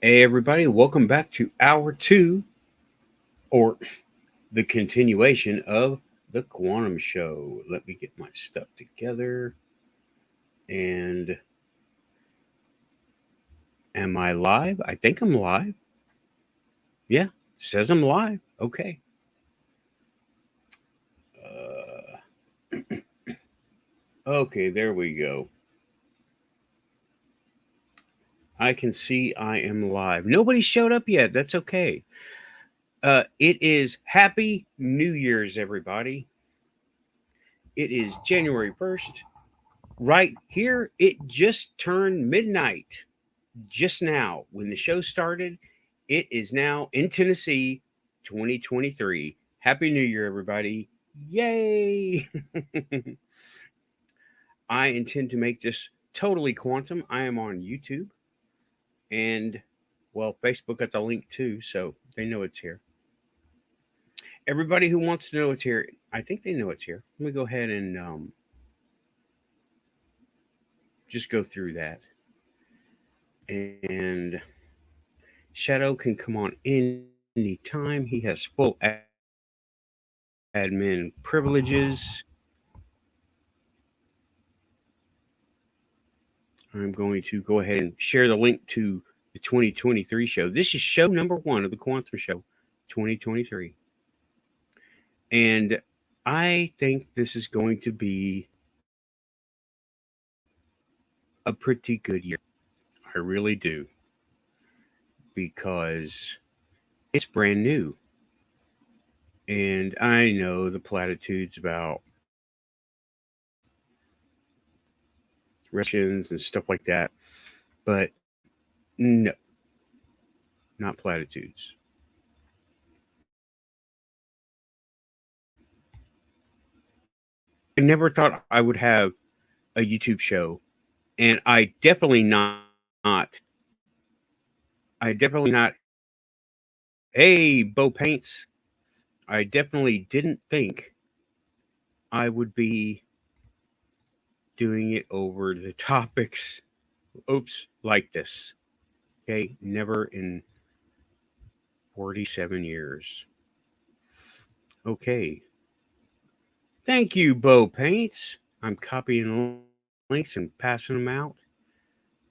Hey, everybody, welcome back to hour two, or the continuation of the Quantum Show. Let me get my stuff together. And am I live? I think I'm live. Yeah, says I'm live. Okay. Okay, there we go. I can see I am live. Nobody showed up yet. That's okay. It is Happy New Year's, everybody. It is January 1st. Right here, it just turned midnight. Just now, when the show started, it is now in Tennessee, 2023. Happy New Year, everybody. Yay! I intend to make this totally quantum. I am on YouTube and, well, Facebook got the link too, so they know it's here. Everybody who wants to know it's here, I think they know it's here. Let me go ahead and just go through that. And Shadow can come on anytime. He has full admin privileges. I'm going to go ahead and share the link to the 2023 show. This is show number 1 of the Quantum Show 2023. And I think this is going to be a pretty good year. I really do. Because it's brand new. And I know the platitudes about Russians and stuff like that. But no, not platitudes. I never thought I would have a YouTube show, and I definitely not. Hey, Bo Paints. I definitely didn't think I would be doing it over the topics. Oops, like this. Okay, never in 47 years. Okay. Thank you, Bo Paints. I'm copying links and passing them out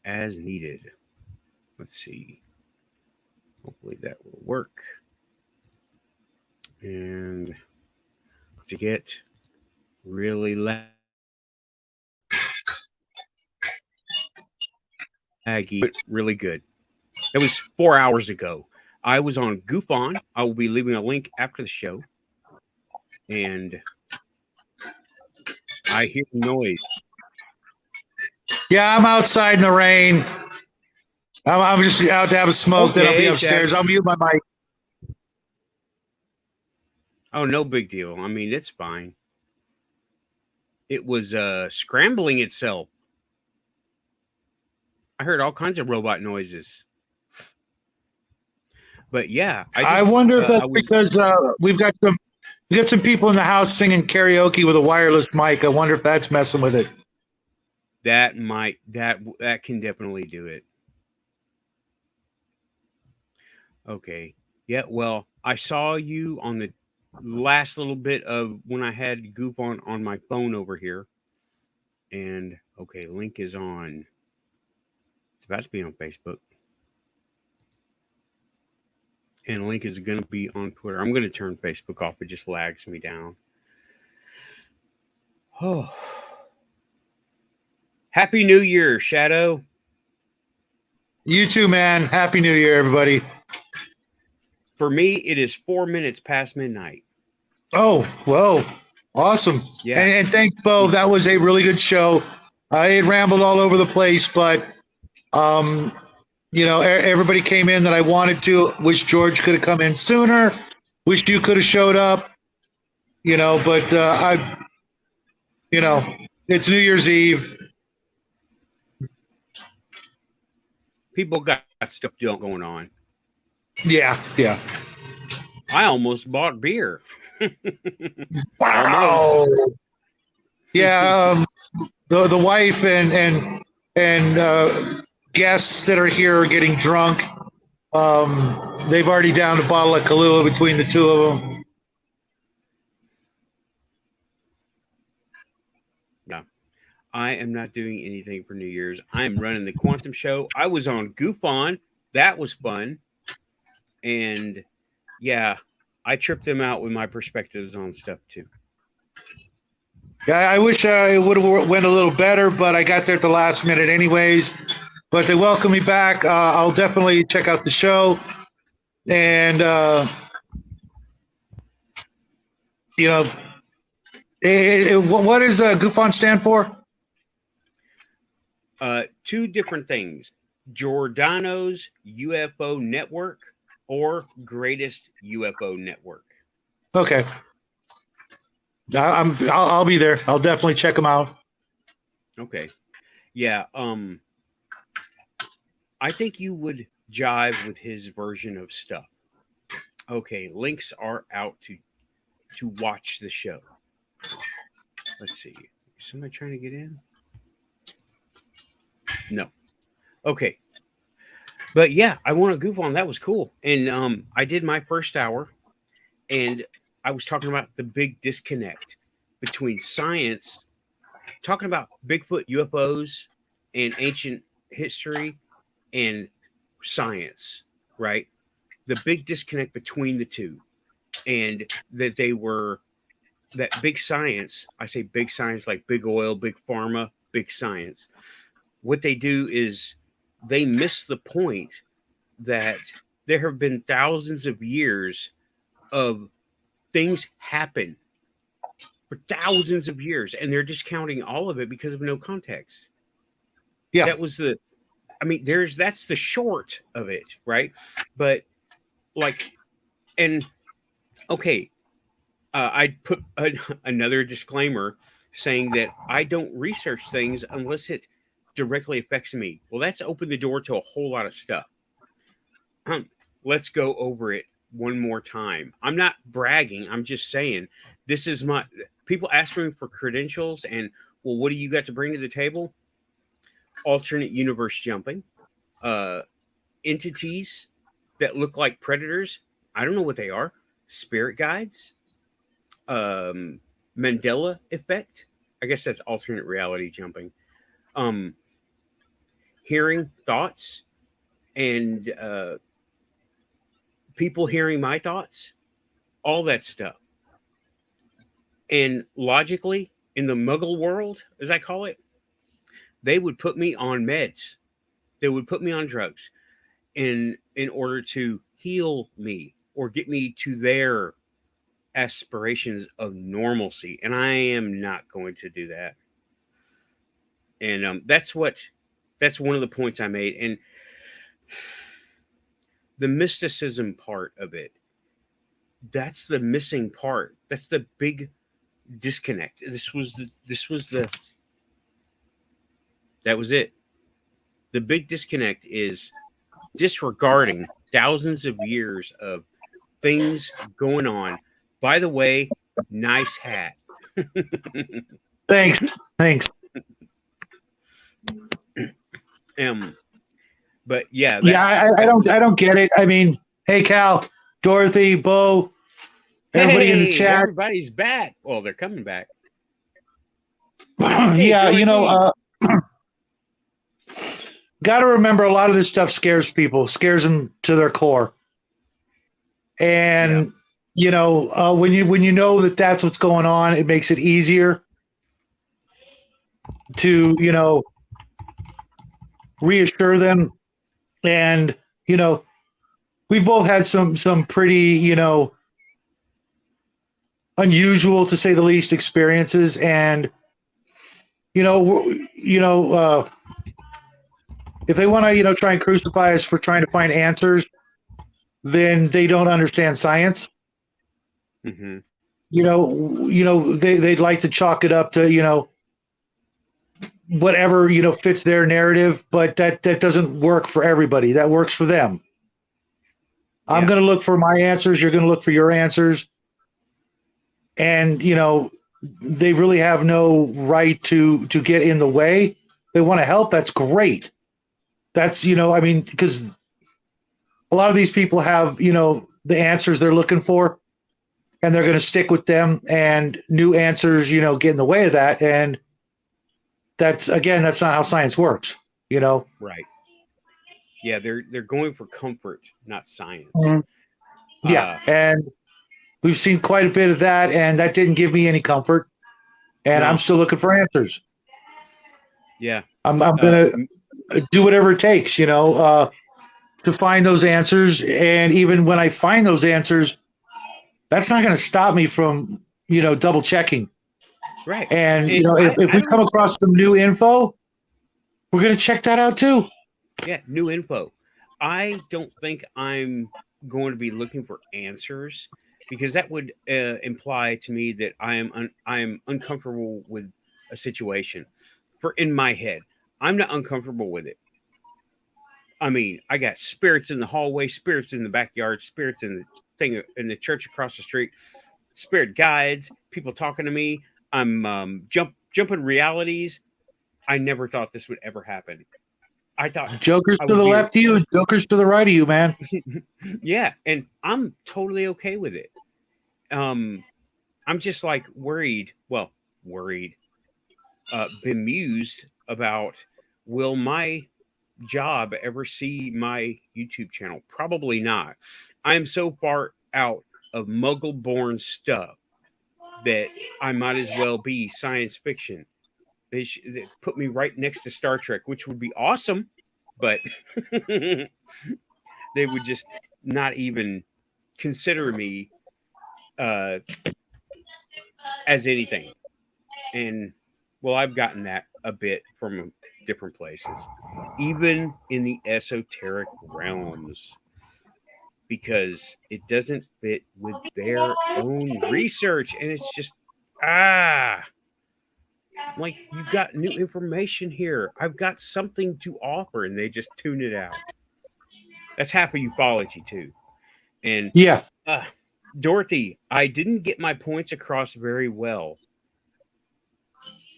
as needed. Let's see. Hopefully that will work. And to get really laggy, really good. That was 4 hours ago. I was on Goof On. I will be leaving a link after the show. And I hear noise. Yeah, I'm outside in the rain. I'm just out to have a smoke. Okay, then I'll be upstairs. I'll mute my mic. Oh, no big deal. I mean, it's fine. It was scrambling itself. I heard all kinds of robot noises. But yeah, I wonder if that's because we got some people in the house singing karaoke with a wireless mic. I wonder if that's messing with it. That can definitely do it. Okay. Yeah, well, I saw you on the last little bit of when I had Goop on my phone over here. And okay, link is on. It's about to be on Facebook. And link is going to be on Twitter. I'm going to turn Facebook off. It just lags me down. Oh. Happy New Year, Shadow. You too, man. Happy New Year, everybody. For me, it is 4 minutes past midnight. Oh, whoa. Awesome. Yeah. And thanks, Bo. That was a really good show. It rambled all over the place, but everybody came in that I wanted to. Wish George could have come in sooner. Wish you could have showed up. But it's New Year's Eve. People got stuff going on. Yeah. I almost bought beer. Wow. Yeah, the wife and guests that are here are getting drunk. They've already downed a bottle of Kahlua between the two of them. No, I am not doing anything for New Year's. I am running the Quantum Show. I was on Goof On. That was fun. And yeah, I tripped them out with my perspectives on stuff too. Yeah, I wish it would have went a little better, but I got there at the last minute anyways. But they welcomed me back. I'll definitely check out the show. And, you know, what does Goof On stand for? Two different things. Giordano's UFO Network or Greatest UFO Network. Okay. I'll be there. I'll definitely check them out. Okay. Yeah. I think you would jive with his version of stuff. Okay. Links are out to watch the show. Let's see. Is somebody trying to get in? No. Okay. But yeah, I want to goof on. That was cool. And I did my first hour, and I was talking about the big disconnect between science, talking about Bigfoot, UFOs, and ancient history and science, right? The big disconnect between the two. And that that big science, I say big science like big oil, big pharma, big science. What they do is they miss the point that there have been thousands of years of things happen for thousands of years, and they're discounting all of it because of no context. Yeah. That's the short of it, right? But okay, I'd put another disclaimer saying that I don't research things unless it directly affects me. Well, that's opened the door to a whole lot of stuff. Let's go over it one more time. I'm not bragging. I'm just saying this is my. People ask me for credentials and, well, what do you got to bring to the table? Alternate universe jumping, entities that look like predators. I don't know what they are. Spirit guides, Mandela effect. I guess that's alternate reality jumping. Hearing thoughts and people hearing my thoughts, all that stuff. And logically, in the Muggle world, as I call it, they would put me on meds. They would put me on drugs in order to heal me or get me to their aspirations of normalcy. And I am not going to do that. And that's one of the points I made. And the mysticism part of it, that's the missing part. That's the big disconnect. That was it. The big disconnect is disregarding thousands of years of things going on. By the way, nice hat. Thanks. But yeah, I don't get it. I mean, hey Cal, Dorothy, Bo, everybody in the chat. Everybody's back. Well, they're coming back. Yeah, got to remember a lot of this stuff scares people, scares them to their core. And when you know that that's what's going on, it makes it easier to reassure them. And we've both had some pretty unusual, to say the least, experiences. And if they want to try and crucify us for trying to find answers, then they don't understand science. Mm-hmm. They'd like to chalk it up to whatever fits their narrative, but that doesn't work for everybody. That works for them. Yeah. I'm going to look for my answers. You're going to look for your answers. And they really have no right to get in the way. They want to help. That's great. That's because a lot of these people have, the answers they're looking for, and they're going to stick with them, and new answers, get in the way of that. And that's not how science works, Right. Yeah, they're going for comfort, not science. Mhm. Yeah. And we've seen quite a bit of that, and that didn't give me any comfort. And I'm No. still looking for answers. Yeah. I'm going to do whatever it takes, to find those answers. And even when I find those answers, that's not going to stop me from, double checking. Right. And, And if we come across some new info, we're going to check that out too. Yeah, new info. I don't think I'm going to be looking for answers, because that would imply to me that I am uncomfortable with a situation. For in my head, I'm not uncomfortable with it. I mean, I got spirits in the hallway, spirits in the backyard, spirits in the thing in the church across the street, spirit guides, people talking to me. I'm jumping realities. I never thought this would ever happen. I thought Joker's I to would the be left of you, and Joker's to the right of you, man. yeah, and I'm totally okay with it. I'm just like worried, bemused about, will my job ever see my YouTube channel? Probably not. I'm so far out of muggle born stuff that I might as well be science fiction. They put me right next to Star Trek, which would be awesome, but they would just not even consider me uh, as anything. And well, I've gotten that a bit from different places, even in the esoteric realms, because it doesn't fit with their own research. And it's just, ah, like, you've got new information here. I've got something to offer, and they just tune it out. That's half of ufology, too. And Yeah. uh, Dorothy, I didn't get my points across very well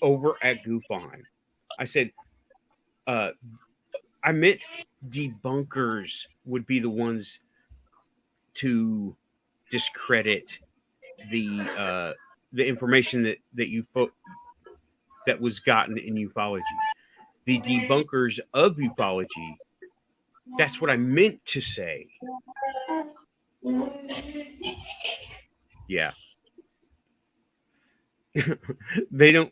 over at GoofOn. I said, uh, I meant debunkers would be the ones to discredit the information that was gotten in ufology. The debunkers of ufology. That's what I meant to say. Yeah. They don't.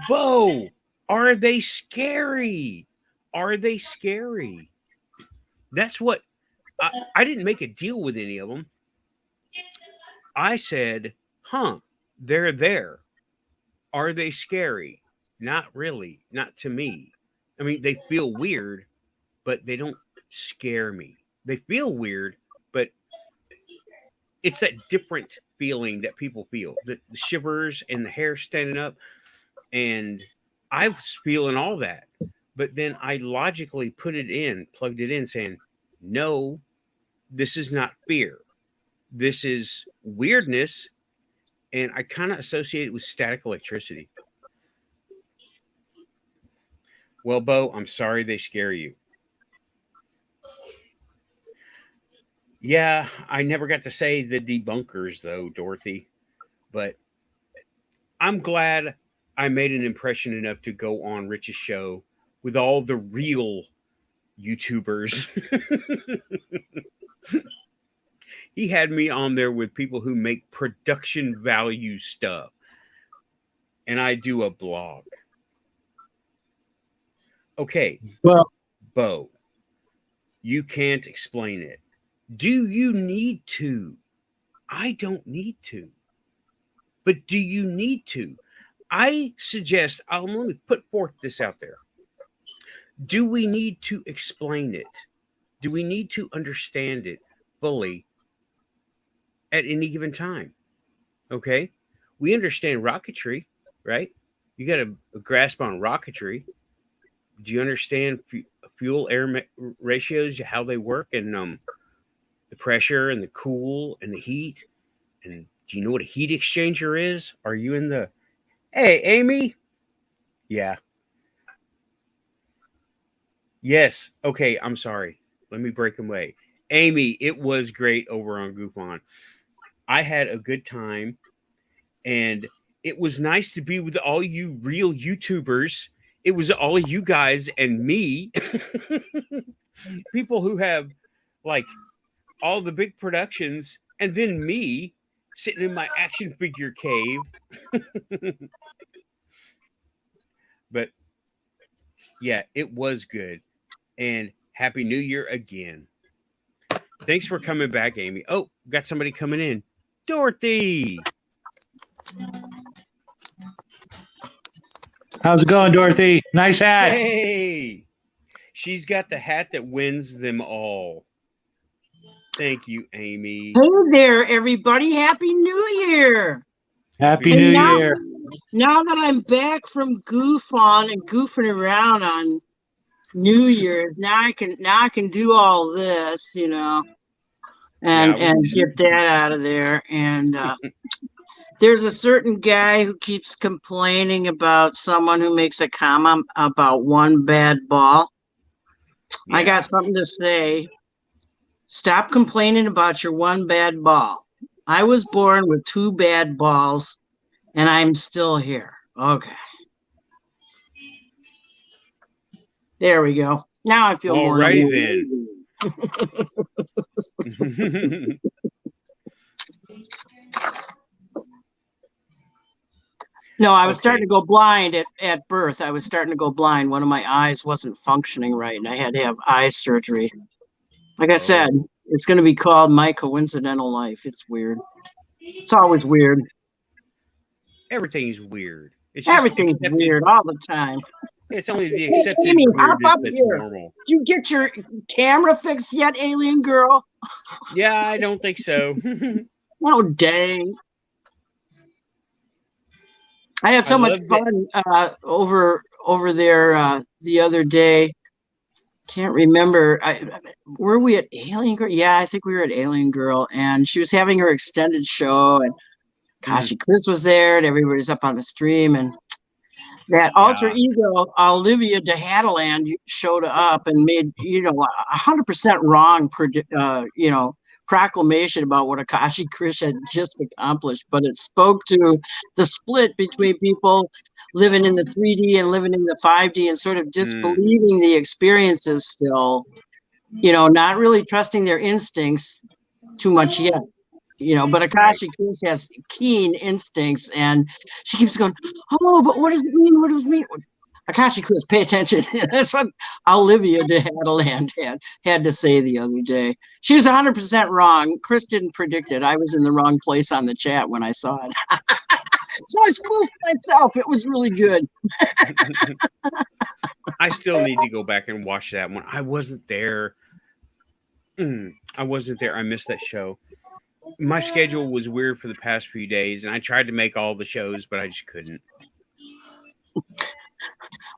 Bo, are they scary? Are they scary? That's what I didn't make a deal with any of them. I said, they're there. Are they scary? Not really. Not to me. I mean, they feel weird, but they don't scare me. They feel weird, but it's that different feeling that people feel, the shivers and the hair standing up. And I was feeling all that. But then I logically plugged it in, saying, no, this is not fear. This is weirdness. And I kind of associate it with static electricity. Well, Bo, I'm sorry they scare you. Yeah, I never got to say the debunkers, though, Dorothy. But I'm glad I made an impression enough to go on Rich's show with all the real YouTubers. He had me on there with people who make production value stuff. And I do a blog. Okay, Well, Bo, you can't explain it. Do you need to? I don't need to. But do you need to? I suggest, let me put forth this out there. Do we need to explain it? Do we need to understand it fully at any given time? Okay. We understand rocketry, right? You got a grasp on rocketry. Do you understand fuel air ratios, how they work, and the pressure and the cool and the heat? And do you know what a heat exchanger is? Are you in the, hey, Amy? Yeah. Yes. Okay. I'm sorry. Let me break away. Amy, it was great over on Groupon. I had a good time, and it was nice to be with all you real YouTubers. It was all of you guys and me, people who have like all the big productions, and then me sitting in my action figure cave. But yeah, it was good. And Happy New Year again. Thanks for coming back, Amy. Oh, got somebody coming in. Dorothy. How's it going, Dorothy? Nice hat. Hey. She's got the hat that wins them all. Thank you, Amy. Hey there, everybody. Happy New Year. Happy And New now, Year. now that I'm back from goof on and goofing around on New Year's, now I can do all this, and Yeah, we just- get that out of there. And there's a certain guy who keeps complaining about someone who makes a comment about one bad ball. I yeah. got something to say. Stop complaining about your one bad ball. I was born with two bad balls, and I'm still here. Okay. There we go. Now I feel more. Alrighty then. No, I was starting Okay. to go blind at birth. I was starting to go blind. One of my eyes wasn't functioning right, and I had to have eye surgery. Like I said, Oh. it's going to be called My Coincidental Life. It's weird. It's always weird. Everything's weird. It's just Everything's accepted. weird all the time. It's only the accepted Amy, hop weirdness up that's here. normal. Did you get your camera fixed yet, alien girl? Yeah, I don't think so. Oh, dang. I had so I much love that- fun over there the other day. Can't remember. Were we at Alien Girl? Yeah, I think we were at Alien Girl, and she was having her extended show, and Kashi Chris was there, and everybody's up on the stream, and that alter ego Olivia de Havilland showed up and made 100% wrong proclamation about what Akashi Krish had just accomplished, but it spoke to the split between people living in the 3D and living in the 5D and sort of disbelieving the experiences still, not really trusting their instincts too much yet. But Akashi Chris has keen instincts, and she keeps going, oh, but what does it mean? What does it mean? Akashi Chris, pay attention. That's what Olivia de Havilland had to say the other day. She was 100% wrong. Chris didn't predict it. I was in the wrong place on the chat when I saw it. So I spoofed myself. It was really good. I still need to go back and watch that one. I wasn't there. I wasn't there. I missed that show. My schedule was weird for the past few days, and I tried to make all the shows, but I just couldn't.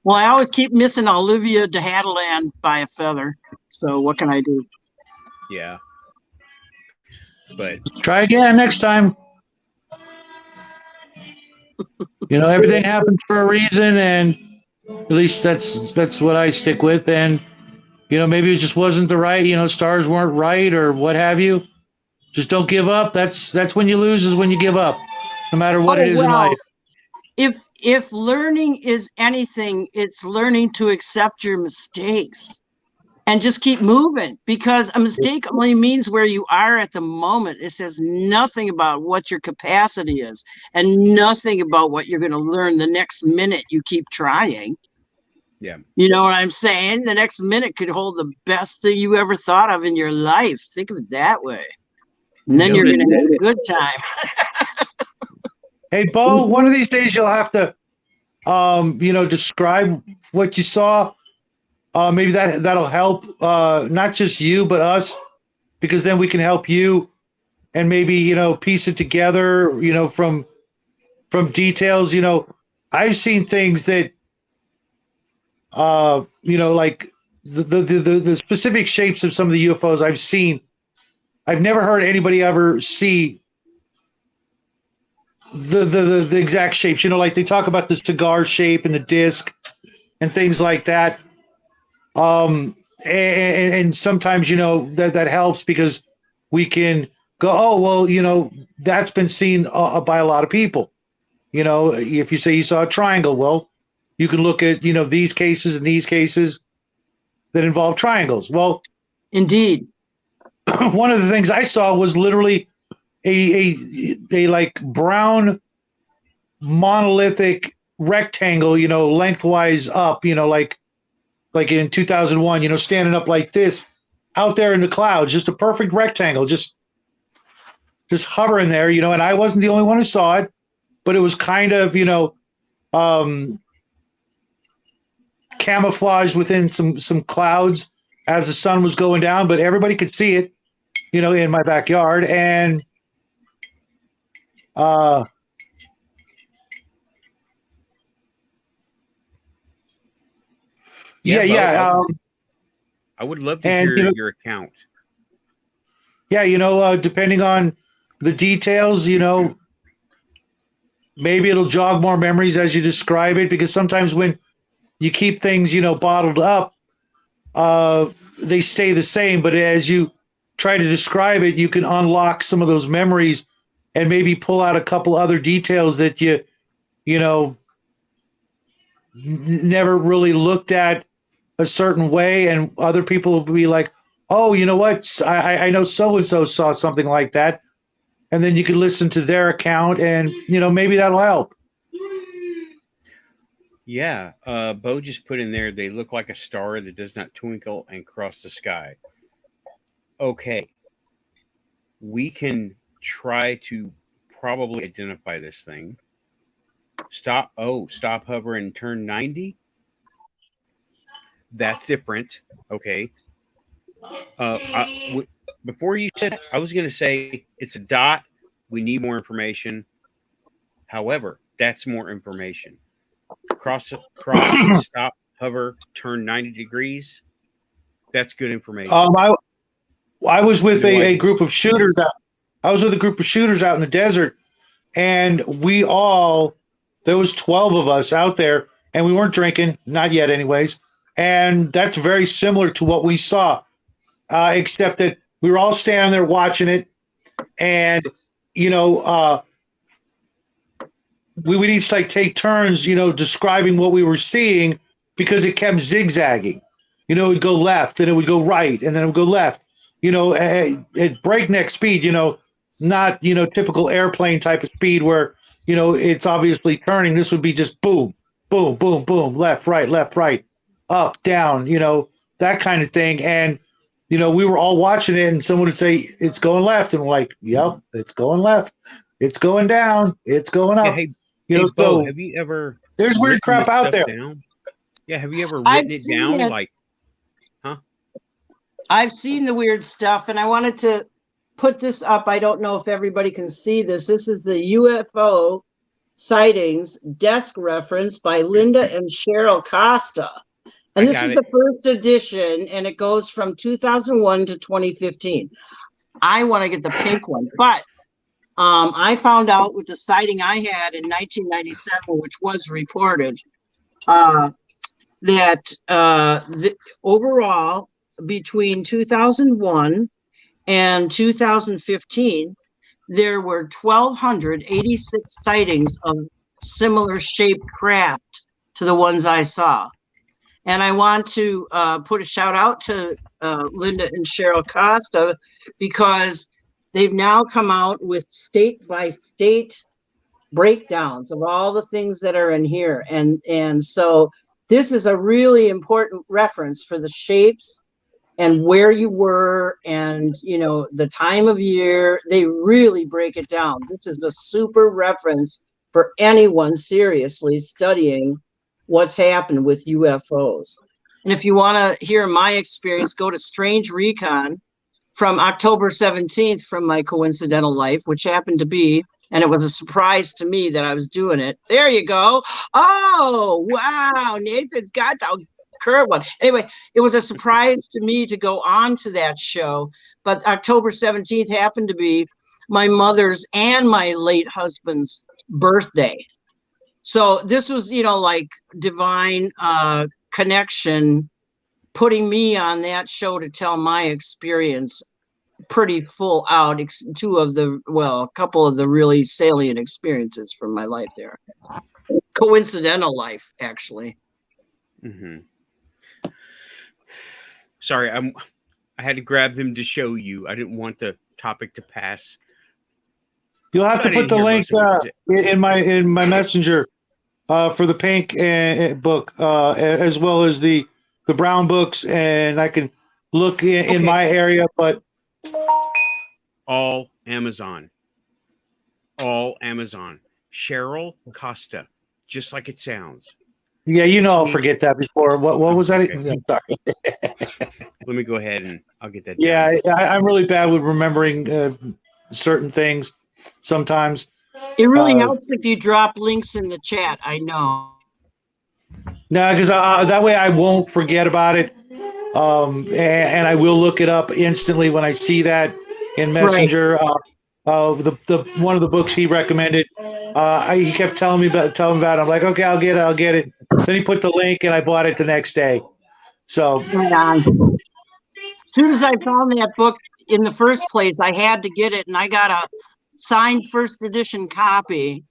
Well, I always keep missing Olivia de Havilland by a feather. So what can I do? Yeah. But Try again next time. Everything happens for a reason, and at least that's what I stick with. And maybe it just wasn't the right. Stars weren't right or what have you. Just don't give up. That's when you lose, is when you give up, no matter what it is in life. If learning is anything, it's learning to accept your mistakes and just keep moving, because a mistake only means where you are at the moment. It says nothing about what your capacity is and nothing about what you're going to learn the next minute you keep trying. Yeah. You know what I'm saying? The next minute could hold the best thing you ever thought of in your life. Think of it that way. And then you're going to have a good time. Hey, Bo, one of these days you'll have to, describe what you saw. Maybe that'll help, not just you, but us, because then we can help you and maybe, piece it together, from details. I've seen things that, like the specific shapes of some of the UFOs I've seen. I've never heard anybody ever see the exact shapes. Like they talk about the cigar shape and the disc and things like that. And sometimes, that helps because we can go, oh, well, that's been seen by a lot of people. If you say you saw a triangle, well, you can look at, these cases and these cases that involve triangles. Well, Indeed. one of the things I saw was literally a like brown monolithic rectangle, lengthwise up, like in 2001, standing up like this out there in the clouds, just a perfect rectangle, just hovering there, and I wasn't the only one who saw it, but it was kind of, camouflaged within some clouds as the sun was going down, but everybody could see it, in my backyard. And yeah. I would love to hear your account. Yeah, depending on the details, maybe it'll jog more memories as you describe it, because sometimes when you keep things, bottled up, they stay the same. But as you try to describe it, you can unlock some of those memories and maybe pull out a couple other details that never really looked at a certain way, and other people will be like, oh, you know what? I know so-and-so saw something like that. And then you can listen to their account and, maybe that'll help. Yeah. Bo just put in there, they look like a star that does not twinkle and cross the sky. Okay. We can try to probably identify this thing. Stop hover and turn 90. That's different. Okay. Before you said, I was going to say it's a dot. We need more information. However, that's more information. Cross, stop, hover, turn 90 degrees. That's good information. I was with a group of shooters out. I was with a group of shooters out in the desert, and there was 12 of us out there, and we weren't drinking, not yet anyways. And that's very similar to what we saw, except that we were all standing there watching it, and, we would each take turns, describing what we were seeing, because it kept zigzagging. It would go left, and it would go right, and then it would go left, at breakneck speed, not, typical airplane type of speed where, it's obviously turning. This would be just boom, boom, boom, boom, left, right, up, down, that kind of thing. And, we were all watching it, and someone would say, it's going left. And we're like, yep, it's going left. It's going down. It's going up. Hey, Bo, have you ever... There's weird crap out there. Down? Yeah, have you ever written it down? I've seen the weird stuff, and I wanted to put this up. I don't know if everybody can see this. This is the UFO sightings desk reference by Linda and Cheryl Costa. And this is the first edition, and it goes from 2001 to 2015. I want to get the pink one, but I found out with the sighting I had in 1997, which was reported, that overall, between 2001 and 2015, there were 1,286 sightings of similar shaped craft to the ones I saw. And I want to put a shout out to Linda and Cheryl Costa, because they've now come out with state by state breakdowns of all the things that are in here. And so this is a really important reference for the shapes and where you were, and the time of year. They really break it down. This is a super reference for anyone seriously studying what's happened with UFOs. And if you want to hear my experience, go to Strange Recon from October 17th from my coincidental life, which happened to be, and it was a surprise to me that I was doing it. There you go. Oh, wow. Nathan's got the current one. Anyway, it was a surprise to me to go on to that show. But October 17th happened to be my mother's and my late husband's birthday. So this was, like divine connection putting me on that show to tell my experience pretty full out. A couple of the really salient experiences from my life there. Coincidental life, actually. Mm-hmm. Sorry, I had to grab them to show you. I didn't want the topic to pass. You'll have to I put didn't the hear link most of it. in my messenger for the pink book, as well as the brown books, and I can look in Okay. my area. But All Amazon. All Amazon. Cheryl Costa, just like it sounds. yeah, I'll Sneak- forget that before. What was that? Okay. I'm sorry. Let me go ahead and I'll get that Yeah, done. I'm really bad with remembering certain things sometimes. It really helps if you drop links in the chat. I know. No, because that way I won't forget about it, and I will look it up instantly when I see that in Messenger. The one of the books he recommended, he kept telling me about it. I'm like, okay, I'll get it. Then he put the link, and I bought it the next day. So Right on. As soon as I found that book in the first place, I had to get it, and I got a signed first edition copy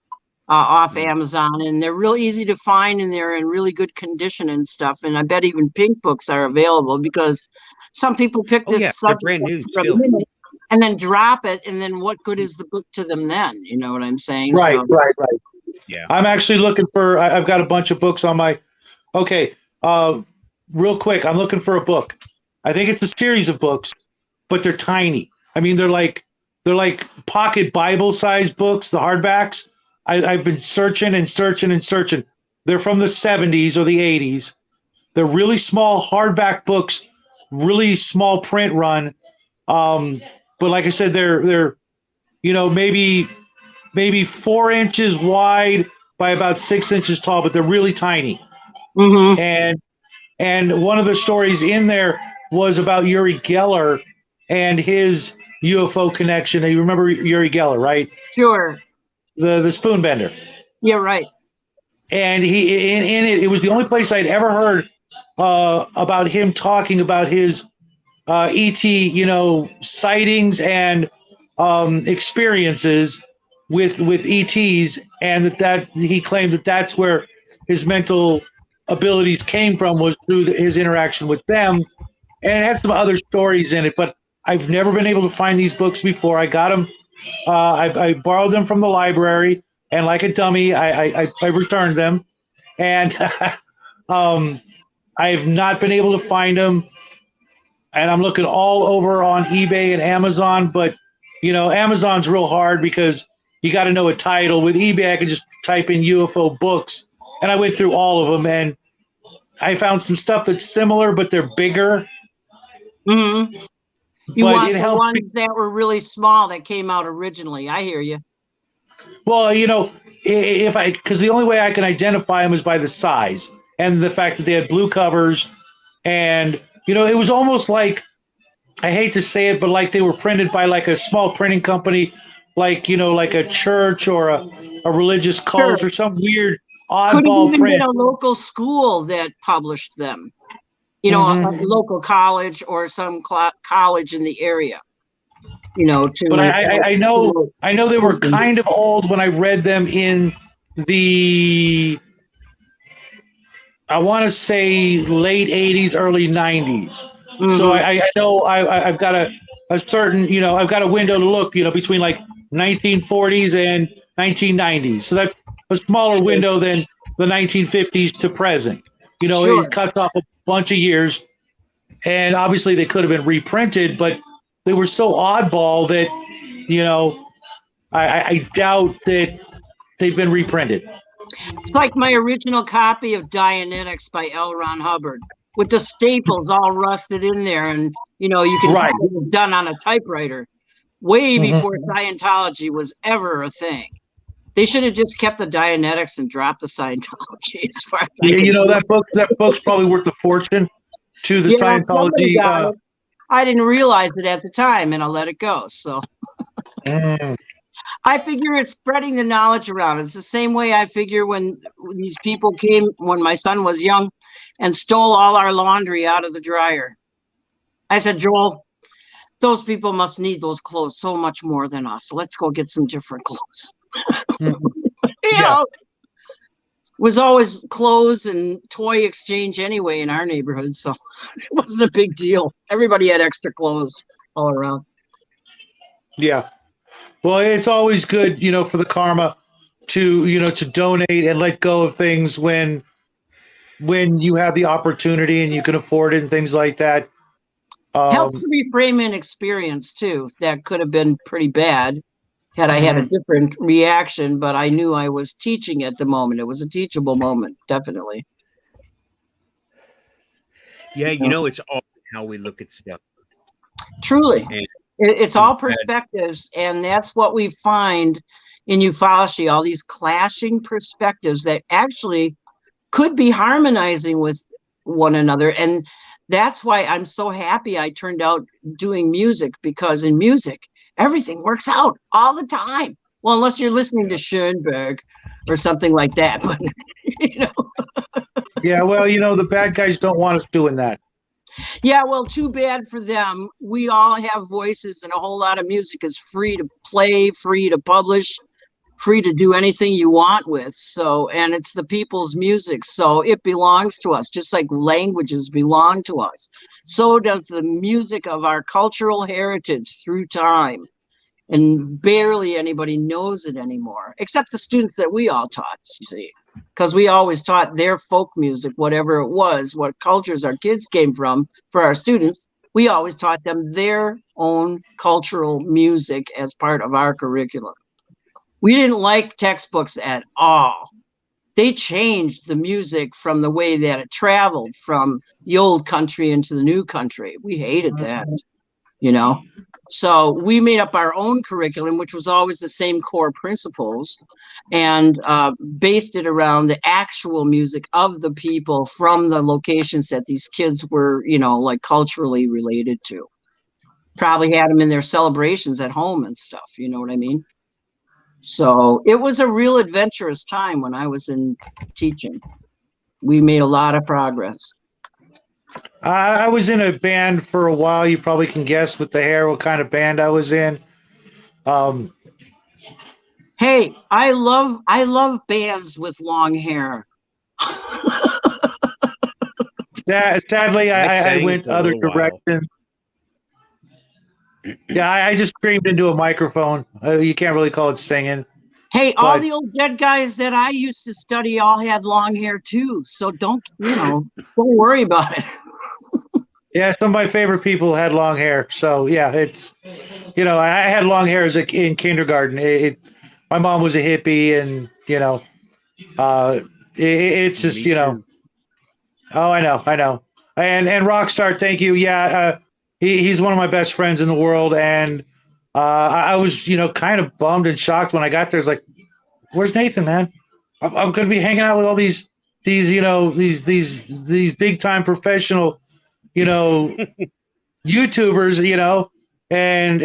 off Amazon, and they're real easy to find, and they're in really good condition and stuff. And I bet even pink books are available, because some people pick Oh this yeah, they're subject brand new for a still. minute and then drop it, and then what good is the book to them then? You know what I'm saying? right. Yeah. I'm actually looking for. I've got a bunch of books on my. Okay, real quick, I'm looking for a book. I think it's a series of books, but they're tiny. I mean, they're like pocket Bible sized books, the hardbacks. I've been searching and searching and searching. They're from the 70s or the 80s. They're really small hardback books, really small print run. But like I said, they're maybe 4 inches wide by about 6 inches tall, but they're really tiny. Mm-hmm. And one of the stories in there was about Uri Geller and his UFO connection. You remember Uri Geller, right? Sure. The spoon bender. Yeah, right. And he in it, it was the only place I'd ever heard about him talking about his ET, sightings and experiences with ETs, and that he claimed that that's where his mental abilities came from, was through his interaction with them. And it had some other stories in it, but I've never been able to find these books before. I got them. I borrowed them from the library, and like a dummy, I returned them. And I've not been able to find them. And I'm looking all over on eBay and Amazon, but Amazon's real hard because you got to know a title. With eBay, I can just type in UFO books, and I went through all of them, and I found some stuff that's similar, but they're bigger. Mm-hmm. You But want it the helps ones that were really small that came out originally. I hear you. Well, because the only way I can identify them is by the size and the fact that they had blue covers, and it was almost like, I hate to say it, but like they were printed by like a small printing company, like like a church or a religious cult or some weird Could have oddball even print. been a local school that published them. A local college or some college in the area. But I know they were kind of old when I read them in the, I want to say, late 80s, early 90s. Mm-hmm. So I know I've got a certain, I've got a window to look, between like 1940s and 1990s. So that's a smaller window than the 1950s to present. Sure. It cuts off a bunch of years. And obviously they could have been reprinted, but they were so oddball that, I doubt that they've been reprinted. It's like my original copy of Dianetics by L. Ron Hubbard, with the staples all rusted in there, and you can Right. have it done on a typewriter, way before Scientology was ever a thing. They should have just kept the Dianetics and dropped the Scientology. As far as I can tell. that book's probably worth a fortune to the somebody Scientology. got it. I didn't realize it at the time, and I let it go. So I figure it's spreading the knowledge around. It's the same way I figure when these people came, when my son was young, and stole all our laundry out of the dryer. I said, Joel, those people must need those clothes so much more than us. Let's go get some different clothes. You know, was always clothes and toy exchange anyway in our neighborhood, so it wasn't a big deal. Everybody had extra clothes all around. Yeah. Well, it's always good, for the karma to donate and let go of things when you have the opportunity and you can afford it and things like that. Helps to reframe an experience too. That could have been pretty bad had I had a different reaction, but I knew I was teaching at the moment. It was a teachable moment, definitely. Yeah, it's all how we look at stuff. Truly. And it's all perspectives, and that's what we find in ufology, all these clashing perspectives that actually could be harmonizing with one another. And that's why I'm so happy I turned out doing music, because in music, everything works out all the time. Well, unless you're listening to Schoenberg or something like that. But, Yeah, well, the bad guys don't want us doing that. Yeah, well, too bad for them. We all have voices, and a whole lot of music is free to play, free to publish, free to do anything you want with. So, and it's the people's music, so it belongs to us, just like languages belong to us. So does the music of our cultural heritage through time. And barely anybody knows it anymore, except the students that we all taught, you see, because we always taught their folk music, whatever it was, what cultures our kids came from. For our students, we always taught them their own cultural music as part of our curriculum. We didn't like textbooks at all. They changed the music from the way that it traveled from the old country into the new country. We hated that, So we made up our own curriculum, which was always the same core principles, and based it around the actual music of the people from the locations that these kids were, like culturally related to. Probably had them in their celebrations at home and stuff. You know what I mean? So it was a real adventurous time when I was in teaching. We made a lot of progress. I was in a band for a while. You probably can guess with the hair what kind of band I was in. Hey, I love bands with long hair. Sadly, I went other directions. Yeah, I just screamed into a microphone. You can't really call it singing. Hey, all the old dead guys that I used to study all had long hair too. So don't worry about it. Yeah, some of my favorite people had long hair. So yeah, it's, I had long hair in kindergarten. My mom was a hippie, and it's just Oh, I know. And Rockstar, thank you. Yeah, he's one of my best friends in the world, and I was kind of bummed and shocked when I got there. It's like, where's Nathan, man? I'm going to be hanging out with all these these big time professional YouTubers, and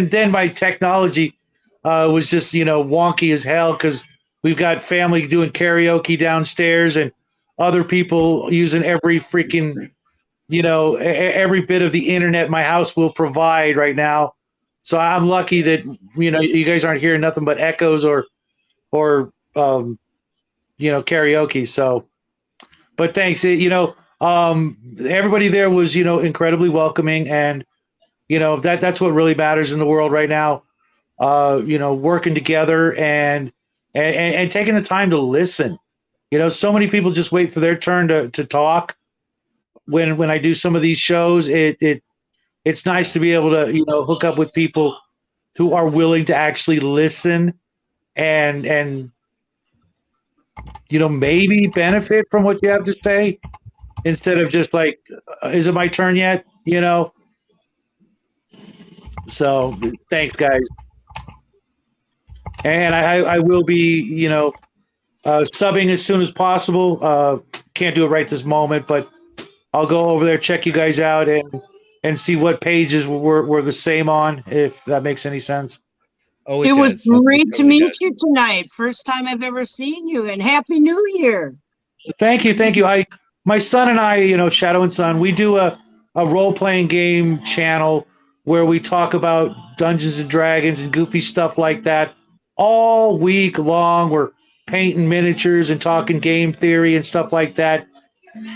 then my technology was just wonky as hell, because we've got family doing karaoke downstairs and other people using every freaking every bit of the internet my house will provide right now. So I'm lucky that you guys aren't hearing nothing but echoes or karaoke. So, but thanks. Everybody there was incredibly welcoming, and that's what really matters in the world right now. Working together and taking the time to listen. So many people just wait for their turn to talk. When I do some of these shows, it's nice to be able to hook up with people who are willing to actually listen and maybe benefit from what you have to say, instead of just like, is it my turn yet? So thanks, guys. And I will be subbing as soon as possible. Can't do it right this moment, but I'll go over there, check you guys out, and see what pages we're the same on, if that makes any sense. Oh, it was great to meet you tonight. First time I've ever seen you, and Happy New Year. Thank you, thank you. My son and I, Shadow and Son, we do a role playing game channel where we talk about Dungeons and Dragons and goofy stuff like that all week long. We're painting miniatures and talking game theory and stuff like that.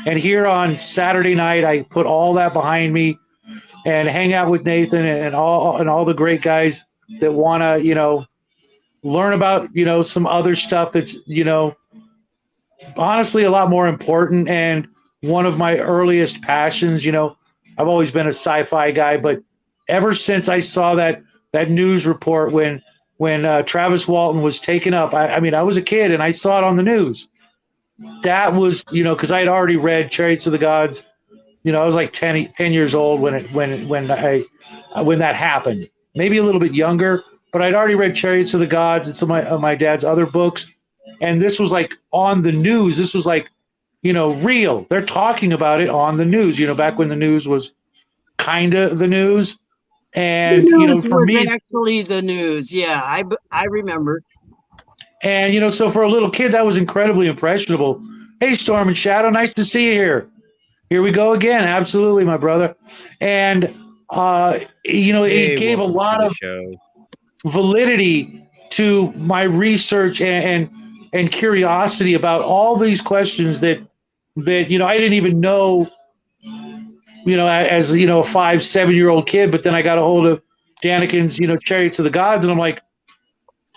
And here on Saturday night, I put all that behind me and hang out with Nathan and all the great guys that want to, learn about, some other stuff that's, honestly a lot more important and one of my earliest passions. I've always been a sci-fi guy, but ever since I saw that news report when Travis Walton was taken up, I mean, I was a kid and I saw it on the news. That was, because I had already read Chariots of the Gods. I was like 10 years old when that happened. Maybe a little bit younger, but I'd already read Chariots of the Gods and some of my dad's other books. And this was like on the news. This was like, real. They're talking about it on the news, back when the news was kind of the news. And, the news for was me, actually the news. Yeah, I remember. and, so for a little kid, that was incredibly impressionable. Hey, Storm and Shadow, nice to see you here. Here we go again. Absolutely, my brother. And, Hey, it gave a welcome lot to the of show. validity to my research and curiosity about all these questions that I didn't even know, as a 5-7 year old kid. But then I got a hold of Daniken's Chariots of the Gods, and I'm like,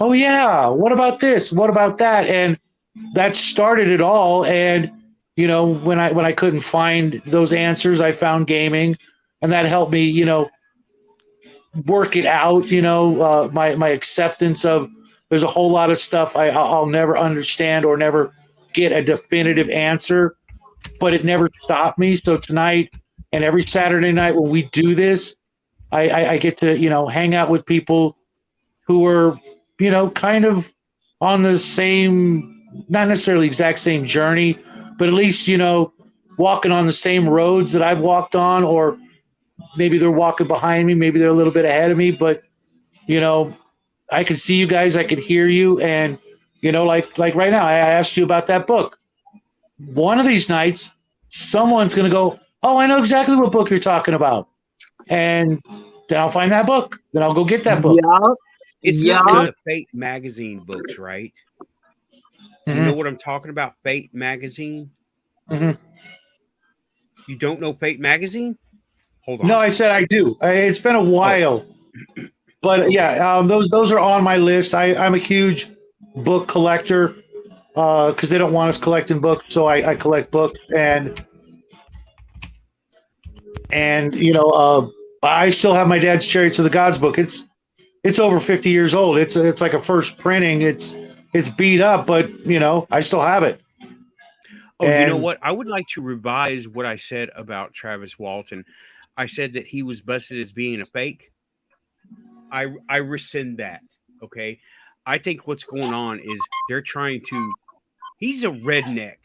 oh yeah, what about this? What about that? And that started it all. And when I couldn't find those answers, I found gaming, and that helped me work it out. My acceptance of there's a whole lot of stuff I'll never understand or never get a definitive answer, but it never stopped me. So tonight and every Saturday night when we do this, I get to hang out with people who are kind of on the same, not necessarily exact same journey, but at least walking on the same roads that I've walked on, or maybe they're walking behind me, maybe they're a little bit ahead of me, but I can see you guys, I can hear you, and like right now, I asked you about that book. One of these nights, someone's going to go, "Oh, I know exactly what book you're talking about," and then I'll find that book. Then I'll go get that book. Yeah, It's yeah. not the Fate magazine books, right? You know what I'm talking about? Fate magazine. Mhm. You don't know Fate magazine? Hold on. No, I said I do. It's been a while, but Okay. yeah, those are on my list. I'm a huge book collector because they don't want us collecting books, so I collect books, and I still have my dad's Chariots of the Gods book. It's over 50 years old. It's like a first printing. It's beat up, but I still have it. Oh, you know And what? I would like to revise what I said about Travis Walton. I said that he was busted as being a fake. I rescind that. Okay. I think what's going on is they're trying to. He's a redneck.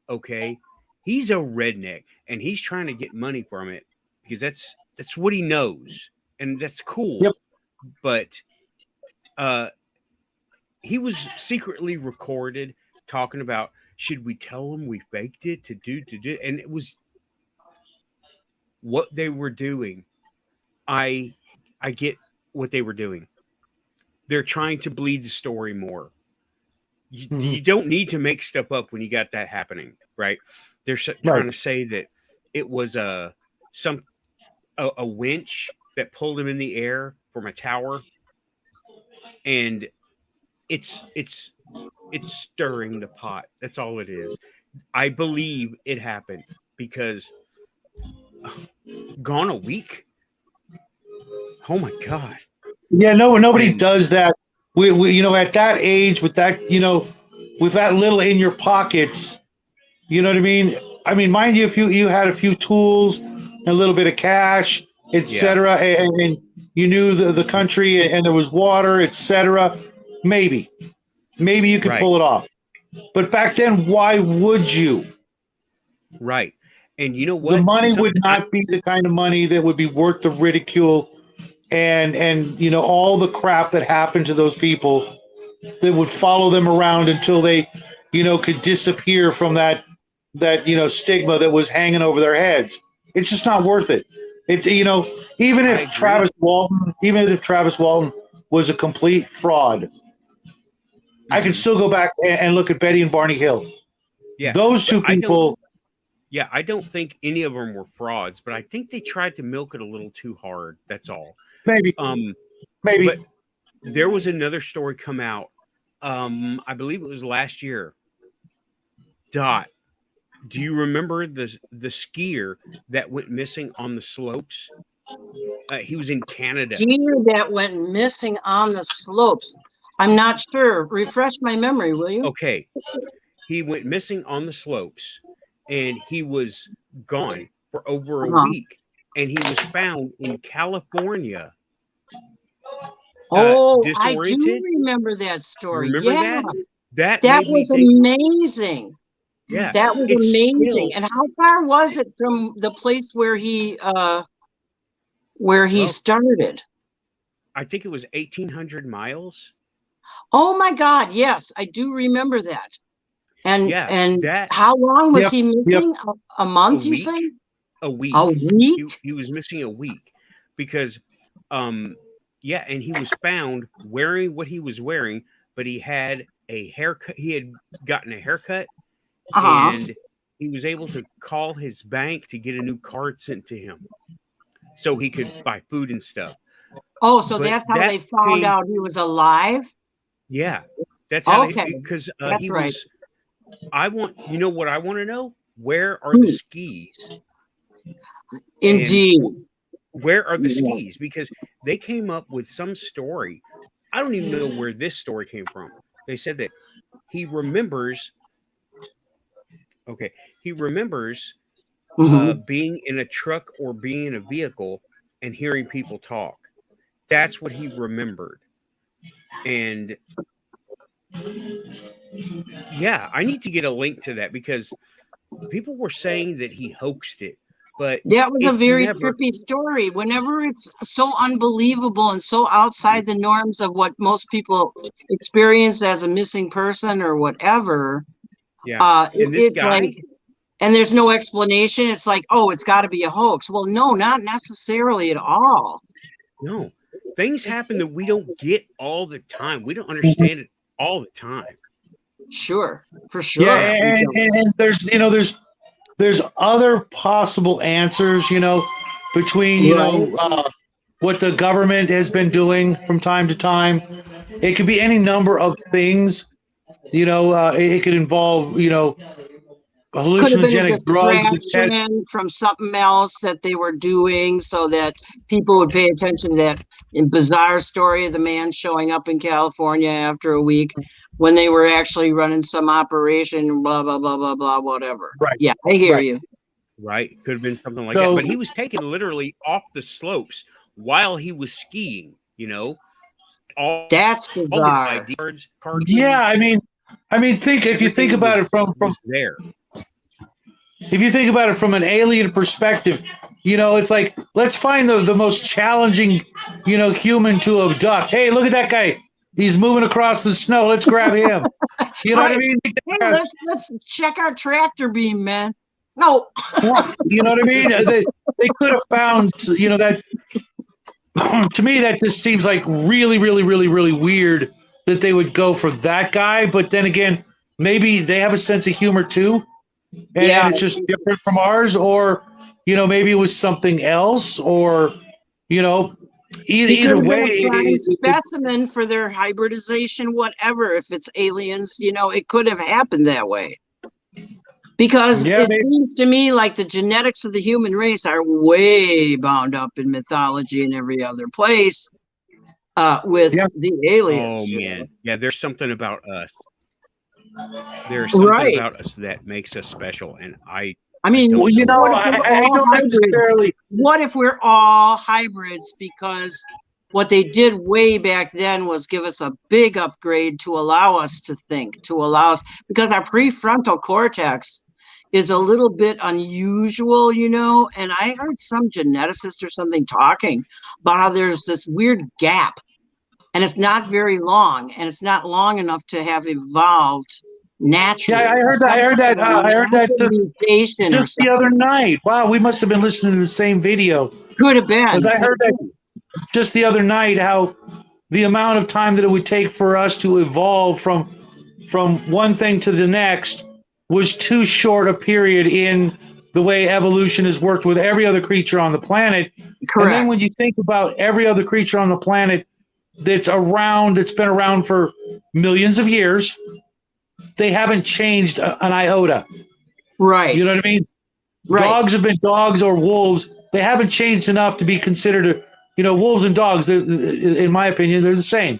Okay. He's a redneck, and he's trying to get money from it because that's what he knows, and that's cool. Yep. But he was secretly recorded talking about, should we tell him we faked it to do, and it was what they were doing. I get what they were doing. They're trying to bleed the story more. You don't need to make stuff up when you got that happening, right? They're trying to say that it was a winch that pulled him in the air from a tower, and it's stirring the pot. That's all it is. I believe it happened because gone a week. Oh my god. Yeah, nobody And- does that. We at that age with that with that little in your pockets, you know what I mean? I mean, mind you, if you had a few tools, a little bit of cash, etc., and you knew the country and there was water, etc., maybe you could Right. pull it off. But back then, why would you? Right. And you know what? The money would not be the kind of money that would be worth the ridicule and all the crap that happened to those people that would follow them around until they could disappear from that stigma that was hanging over their heads. It's just not worth it. It's even I if agree. Travis Walton was a complete fraud, I can Mhm. still go back and look at Betty and Barney Hill. Yeah, Those two but I don't. people, Yeah, I don't think any of them were frauds, but I think they tried to milk it a little too hard. That's all. maybe, maybe. But there was another story come out. I believe it was last year. Dot. Do you remember the skier that went missing on the slopes? He was in Canada. Skier that went missing on the slopes. I'm not sure. Refresh my memory, will you? Okay, he went missing on the slopes, and he was gone for over a Uh-huh. week, and he was found in California. Oh, I do disoriented. remember that story. Remember Yeah, that? that made me was think. amazing. Yeah, That was it's amazing. still- And how far was it from the place where he Well- started? I think it was 1,800 miles. Oh my God, yes, I do remember that. And Yeah, and that- how long was Yep, he missing? A month, A you week. say? A week. A week? He was missing a week because, yeah, and he was found wearing what he was wearing, but he had a haircut. He had gotten a haircut, Uh-huh. and he was able to call his bank to get a new card sent to him, so he could buy food and stuff. Oh, so But that's how that they found came- out he was alive? Yeah, that's how. Okay, Because that's he right. was. You know what I want to know? Where are the skis? Indeed. Where are the Yeah. skis? Because they came up with some story. I don't even know where this story came from. They said that he remembers. Okay, he remembers Mhm. being in a truck or being in a vehicle and hearing people talk. That's what he remembered. And yeah, I need to get a link to that because people were saying that he hoaxed it, but That was a it's very never- trippy story. Whenever it's so unbelievable and so outside the norms of what most people experience as a missing person or whatever, yeah. And this it's guy, like, and there's no explanation. It's like, oh, it's got to be a hoax. Well, no, not necessarily at all. no, things happen that we don't get all the time. We don't understand it all the time. Sure, for sure. Yeah, and there's other possible answers, between what the government has been doing from time to time. It could be any number of things. It could involve Could have been a hallucinogenic drugs. distraction from something else that they were doing so that people would pay attention to that bizarre story of the man showing up in California after a week when they were actually running some operation, blah, blah, blah, blah, blah, whatever. Right. Yeah, I hear Right. you. Right? Could have been something like So- that. But he was taken literally off the slopes while he was skiing. All That's his bizarre. ID cards. Yeah, I mean, if you think about it from was there. if you think about it from an alien perspective, it's like, let's find the most challenging, human to abduct. Hey, look at that guy. He's moving across the snow. Let's grab him. You know what I mean? Hey, let's check our tractor beam, man. No. You know what I mean? They could have found, that. To me, that just seems like really, really, really, really weird that they would go for that guy. But then again, maybe they have a sense of humor too, and Yeah. it's just different from ours, or maybe it was something else, or either He could have been way. a prime specimen for their hybridization, whatever. If it's aliens, it could have happened that way. Because Yeah, it maybe. seems to me like the genetics of the human race are way bound up in mythology and every other place with Yeah. the aliens. Oh man, yeah. There's something about us. There's Right. something about us that makes us special, and I mean, Well, what if we're I all don't hybrids? necessarily. What if we're all hybrids? Because what they did way back then was give us a big upgrade to allow us to think, because our prefrontal cortex is a little bit unusual, and I heard some geneticist or something talking about how there's this weird gap, and it's not very long, and it's not long enough to have evolved naturally. Yeah, I heard that. I heard that. I heard that mutation just the other night. Wow, we must have been listening to the same video. Could have been. Because I heard that just the other night, how the amount of time that it would take for us to evolve from one thing to the next was too short a period in the way evolution has worked with every other creature on the planet. Correct. And then when you think about every other creature on the planet that's been around for millions of years, they haven't changed an iota. Right. You know what I mean? Right. Dogs have been dogs or wolves. They haven't changed enough to be considered, wolves and dogs, in my opinion, they're the same.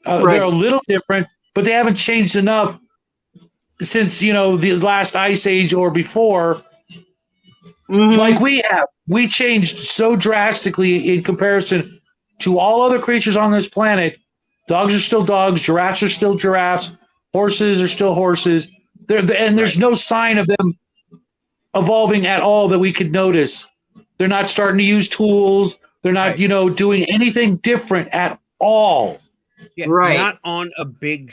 Right. They're a little different, but they haven't changed enough since, the last ice age or before. Mhm. Like we have. We changed so drastically in comparison to all other creatures on this planet. Dogs are still dogs. Giraffes are still giraffes. Horses are still horses. There's no sign of them evolving at all that we could notice. They're not starting to use tools. They're not, doing anything different at all. Yeah, Right. not on a big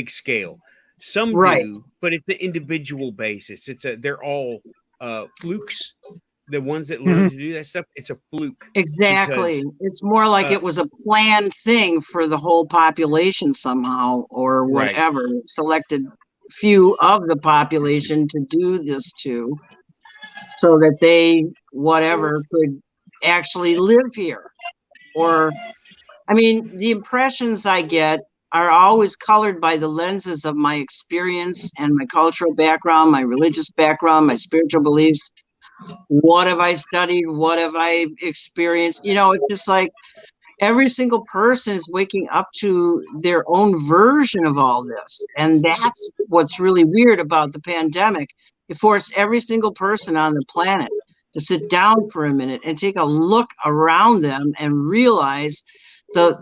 scale. Some Right. do, but it's the individual basis. They're all flukes. The ones that learn to do that stuff, it's a fluke. Exactly. It's more like it was a planned thing for the whole population somehow, or Right. whatever. Selected few of the population to do this to, so that they, whatever, could actually live here. Or, I mean, the impressions I get are always colored by the lenses of my experience and my cultural background, my religious background, my spiritual beliefs. What have I studied? What have I experienced? It's just like every single person is waking up to their own version of all this. And that's what's really weird about the pandemic. It forced every single person on the planet to sit down for a minute and take a look around them and realize the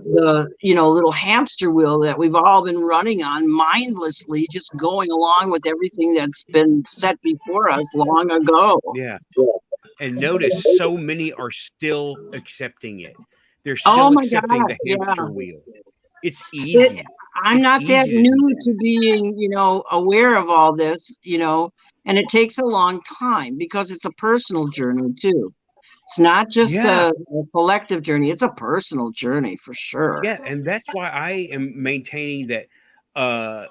little hamster wheel that we've all been running on mindlessly, just going along with everything that's been set before us long ago. Yeah. And notice so many are still accepting it. They're still accepting the hamster wheel. It's easy. I'm not that new to being, aware of all this, and it takes a long time because it's a personal journey too. It's not just a collective journey. It's a personal journey for sure. Yeah. And that's why I am maintaining that the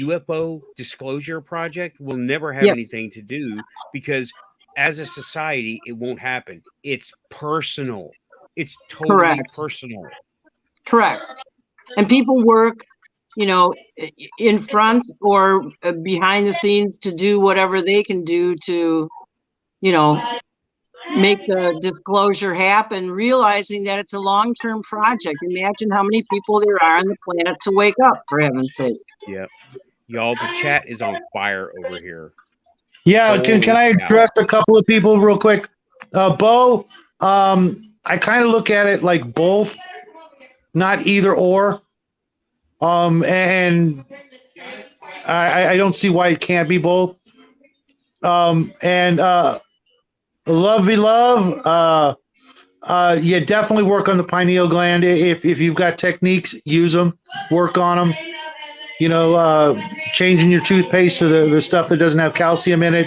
UFO Disclosure Project will never have anything to do, because as a society, it won't happen. It's personal. It's totally personal. Correct. And people work, in front or behind the scenes to do whatever they can do to, make the disclosure happen, realizing that it's a long-term project. Imagine how many people there are on the planet to wake up, for heaven's sake. Yeah. Y'all, the chat is on fire over here. Yeah, can I address a couple of people real quick? Bo, I kind of look at it like both, not either or. And I don't see why it can't be both. Lovey love, you definitely work on the pineal gland. If you've got techniques, use them, work on them. Changing your toothpaste to the stuff that doesn't have calcium in it,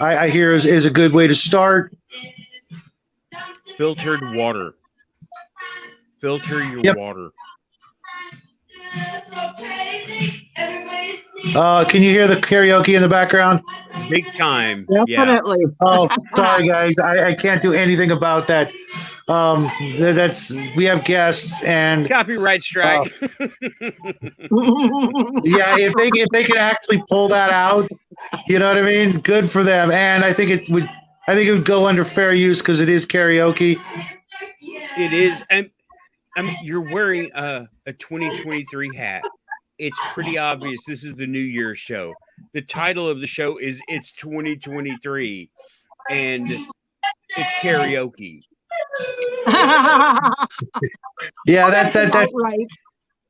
I hear is a good way to start. Filtered water. Filter your water. Can you hear the karaoke in the background? Big time. Definitely. Yeah. Oh, sorry guys, I can't do anything about that. We have guests and copyright strike. Yeah, if they can actually pull that out, you know what I mean? Good for them. And I think it would go under fair use because it is karaoke. It is, and you're wearing a 2023 hat. It's pretty obvious this is the New Year's show. The title of the show is It's 2023, and it's karaoke. Yeah, that's right.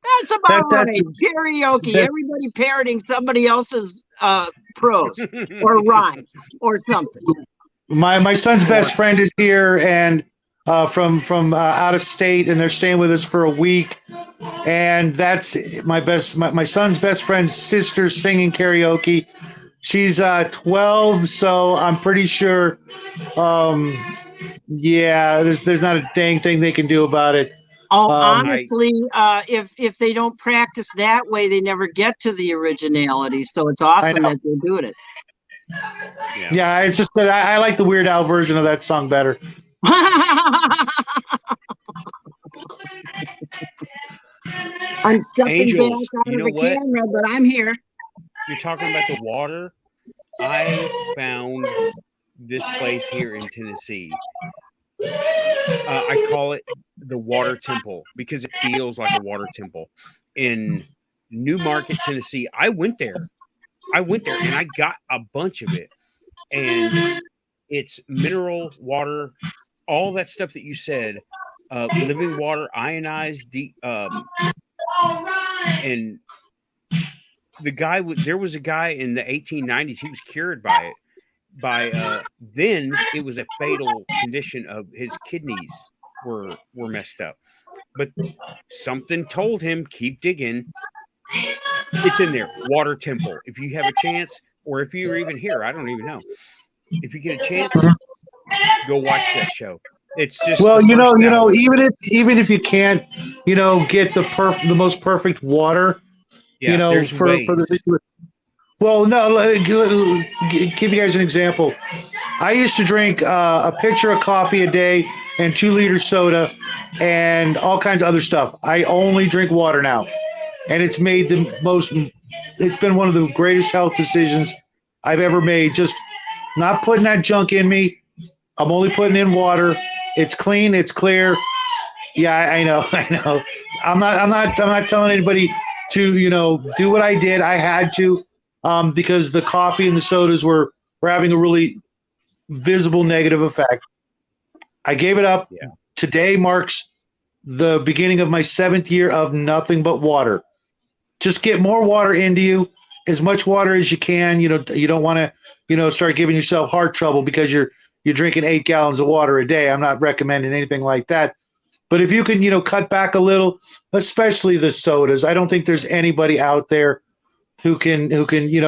That's about right. Karaoke. Everybody parroting somebody else's prose or rhymes or something. My son's best friend is here, and from out of state, and they're staying with us for a week. And that's my son's best friend's sister singing karaoke. She's 12, so I'm pretty sure. Yeah, there's not a dang thing they can do about it. Oh, honestly, if they don't practice that way, they never get to the originality. So it's awesome that they're doing it. Yeah, it's just that I like the Weird Al version of that song better. I'm stepping Angels, back out you of know the what? camera, but I'm here. You're talking about the water. I found this place here in Tennessee. I call it the Water Temple because it feels like a water temple. In New Market, Tennessee, I went there and I got a bunch of it. And it's mineral water, all that stuff that you said, living water, ionized, and the guy there was a guy in the 1890s. He was cured by it. Then it was a fatal condition of his kidneys were messed up. But something told him keep digging. It's in there, Water Temple. If you have a chance, or if you're even here, I don't even know. If you get a chance, go watch that show. It's just well, you know, even if you can't, get the most perfect water, for the situation. Well, no, give you guys an example. I used to drink a pitcher of coffee a day and 2-liter soda and all kinds of other stuff. I only drink water now, and it's made it's been one of the greatest health decisions I've ever made. Just not putting that junk in me. I'm only putting in water. It's clean. It's clear. Yeah, I know. I'm not telling anybody to, do what I did. I had to, because the coffee and the sodas were having a really visible negative effect. I gave it up. Yeah. Today marks the beginning of my 7th year of nothing but water. Just get more water into you, as much water as you can. You don't want to, start giving yourself heart trouble because you're drinking 8 gallons of water a day. I'm not recommending anything like that. But if you can, cut back a little, especially the sodas, I don't think there's anybody out there who can,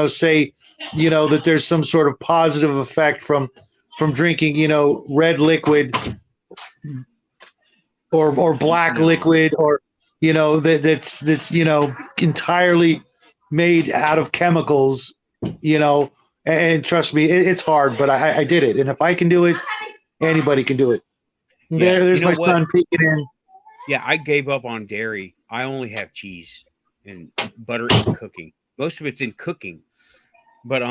say, that there's some sort of positive effect from drinking, red liquid or black liquid, or, that's entirely made out of chemicals, and trust me, it's hard, but I did it. And if I can do it, anybody can do it. Yeah, there's my son peeking in. Yeah, I gave up on dairy. I only have cheese and butter and cooking. Most of it's in cooking. But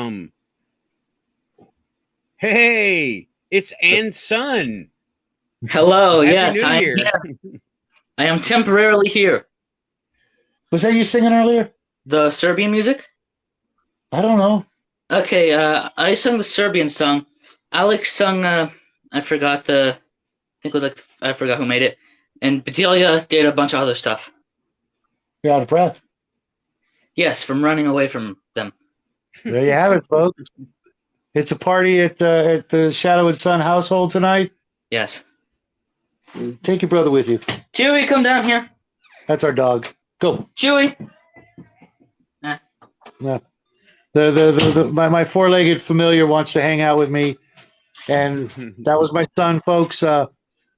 hey, it's Ann's son. Hello, Happy yes, New I am Year. here. I am temporarily here. Was that you singing earlier? The Serbian music? I don't know. Okay, I sung the Serbian song. Alex sung, I forgot I forgot who made it. And Bedelia did a bunch of other stuff. You're out of breath. Yes, from running away from them. There you have it, folks. It's a party at the Shadow and Sun household tonight. Yes. Take your brother with you. Chewie, come down here. That's our dog. Go. Chewie. Yeah. My 4-legged familiar wants to hang out with me, and that was my son, folks.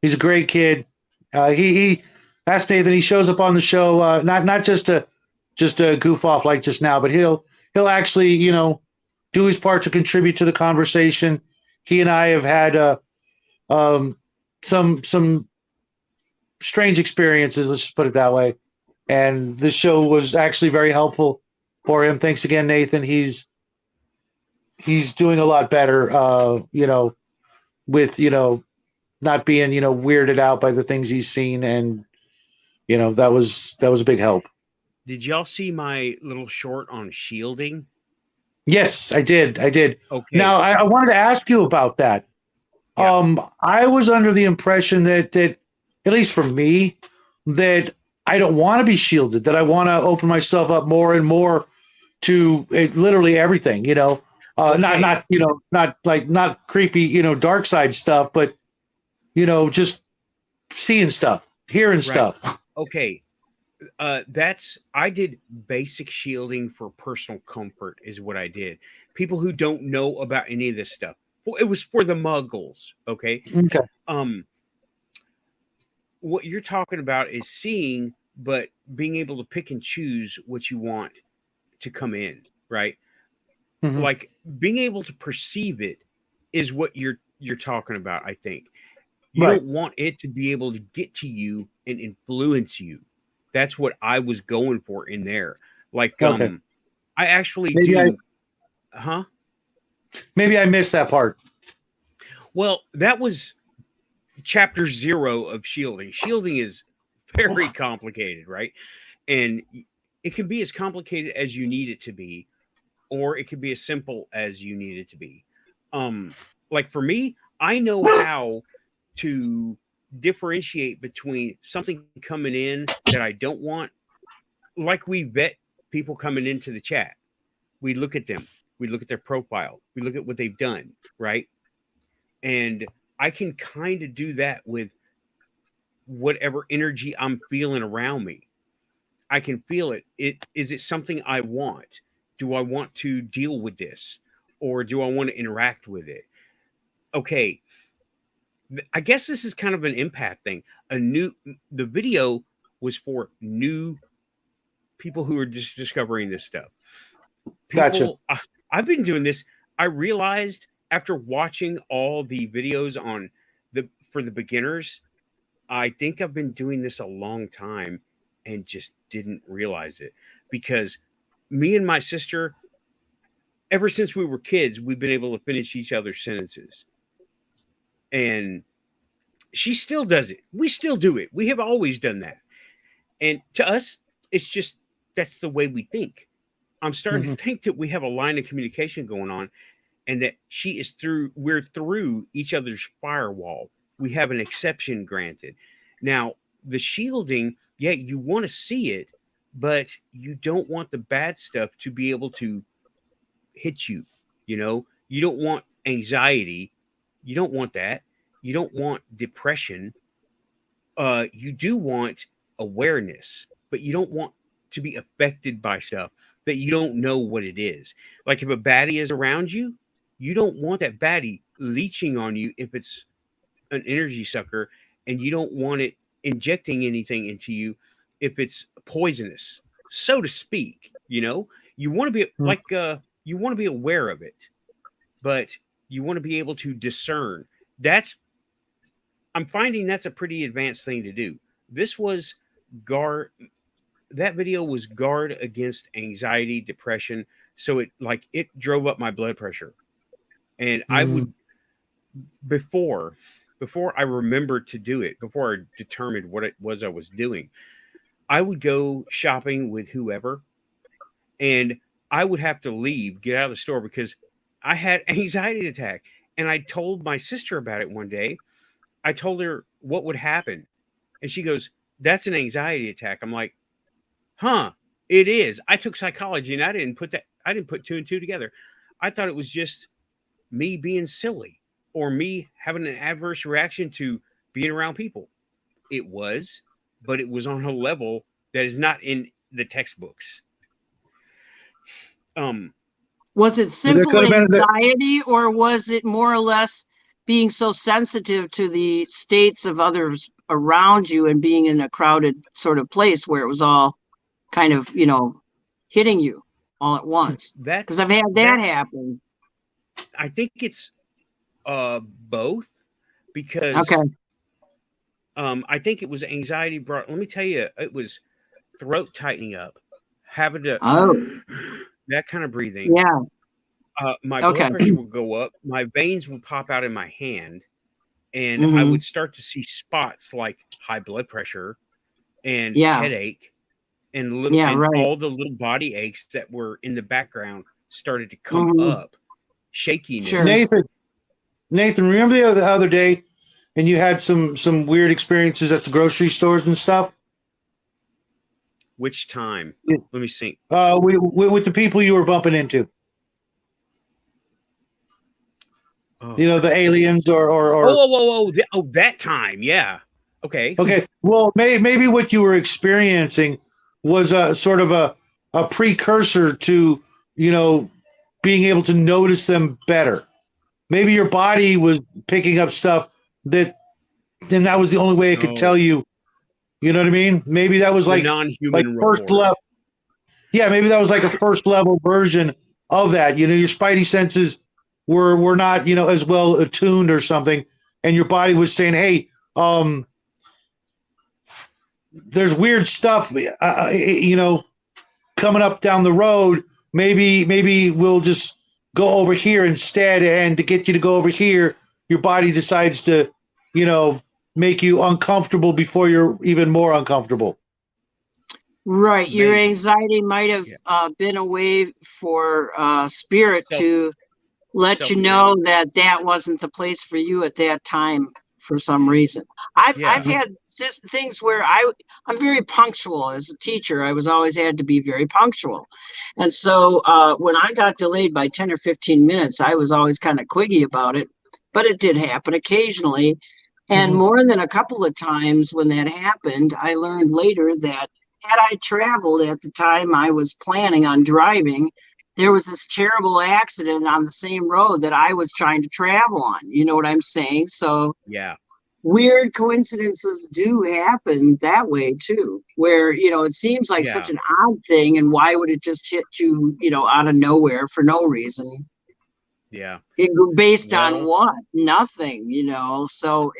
He's a great kid. He asked Nathan. He shows up on the show, not just to goof off like just now, but he'll actually do his part to contribute to the conversation. He and I have had some strange experiences. Let's just put it that way. And this show was actually very helpful for him. Thanks again, Nathan. He's doing a lot better, with, not being, weirded out by the things he's seen. And, that was a big help. Did y'all see my little short on shielding? Yes, I did. Okay. Now, I wanted to ask you about that. Yeah. I was under the impression that, at least for me, that I don't want to be shielded, that I want to open myself up more and more to literally everything, not creepy, dark side stuff, but, just seeing stuff, hearing stuff. Okay. I did basic shielding for personal comfort is what I did. People who don't know about any of this stuff. Well, it was for the muggles. Okay. Okay. What you're talking about is seeing, but being able to pick and choose what you want to come in, right? Mhm. Like being able to perceive it is what you're talking about. I think you Right. don't want it to be able to get to you and influence you. That's what I was going for in there. Like, Okay. I actually Maybe do. Huh? Maybe I missed that part. Well, that was chapter 0 of shielding. Shielding is very complicated, right? And it can be as complicated as you need it to be, or it can be as simple as you need it to be. Like for me, I know how to differentiate between something coming in that I don't want. Like we vet people coming into the chat. We look at them, we look at their profile, we look at what they've done, right? And I can kind of do that with whatever energy I'm feeling around me. I can feel it. Is it something I want? Do I want to deal with this? Or do I want to interact with it? Okay. I guess this is kind of an empath thing. The video was for new people who are just discovering this stuff. Gotcha. I've been doing this. I realized after watching all the videos for the beginners, I think I've been doing this a long time and just didn't realize it, because me and my sister, ever since we were kids, we've been able to finish each other's sentences. And she still does it. We still do it. We have always done that. And to us, it's just, that's the way we think. I'm starting to think that we have a line of communication going on, and that we're through each other's firewall. We have an exception granted. Now, the shielding, yeah, you want to see it, but you don't want the bad stuff to be able to hit you. You know, you don't want anxiety. You don't want that. You don't want depression. You do want awareness, but you don't want to be affected by stuff that you don't know what it is. Like if a baddie is around you, you don't want that baddie leeching on you if it's an energy sucker, and you don't want it injecting anything into you if it's poisonous, so to speak. You know, you want to be you want to be aware of it, but you want to be able to discern. I'm finding that's a pretty advanced thing to do. This was that video was guard against anxiety, depression. So it drove up my blood pressure. And I would, before I remembered to do it, before I determined what it was I was doing, I would go shopping with whoever, and I would have to leave, get out of the store, because I had anxiety attack. And I told my sister about it one day. I told her what would happen. And she goes, "That's an anxiety attack." I'm like, "Huh, it is." I took psychology, and I didn't put 2 and 2 together. I thought it was just me being silly or me having an adverse reaction to being around people. It was, but it was on a level that is not in the textbooks. Was it simple could have been anxiety, or was it more or less being so sensitive to the states of others around you and being in a crowded sort of place where it was all kind of, hitting you all at once? Because I've had that happen. I think it's both, because I think it was anxiety brought. Let me tell you, it was throat tightening up, having to that kind of breathing. Yeah. My blood pressure would go up. My veins would pop out in my hand, and I would start to see spots like high blood pressure and headache, and all the little body aches that were in the background started to come up. Shakiness. Sure. Nathan, remember the other day, and you had some weird experiences at the grocery stores and stuff? Which time? Yeah. Let me see. With the people you were bumping into. Oh. The aliens or that time, yeah. Okay. Okay. Well, maybe what you were experiencing was a sort of a precursor to, you know, being able to notice them better. Maybe your body was picking up stuff that, and that was the only way it could Oh, tell you. You know what I mean? Maybe that was the like non-human first report. level. Yeah, maybe that was like a first level version of that. You know, your spidey senses were not, you know, as well attuned or something, and your body was saying, "Hey, there's weird stuff, you know, coming up down the road. Maybe we'll just go over here instead." And to get you to go over here, your body decides to, you know, make you uncomfortable before you're even more uncomfortable. Right. Your Maybe. anxiety might have Yeah. been a way for spirit Self to let you know self-defense. that that wasn't the place for you at that time for some reason. I've Yeah. had things where I'm very punctual as a teacher. I was always had to be very punctual, and so when I got delayed by 10 or 15 minutes, I was always kind of quiggy about it. But it did happen occasionally, and Mhm. more than a couple of times when that happened, I learned later that had I traveled at the time I was planning on driving, there was this terrible accident on the same road that I was trying to travel on. You know what I'm saying? So Yeah. weird coincidences do happen that way too, where, you know, it seems like such Yeah. an odd thing. And why would it just hit you, you know, out of nowhere for no reason? Yeah. Based on Well, what? Nothing, you know. So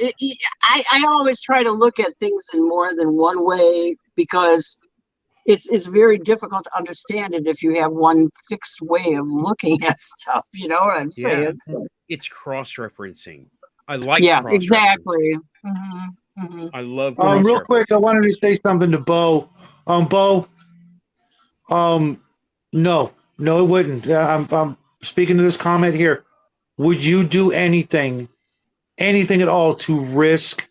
I always try to look at things in more than one way because it's very difficult to understand it if you have one fixed way of looking at stuff. You know what I'm yeah. saying? So, It's cross-referencing. I like yeah, cross-referencing. exactly. I love Real quick, I cross-referencing. wanted to say something to Bo. Bo, um, no, it wouldn't. I'm speaking to this comment here. Would you do anything at all to risk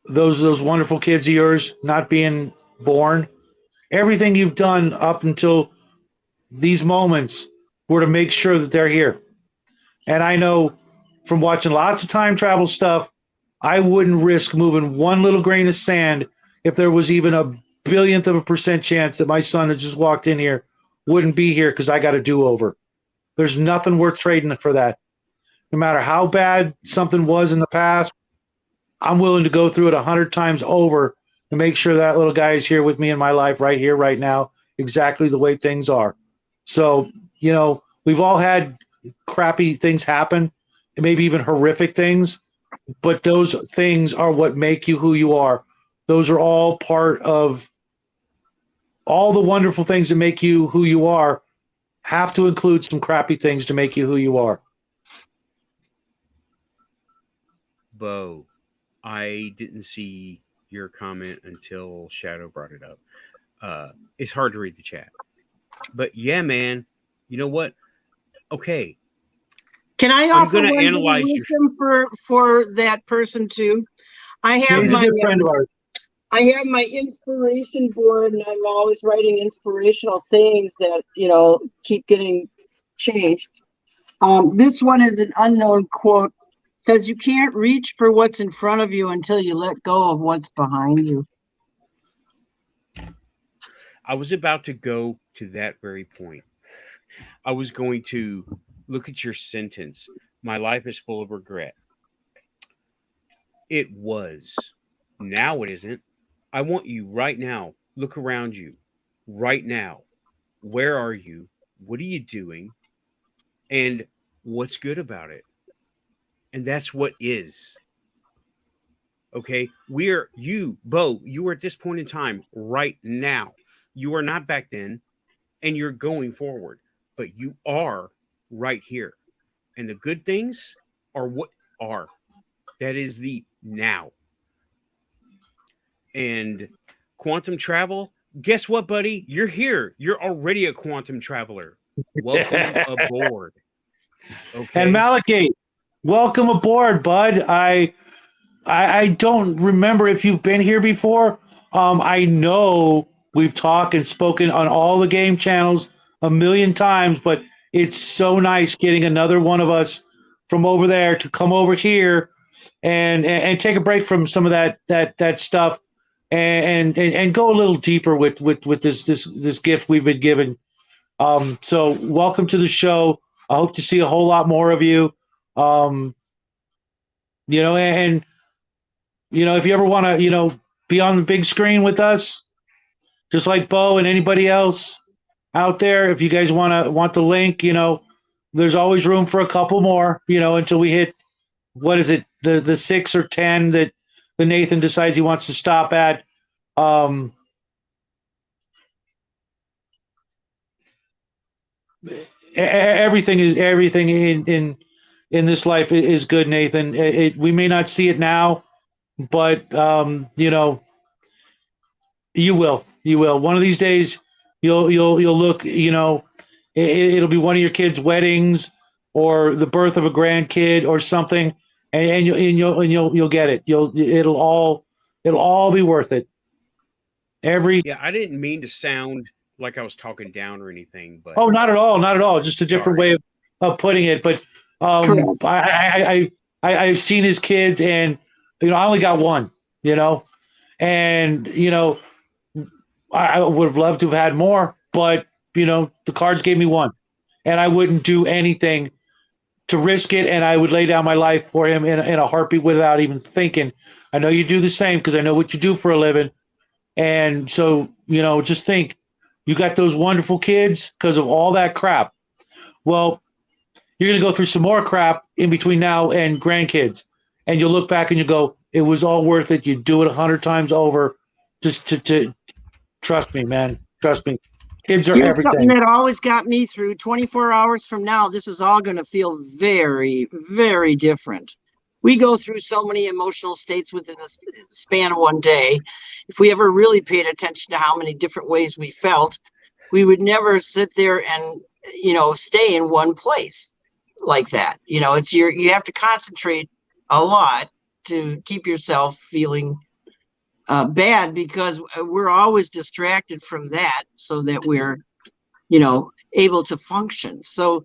those wonderful kids of yours not being born? Everything you've done up until these moments were to make sure that they're here. And I know from watching lots of time travel stuff, I wouldn't risk moving one little grain of sand if there was even a billionth of a percent chance that my son that just walked in here wouldn't be here because I got a do over. There's nothing worth trading for that. No matter how bad something was in the past, I'm willing to go through it 100 times over to make sure that little guy is here with me in my life right here, right now, exactly the way things are. So, you know, we've all had crappy things happen, maybe even horrific things, but those things are what make you who you are. Those are all part of all the wonderful things that make you who you are, have to include some crappy things to make you who you are. Bo, I didn't see your comment until Shadow brought it up. It's hard to read the chat. But yeah, man, you know what? Okay. Can I I'm offer gonna one bit of analyze your wisdom for that person too? I have He's a my good friend of ours. I have my inspiration board, and I'm always writing inspirational sayings that, you know, keep getting changed. This one is an unknown quote. Says you can't reach for what's in front of you until you let go of what's behind you. I was about to go to that very point. I was going to look at your sentence. My life is full of regret. It was. Now it isn't. I want you right now. Look around you. Right now. Where are you? What are you doing? And what's good about it? And that's what is. Okay. Bo, you are at this point in time right now. You are not back then and you're going forward, but you are right here. And the good things are what are. That is the now. And quantum travel, guess what, buddy? You're here. You're already a quantum traveler. Welcome aboard. Okay. And Malachite, welcome aboard, bud. I don't remember if you've been here before. I know we've talked and spoken on all the game channels a million times, but it's so nice getting another one of us from over there to come over here and take a break from some of that stuff, and go a little deeper with this gift we've been given. So welcome to the show. I hope to see a whole lot more of you. And if you ever want to, be on the big screen with us, just like Bo and anybody else out there, if you guys want the link, there's always room for a couple more, until we hit, what is it, the 6 or 10 that the Nathan decides he wants to stop at. Everything in this life is good, Nathan. We may not see it now, but you will. One of these days, you'll look. It'll be one of your kids' weddings or the birth of a grandkid or something, and you'll get it. It'll all be worth it. Yeah, I didn't mean to sound like I was talking down or anything, but not at all. Just a different way of putting it. But I've seen his kids, and I only got one. And I would have loved to have had more, but the cards gave me one, and I wouldn't do anything to risk it, and I would lay down my life for him in a heartbeat without even thinking. I know you do the same because I know what you do for a living, and so just think, you got those wonderful kids because of all that crap. Well, you're going to go through some more crap in between now and grandkids, and you'll look back and you go, it was all worth it. You do it 100 times over, just to trust me, man. Trust me. Kids are Here's everything. something that always got me through. 24 hours from now, this is all going to feel very, very different. We go through so many emotional states within the span of one day. If we ever really paid attention to how many different ways we felt, we would never sit there and, stay in one place like that. You have to concentrate a lot to keep yourself feeling bad, because we're always distracted from that so that we're, able to function. So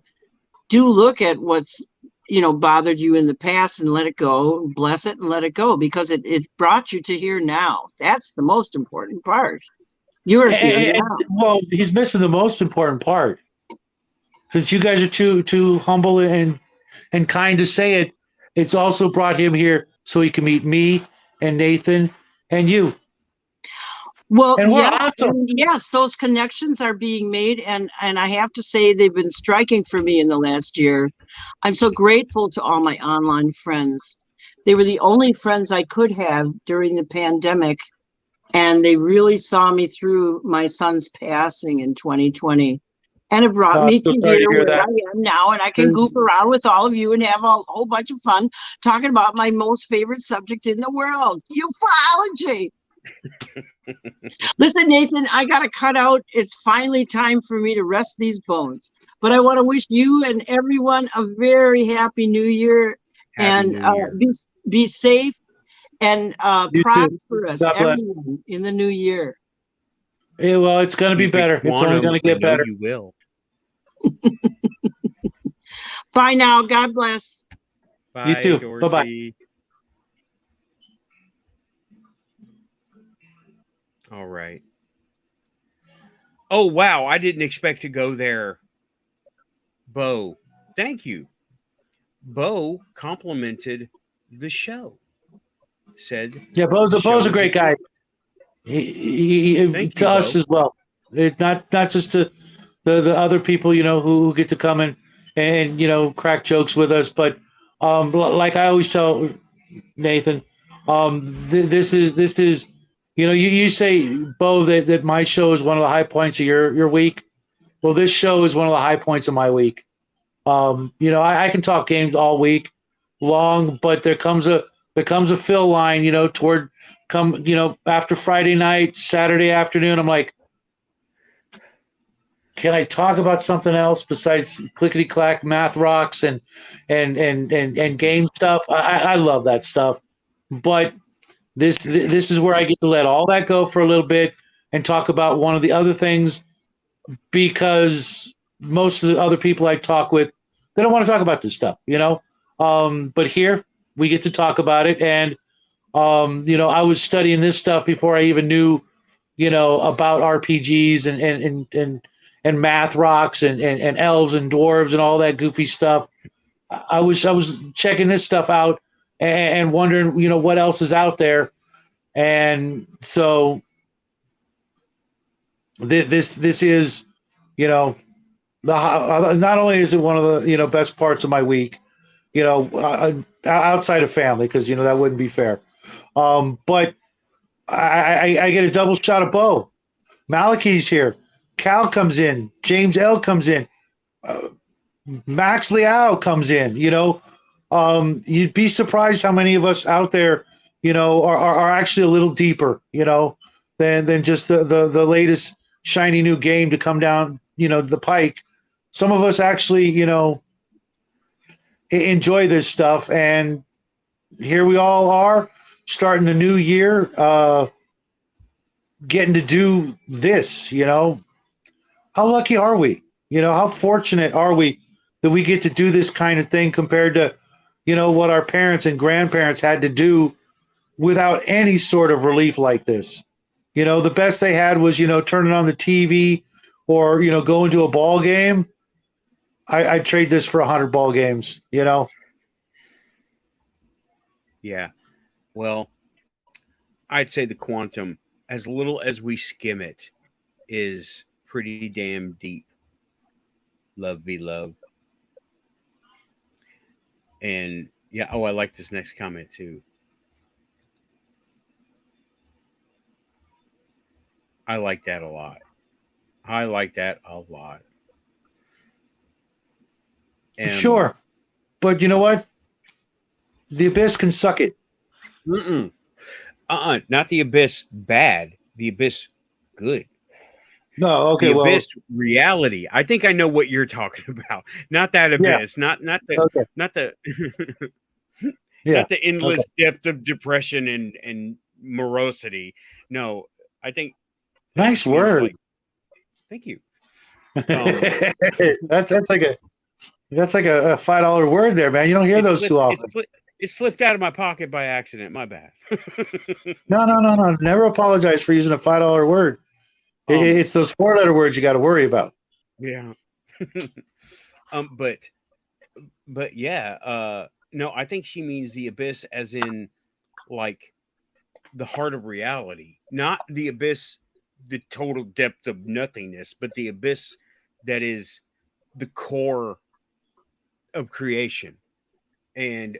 do look at what's, bothered you in the past and let it go, bless it and let it go, because it brought you to here now. That's the most important part. You're here now. Well, he's missing the most important part. Since you guys are too humble and kind to say it, it's also brought him here so he can meet me and Nathan and you. Well, and yes, awesome. Yes, those connections are being made, and I have to say they've been striking for me in the last year. I'm so grateful to all my online friends. They were the only friends I could have during the pandemic, and they really saw me through my son's passing in 2020. And it brought me to here where I am now, and I can goof around with all of you and have a whole bunch of fun talking about my most favorite subject in the world, ufology. Listen, Nathan, I got to cut out. It's finally time for me to rest these bones. But I want to wish you and everyone a very happy New Year. Be safe and prosperous, everyone, in the new year. Yeah, well, it's going to be better. It's only going to get better. You will. Bye now. God bless. Bye, you too. Dorothy. Bye-bye. All right. Oh, wow. I didn't expect to go there. Bo, thank you. Bo complimented the show. Said, yeah, Bo's a great guy. He to us as well. It's not just to the other people, who get to come and crack jokes with us. But like I always tell Nathan, this is you say, Bo, that my show is one of the high points of your week. Well, this show is one of the high points of my week. I can talk games all week long, but there comes a fill line, after Friday night, Saturday afternoon, I'm like, can I talk about something else besides clickety clack math rocks and game stuff? I love that stuff, but this is where I get to let all that go for a little bit and talk about one of the other things, because most of the other people I talk with, they don't want to talk about this stuff, But here, we get to talk about it. And I was studying this stuff before I even knew, about RPGs and math rocks and elves and dwarves and all that goofy stuff. I was checking this stuff out and wondering, what else is out there. And so this is, you know, not only is it one of the best parts of my week, outside of family, because that wouldn't be fair. But I get a double shot of Bo. Malachi's here. Cal comes in. James L comes in. Max Liao comes in. You'd be surprised how many of us out there, are actually a little deeper, than just the latest shiny new game to come down, the pike. Some of us actually, enjoy this stuff, and here we all are starting the new year, getting to do this. How lucky are we? How fortunate are we that we get to do this kind of thing compared to, what our parents and grandparents had to do without any sort of relief like this. The best they had was, turning on the TV or, going to a ball game. I'd trade this for 100 ball games, Yeah. Well, I'd say the quantum, as little as we skim it, is pretty damn deep. Love be love. And yeah, I like this next comment too. I like that a lot. I like that a lot. And, Sure. But you know what? The Abyss can suck it. Not the Abyss bad. The Abyss good. No, okay, the well, Abyss reality. I think I know what you're talking about. Not that Abyss. Not the okay. not the Yeah. not the endless depth of depression and morosity. No, I think Nice means, word. like, thank you. That's like a $5 word there, man. You don't hear those too often. It slipped out of my pocket by accident. My bad. No. Never apologize for using a $5 word. It's those 4-letter words you got to worry about. Yeah. But yeah. No, I think she means the abyss as in like the heart of reality, not the abyss, the total depth of nothingness, but the abyss that is the core of creation. And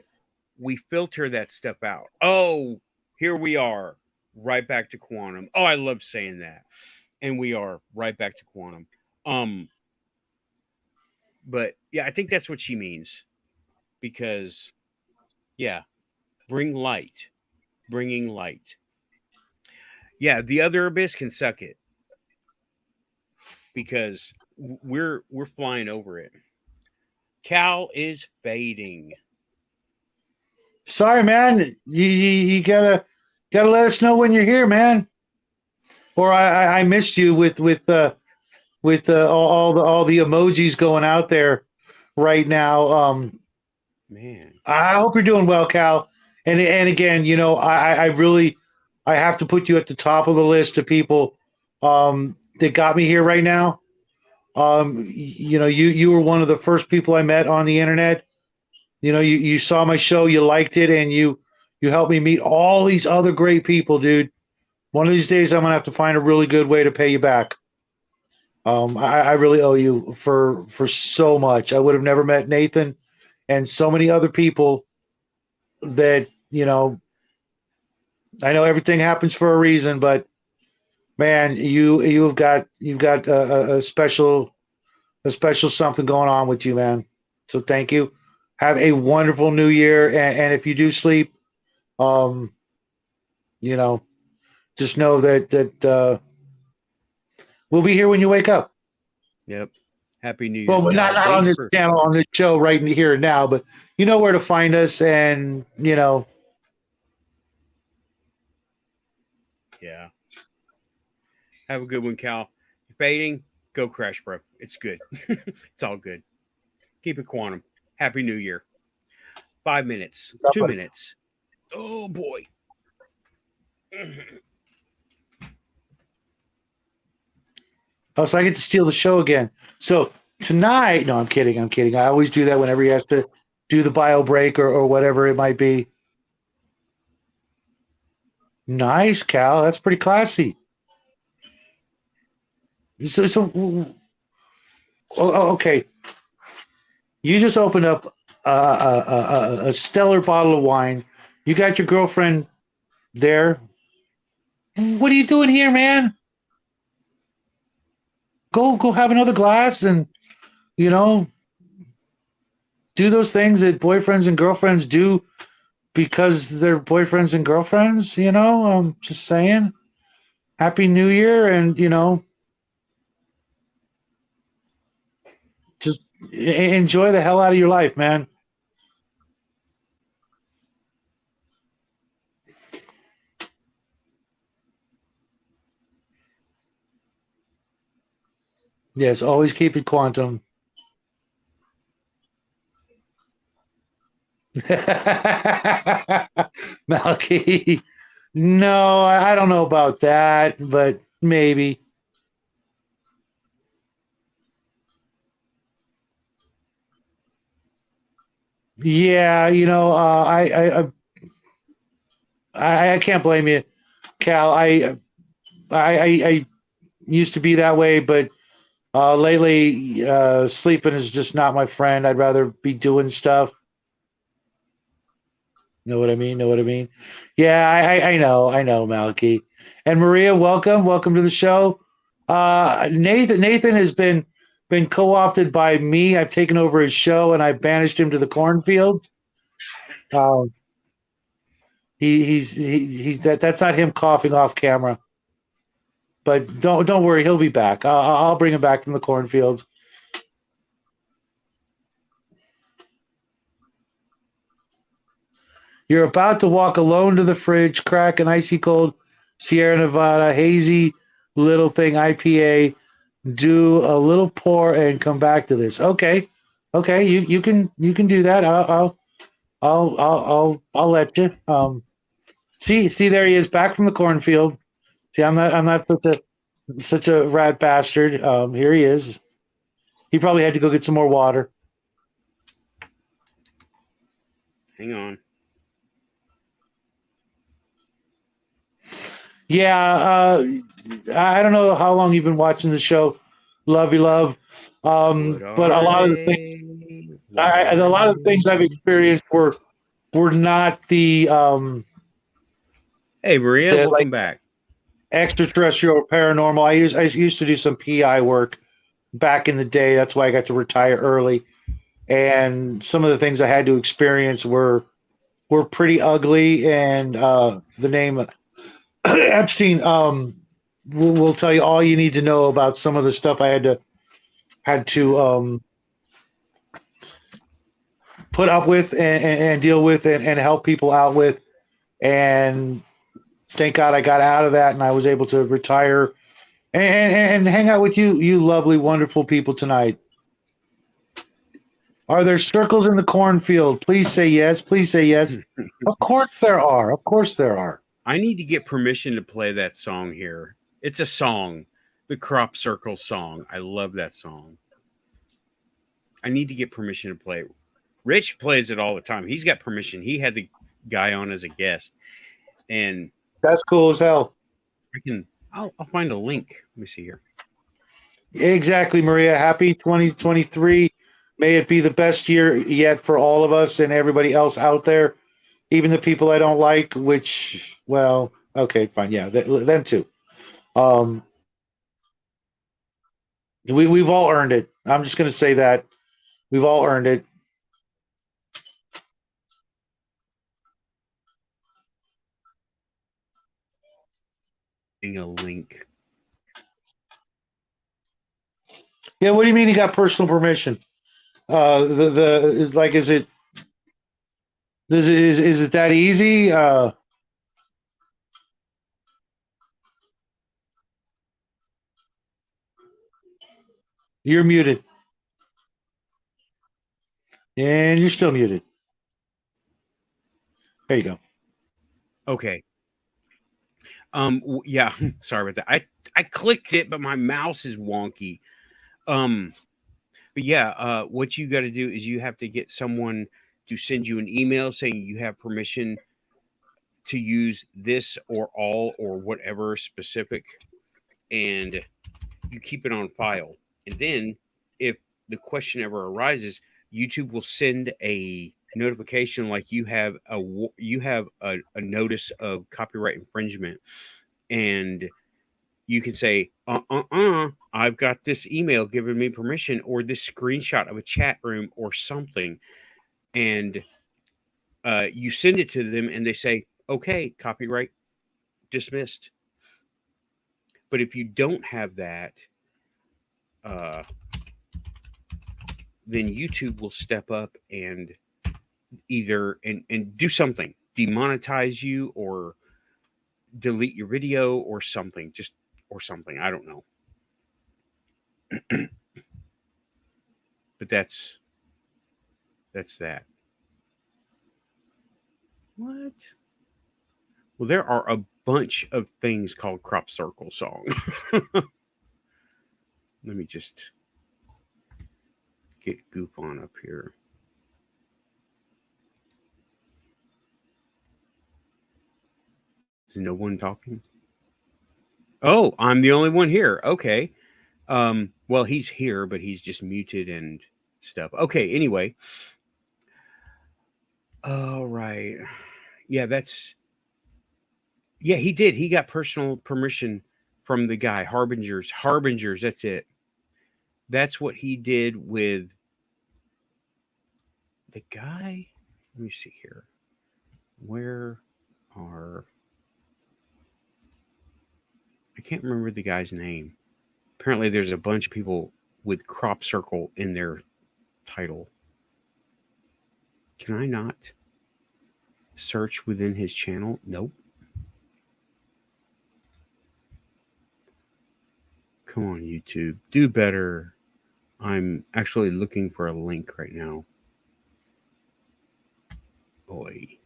we filter that stuff out. Oh, here we are, right back to quantum. Oh, I love saying that. And we are right back to quantum. But yeah, I think that's what she means. Because yeah, bringing light. Yeah, the other abyss can suck it. Because we're flying over it. Cal is fading. Sorry, man. You gotta let us know when you're here, man. Or I missed you with all the emojis going out there right now. Man. I hope you're doing well, Cal. And again, I really have to put you at the top of the list of people that got me here right now. You were one of the first people I met on the internet. You saw my show, you liked it, and you helped me meet all these other great people, dude. One of these days, I'm gonna have to find a really good way to pay you back. I really owe you for so much. I would have never met Nathan and so many other people that I know everything happens for a reason, but man, you've got a special something going on with you, man. So thank you. Have a wonderful new year, and if you do sleep, just know that we'll be here when you wake up. Yep. Happy New Year. Well, not on this channel, on this show right here and now, but you know where to find us, and Yeah. Have a good one, Cal. You're fading. Go crash, bro. It's good. It's all good. Keep it quantum. Happy New Year. 5 minutes, Stop 2 it. minutes. Oh boy. Oh, so I get to steal the show again. So tonight, no, I'm kidding. I'm kidding. I always do that whenever he has to do the bio break or whatever it might be. Nice, Cal. That's pretty classy. Okay. You just opened up a stellar bottle of wine. You got your girlfriend there. What are you doing here, man? Go have another glass and you know do those things that boyfriends and girlfriends do because they're boyfriends and girlfriends. I'm just saying. Happy New Year, and just enjoy the hell out of your life, man. Yes, always keep it quantum. Malky. No, I don't know about that, but maybe. Yeah, I can't blame you, Cal. I used to be that way, but lately, sleeping is just not my friend. I'd rather be doing stuff. Know what I mean? Know what I mean? Yeah, I know, Malky. And Maria, welcome to the show. Nathan has been co-opted by me. I've taken over his show and I banished him to the cornfield. Um, he's that's not him coughing off camera. But don't worry, he'll be back. I'll bring him back from the cornfields. You're about to walk alone to the fridge, crack an icy cold Sierra Nevada hazy little thing IPA, do a little pour, and come back to this. Okay, you can do that. I'll let you. See, there he is, back from the cornfield. See, I'm not such a rat bastard. Here he is. He probably had to go get some more water. Hang on. Yeah, I don't know how long you've been watching the show, Love You Love, but a lot of the things, a lot of the things I've experienced were not Hey, Maria, the welcome like back. extraterrestrial or paranormal. I used to do some PI work back in the day. That's why I got to retire early, and some of the things I had to experience were pretty ugly. And the name Epstein will tell you all you need to know about some of the stuff I had to put up with and deal with and help people out with. And thank God I got out of that and I was able to retire and hang out with you lovely, wonderful people tonight. Are there circles in the cornfield? Please say yes. Please say yes. Of course there are. Of course there are. I need to get permission to play that song here. It's a song, the Crop Circle song. I love that song. I need to get permission to play it. Rich plays it all the time. He's got permission. He had the guy on as a guest, and That's cool as hell. I'll find a link. Let me see here. Exactly, Maria. Happy 2023. May it be the best year yet for all of us and everybody else out there, even the people I don't like, which, well, okay, fine. Yeah, them too. We've all earned it. I'm just going to say that. We've all earned it. A link. Yeah, what do you mean you got personal permission? The is like, is it that easy? You're muted, and you're still muted. There you go. Okay. Yeah, sorry about that. I clicked it, but my mouse is wonky. But yeah, what you got to do is you have to get someone to send you an email saying you have permission to use this or all or whatever specific, and you keep it on file. And then if the question ever arises, YouTube will send a notification like you have a notice of copyright infringement, and you can say, I've got this email giving me permission, or this screenshot of a chat room or something. And you send it to them and they say, okay, copyright dismissed. But if you don't have that, then YouTube will step up and either and do something, demonetize you or delete your video or something, or something. I don't know. But that's that. What? Well, there are a bunch of things called Crop Circle song. Let me just get Goop on up here. Is no one talking? Oh, I'm the only one here. Okay. Well, he's here, but he's just muted and stuff. Okay, anyway. All right. Yeah, he did. He got personal permission from the guy. Harbingers, that's it. That's what he did with the guy. Let me see here. Where are... I can't remember the guy's name. Apparently there's a bunch of people with Crop Circle in their title. Can I not search within his channel? Nope. Come on, YouTube. Do better. I'm actually looking for a link right now. Boy.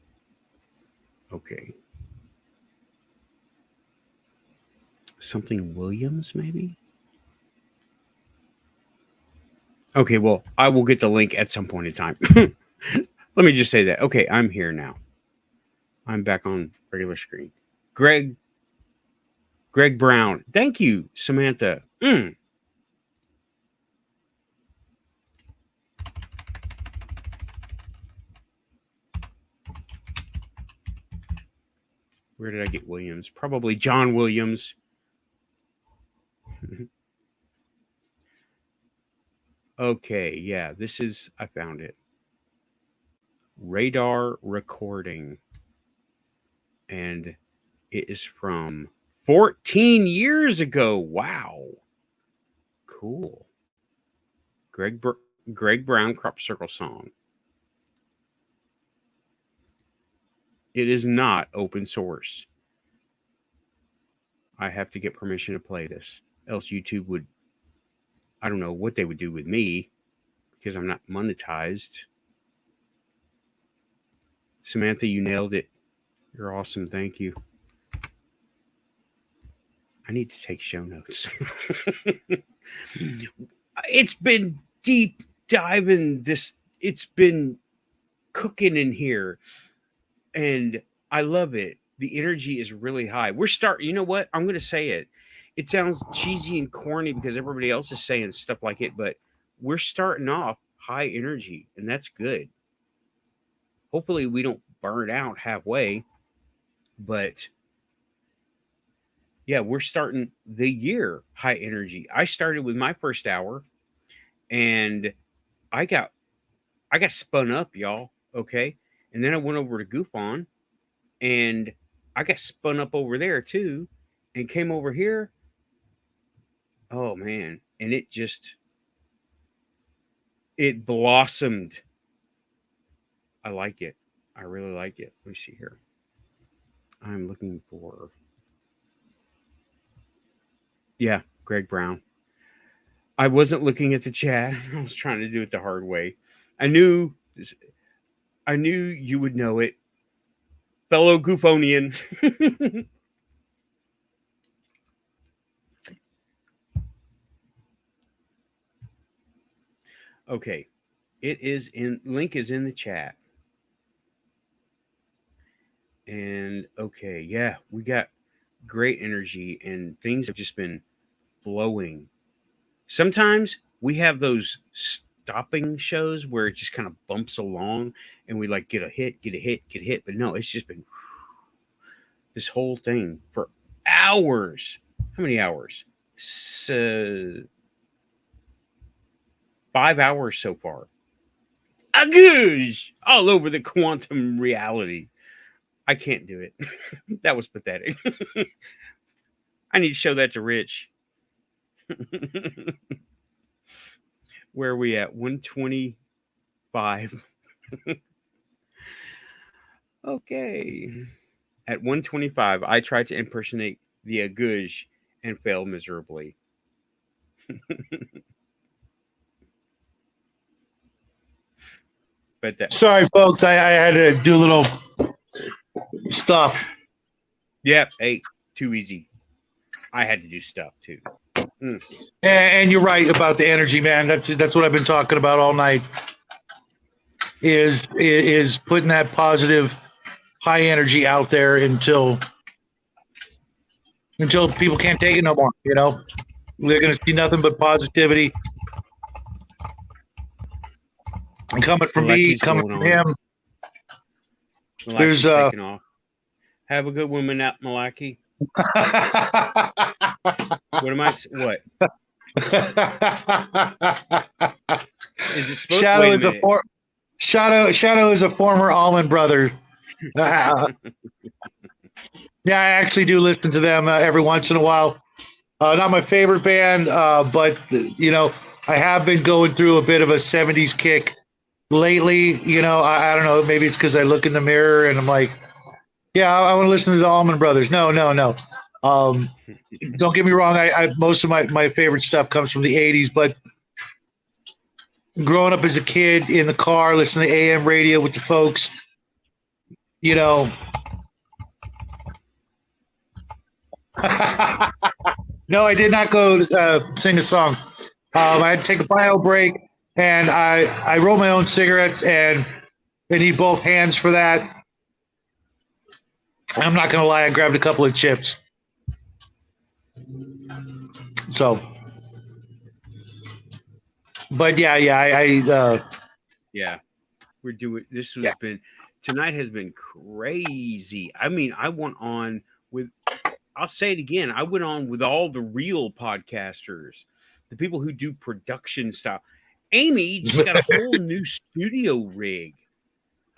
Okay. Something Williams, maybe? Okay, well, I will get the link at some point in time. Let me just say that. Okay, I'm here now. I'm back on regular screen. Greg Brown. Thank you, Samantha. Where did I get Williams? Probably John Williams. Okay, yeah, I found it. Radar Recording. And it is from 14 years ago. Wow. Cool. Greg Brown Crop Circle song. It is not open source. I have to get permission to play this. Else YouTube would... I don't know what they would do with me because I'm not monetized. Samantha, you nailed it. You're awesome. Thank you. I need to take show notes. It's been deep diving this. It's been cooking in here. And I love it. The energy is really high. You know what? I'm going to say it. It sounds cheesy and corny because everybody else is saying stuff like it, but we're starting off high energy, and that's good. Hopefully we don't burn out halfway, but yeah, we're starting the year high energy. I started with my first hour and I got spun up, y'all. Okay. And then I went over to Goof On and I got spun up over there too and came over here. Oh man. And it blossomed. I like it. I really like it. Let me see here. I'm looking for... Yeah, Greg Brown. I wasn't looking at the chat. I was trying to do it the hard way. I knew you would know it. fellow Goofonian. Okay, link is in the chat. And okay, yeah, we got great energy and things have just been flowing. Sometimes we have those stopping shows where it just kind of bumps along and we like get a hit, but no, it's just been this whole thing for hours. How many hours? 5 hours so far. A goosh all over the quantum reality. I can't do it. That was pathetic. I need to show that to Rich. Where are we at? 125. Okay. At 125, I tried to impersonate the Aguj and failed miserably. But that, Sorry, folks. I had to do a little stuff. yeah, hey, too easy. I had to do stuff too. And you're right about the energy, man. That's what I've been talking about all night. Is putting that positive, high energy out there until people can't take it no more. You know, they're gonna see nothing but positivity. And coming from me, coming from him. Malachi's taking off. Have a good one, Malaki. What am I? What? Is it supposed? Shadow is a former Allman Brother. Yeah, I actually do listen to them every once in a while. Not my favorite band, but you know, I have been going through a bit of a '70s kick lately. You know, I don't know. Maybe it's because I look in the mirror and I'm like, yeah, I want to listen to the Allman Brothers. No. Don't get me wrong. I most of my favorite stuff comes from the '80s, but growing up as a kid in the car, listening to AM radio with the folks, you know. No, I did not go sing a song. I had to take a bio break, and I rolled my own cigarettes, and I need both hands for that. I'm not gonna lie, I grabbed a couple of chips. So, but yeah, yeah, we're doing this. Tonight has been crazy. I mean, I went on with. I'll say it again. I went on with all the real podcasters, the people who do production stuff. Amy just got a whole new studio rig.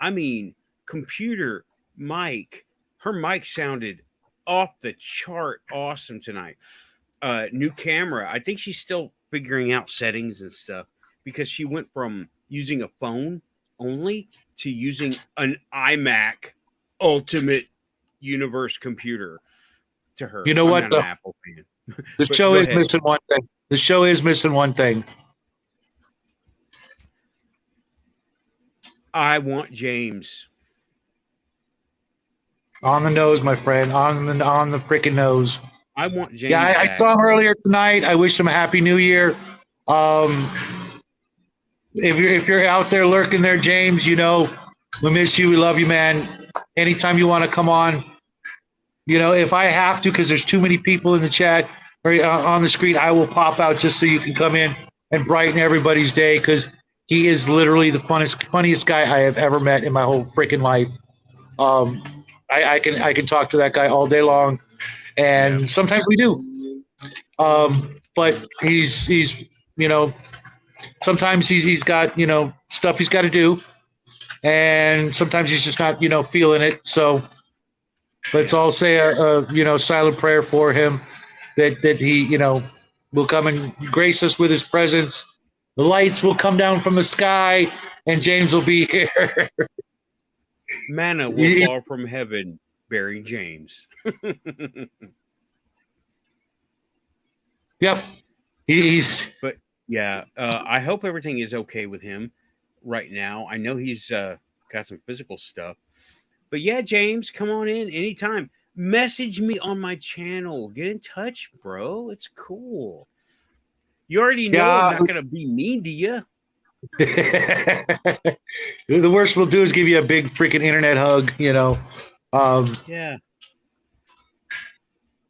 I mean, computer mic. Her mic sounded off the chart awesome tonight. New camera. I think she's still figuring out settings and stuff because she went from using a phone only to using an iMac Ultimate Universe computer to her. You know what? I'm not an Apple fan. The show is missing one thing. The show is missing one thing. I want James. On the nose, my friend. On the freaking nose. I want James. Yeah, I saw him earlier tonight. I wish him a happy new year. If you're out there lurking there, James, you know, we miss you. We love you, man. Anytime you want to come on, you know, if I have to, because there's too many people in the chat or on the screen, I will pop out just so you can come in and brighten everybody's day, because he is literally the funniest guy I have ever met in my whole freaking life. I can talk to that guy all day long, and sometimes we do. But he's you know, sometimes he's got, you know, stuff he's got to do, and sometimes he's just not, you know, feeling it. So let's all say a you know, silent prayer for him that he, you know, will come and grace us with his presence. The lights will come down from the sky, and James will be here. Manna will fall from heaven, bearing James. Yep. But yeah, I hope everything is okay with him right now. I know he's got some physical stuff, But yeah, James, come on in anytime. Message me on my channel. Get in touch, bro. It's cool. You already know I'm Yeah. not gonna be mean to you. The worst we'll do is give you a big freaking internet hug, Yeah.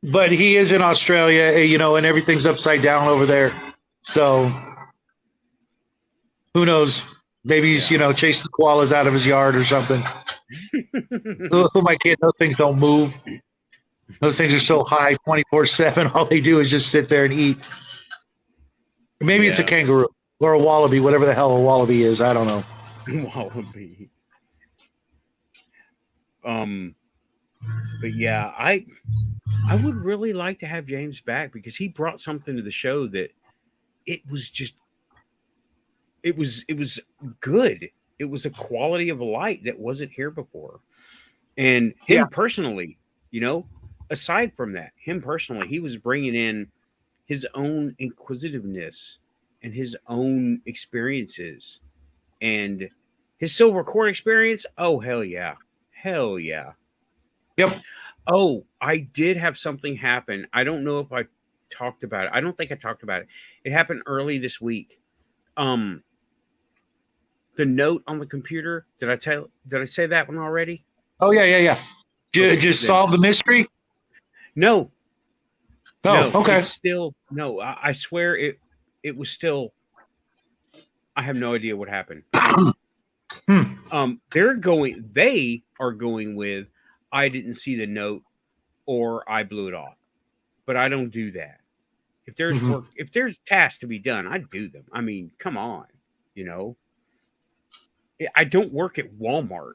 But he is in Australia, and everything's upside down over there. So who knows? Maybe he's, chasing koalas out of his yard or something. Who my kid, those things don't move. Those things are so high 24/7. All they do is just sit there and eat. Maybe it's a Yeah. kangaroo or a wallaby, whatever the hell a wallaby is. I don't know. Wallaby. But yeah, I would really like to have James back because he brought something to the show that it was good. It was a quality of light that wasn't here before. And him personally, aside from that, he was bringing in his own inquisitiveness and his own experiences and his silver cord experience. Oh, hell yeah. Hell yeah. Yep. Oh, I did have something happen. I don't know if I talked about it. I don't think I talked about it. It happened early this week. The note on the computer, did I say that one already? Oh, yeah. Just solve the mystery? No. Oh, No, okay. it's still no. I swear it was still. I have no idea what happened. They are going with I didn't see the note or I blew it off. But I don't do that. If there's work, if there's tasks to be done, I do them. I mean, come on, I don't work at Walmart.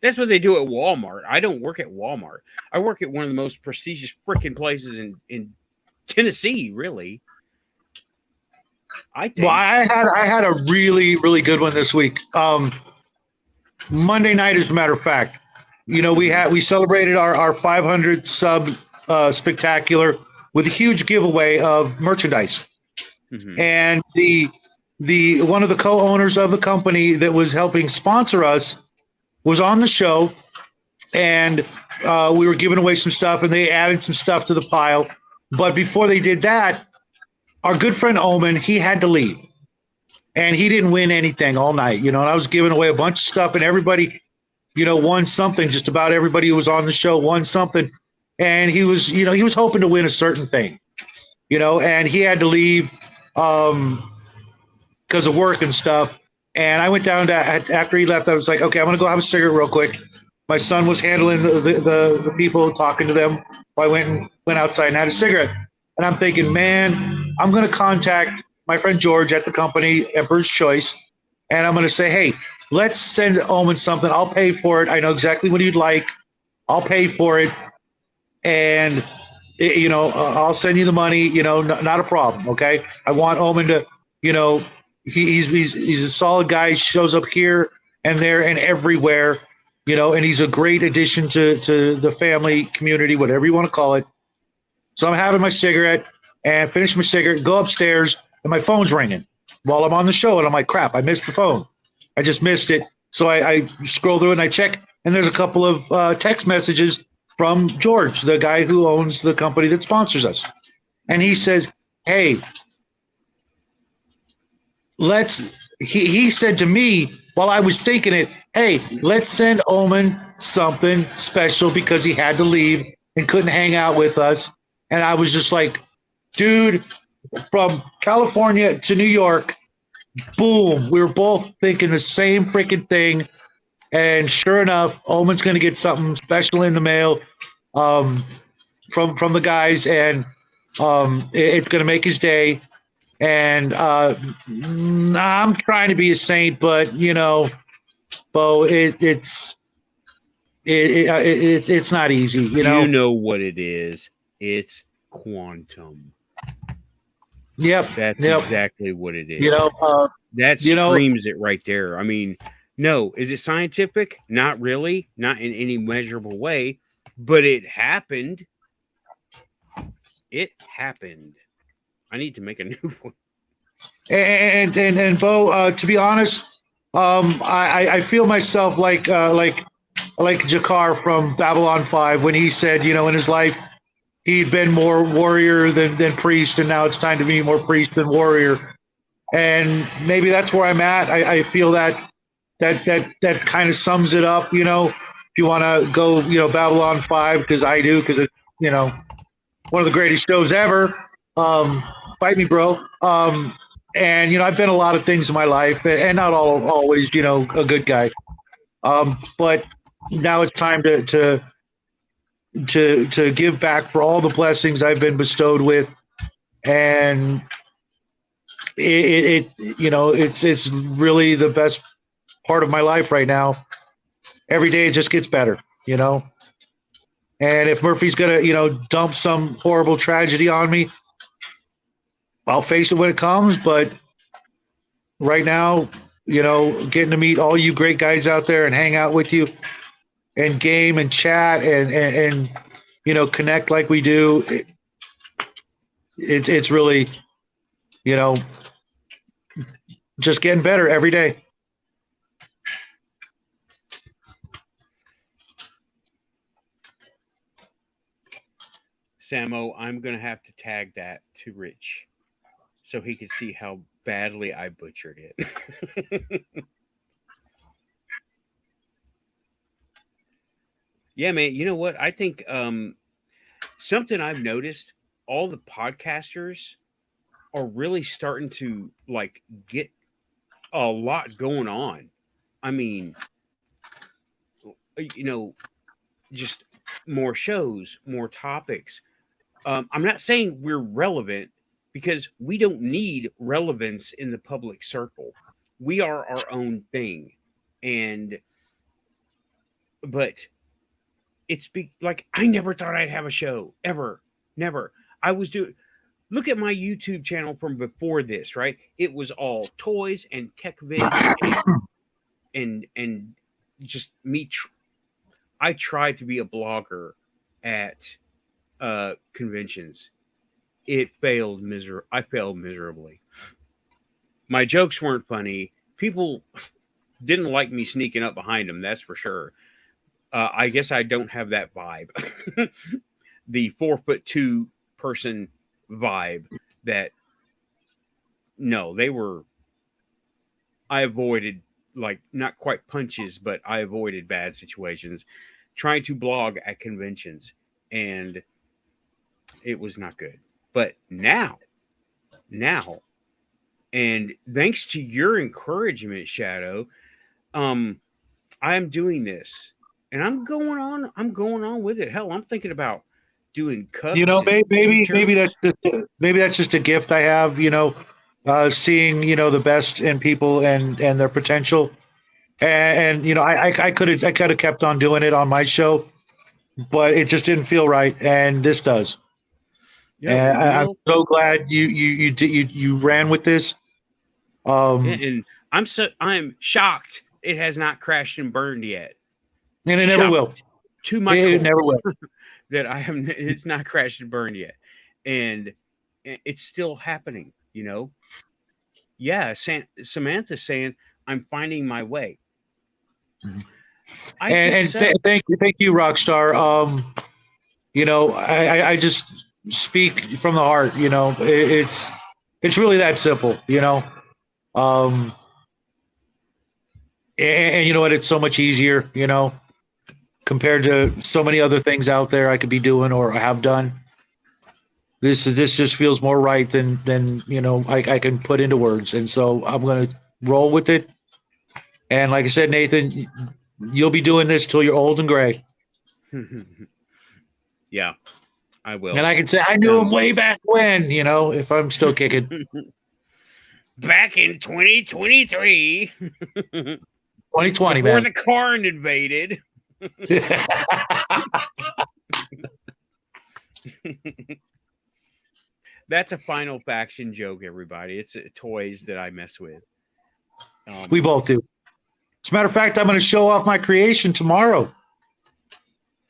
That's what they do at Walmart. I don't work at Walmart. I work at one of the most prestigious freaking places in Tennessee, really. I think. Well, I had a really, really good one this week. Monday night, as a matter of fact, we celebrated our 500 sub spectacular with a huge giveaway of merchandise. And the one of the co-owners of the company that was helping sponsor us was on the show, and we were giving away some stuff, and they added some stuff to the pile. But before they did that, our good friend Omen, he had to leave, and he didn't win anything all night. And I was giving away a bunch of stuff, and everybody, won something. Just about everybody who was on the show won something, and he was hoping to win a certain thing, and he had to leave because of work and stuff. And I went down to, after he left, I was like, okay, I'm gonna go have a cigarette real quick. My son was handling the people, talking to them. I went outside and had a cigarette. And I'm thinking, man, I'm gonna contact my friend George at the company, Emperor's Choice, and I'm gonna say, hey, let's send Omen something. I'll pay for it. I know exactly what he'd like. I'll pay for it, and I'll send you the money. Not a problem. Okay, I want Omen to, he's a solid guy. He shows up here and there and everywhere, and he's a great addition to the family community, whatever you want to call it. So I'm having my cigarette and finish my cigarette, go upstairs, and my phone's ringing while I'm on the show, and I'm like, crap, I missed the phone. I just missed it. So I scroll through it and I check, and there's a couple of text messages from George, the guy who owns the company that sponsors us. And he says, hey, he said to me while I was thinking it, hey, let's send Omen something special because he had to leave and couldn't hang out with us. And I was just like, dude, from California to New York, boom, we were both thinking the same freaking thing. And sure enough, Omen's going to get something special in the mail from the guys, and it's going to make his day. And I'm trying to be a saint, but Bo, it's not easy. You know what it is. It's quantum. Yep. That's exactly what it is. That screams it right there. I mean, no, is it scientific? Not really, not in any measurable way, but it happened. It happened. I need to make a new one. And Bo, to be honest, I feel myself like like Jakar from Babylon 5 when he said, in his life, he'd been more warrior than priest, and now it's time to be more priest than warrior. And maybe that's where I'm at. I feel that kind of sums it up. If you want to go, Babylon 5, because I do, because it's, one of the greatest shows ever. Fight me, bro. And I've been a lot of things in my life, and not always, a good guy. But now it's time to give back for all the blessings I've been bestowed with, and it's really the best part of my life right now. Every day it just gets better, And if Murphy's gonna, dump some horrible tragedy on me, I'll face it when it comes. But right now, getting to meet all you great guys out there and hang out with you and game and chat and connect like we do, it's really, just getting better every day. Samo, I'm going to have to tag that to Rich so he can see how badly I butchered it. Yeah, man. You know what? I think something I've noticed, all the podcasters are really starting to get a lot going on. I mean, just more shows, more topics. I'm not saying we're relevant, because we don't need relevance in the public circle. We are our own thing. But it's I never thought I'd have a show ever. Never. Look at my YouTube channel from before this, right? It was all toys and tech vids and just me. I tried to be a blogger at conventions. I failed miserably. My jokes weren't funny. People didn't like me sneaking up behind them, that's for sure. I guess I don't have that vibe. The 4'2" person vibe that, no, I avoided, not quite punches, but I avoided bad situations trying to blog at conventions, and it was not good. But now, and thanks to your encouragement, Shadow, I am doing this, and I'm going on with it. Hell, I'm thinking about doing cups. Maybe that's just a gift I have. Seeing the best in people and their potential, and I could have kept on doing it on my show, but it just didn't feel right, and this does. Yeah, and I'm so glad you ran with this. And I'm shocked it has not crashed and burned yet, and it never will. To my it never will. That it's not crashed and burned yet, and it's still happening. Yeah, Samantha's saying I'm finding my way. Mm-hmm. Thank you, Rockstar. I just speak from the heart. It's really that simple. And you know what? It's so much easier. Compared to so many other things out there I could be doing or have done. This just feels more right than I can put into words, and so I'm going to roll with it. And like I said, Nathan, you'll be doing this till you're old and gray. Yeah, I will. And I can say I knew him way back when, if I'm still kicking. Back in 2023. 2020, before man. the Karn invaded. That's a Final Faction joke, everybody. It's toys that I mess with. We both do. As a matter of fact, I'm going to show off my creation tomorrow.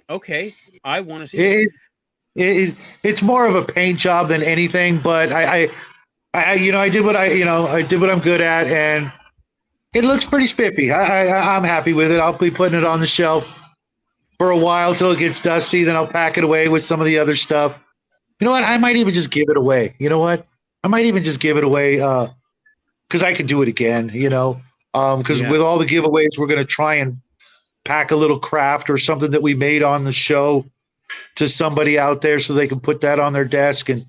Okay, I want to see it. It's more of a paint job than anything, but I did what I did what I'm good at, and It looks pretty spiffy. I'm happy with it. I'll be putting it on the shelf for a while till it gets dusty. Then I'll pack it away with some of the other stuff. You know what? I might even just give it away. You know what? I might even just give it away because I can do it again. You know, because Yeah. with all the giveaways, we're going to try and pack a little craft or something that we made on the show to somebody out there so they can put that on their desk and,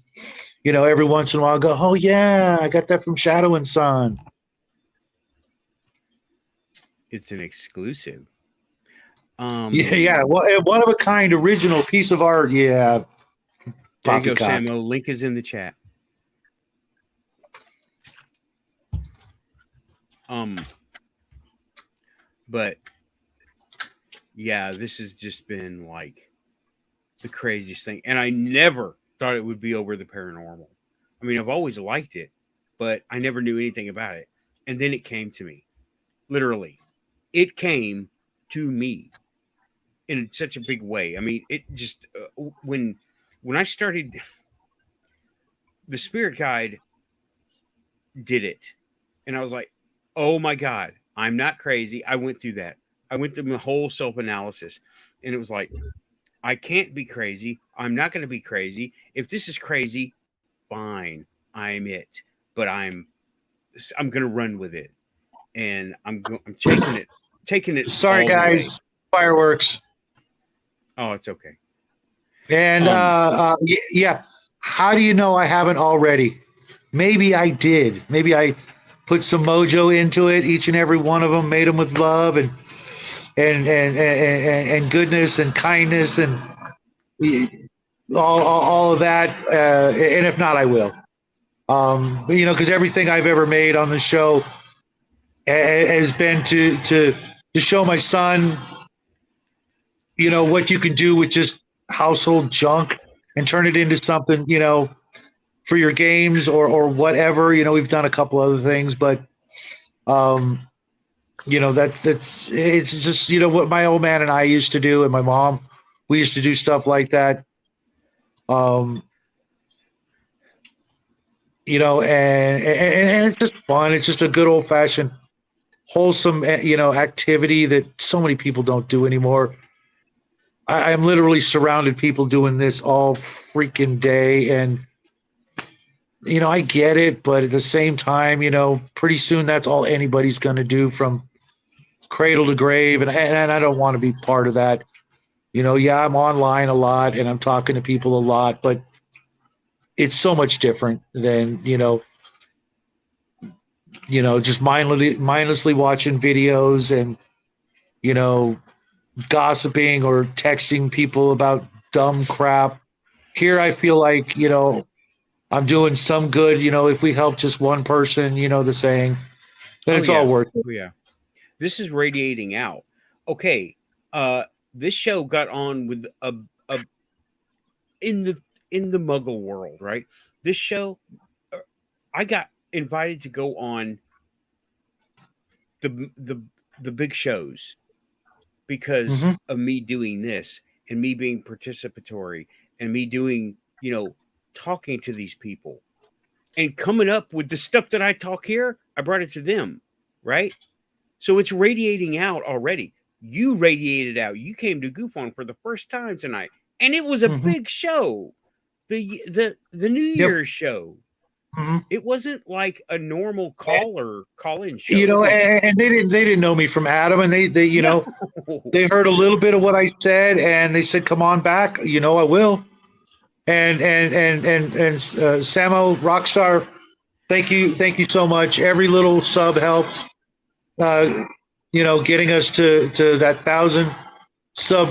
you know, every once in a while go, oh yeah, I got that from Shadow and Son. It's an exclusive. Yeah, well, one of a kind original piece of art. Yeah. There you go, Poppycock. Samo. Link is in the chat. But yeah, this has just been like the craziest thing. And I never thought it would be over the paranormal. I mean, I've always liked it, but I never knew anything about it. And then it came to me. Literally. It came to me in such a big way. I mean, it just when I started, the spirit guide did it, and I was like, oh my God, I'm not crazy. I went through that. I went through my whole self-analysis, and it was like, I can't be crazy. I'm not going to be crazy. If this is crazy, fine, I'm it. But I'm going to run with it, and I'm taking it. Sorry, all the way. guys. Fireworks. Oh, it's okay. And yeah, how do you know I haven't already? Maybe I did. Maybe I put some mojo into it. Each and every one of them, made them with love and goodness and kindness and all of that. And if not, I will. But, you know, because everything I've ever made on the show has been to show my son, you know, what you can do with just household junk and turn it into something, you know, for your games or whatever. You know, we've done a couple other things, but you know, it's just, you know, what my old man and I used to do, and my mom, we used to do stuff like that. You know, and it's just fun. It's just a good old fashioned wholesome, you know, activity that so many people don't do anymore. I'm literally surrounded people doing this all freaking day. And, you know, I get it, but at the same time, you know, pretty soon that's all anybody's going to do from cradle to grave. And I don't want to be part of that. You know, yeah, I'm online a lot and I'm talking to people a lot, but it's so much different than, you know, just mindlessly watching videos and, you know, gossiping or texting people about dumb crap. Here I feel like, you know, I'm doing some good. You know, if we help just one person, you know, the saying, then it's all worth it. Oh, yeah. This is radiating out. Okay. This show got on with a in the Muggle world, right? This show, I got invited to go on the big shows because of me doing this and me being participatory and me doing, you know, talking to these people and coming up with the stuff that I talk here. I brought it to them, right? So it's radiating out already. You radiated out. You came to GoofOn for the first time tonight, and it was a big show. The New Year's show. It wasn't like a normal call-in show. You know, and they didn't know me from Adam, and they you know, they heard a little bit of what I said, and they said, "Come on back." You know, I will. And Samo Rockstar, thank you so much. Every little sub helps. You know, getting us to that 1,000 sub,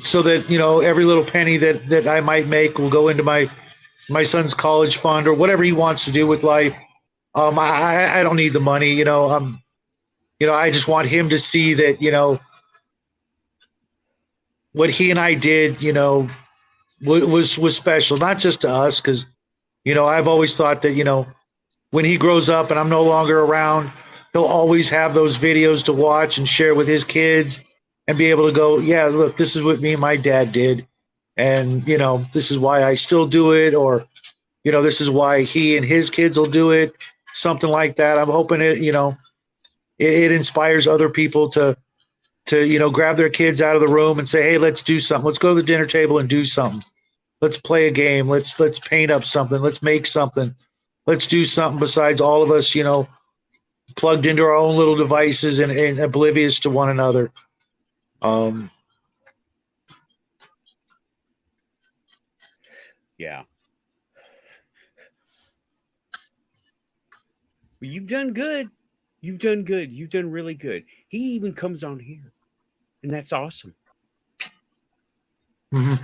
so that, you know, every little penny that I might make will go into my son's college fund or whatever he wants to do with life. I don't need the money, you know. You know, I just want him to see that, you know, what he and I did, you know, was special, not just to us, because, you know, I've always thought that, you know, when he grows up and I'm no longer around, he'll always have those videos to watch and share with his kids and be able to go, yeah, look, this is what me and my dad did. And, you know, this is why I still do it, or, you know, this is why he and his kids will do it, something like that. I'm hoping it, you know, it inspires other people to grab their kids out of the room and say, hey, let's do something. Let's go to the dinner table and do something. Let's play a game. Let's paint up something. Let's make something. Let's do something besides all of us, plugged into our own little devices and oblivious to one another. Yeah. Well, you've done good. You've done good. You've done really good. He even comes on here, and that's awesome. Mm-hmm.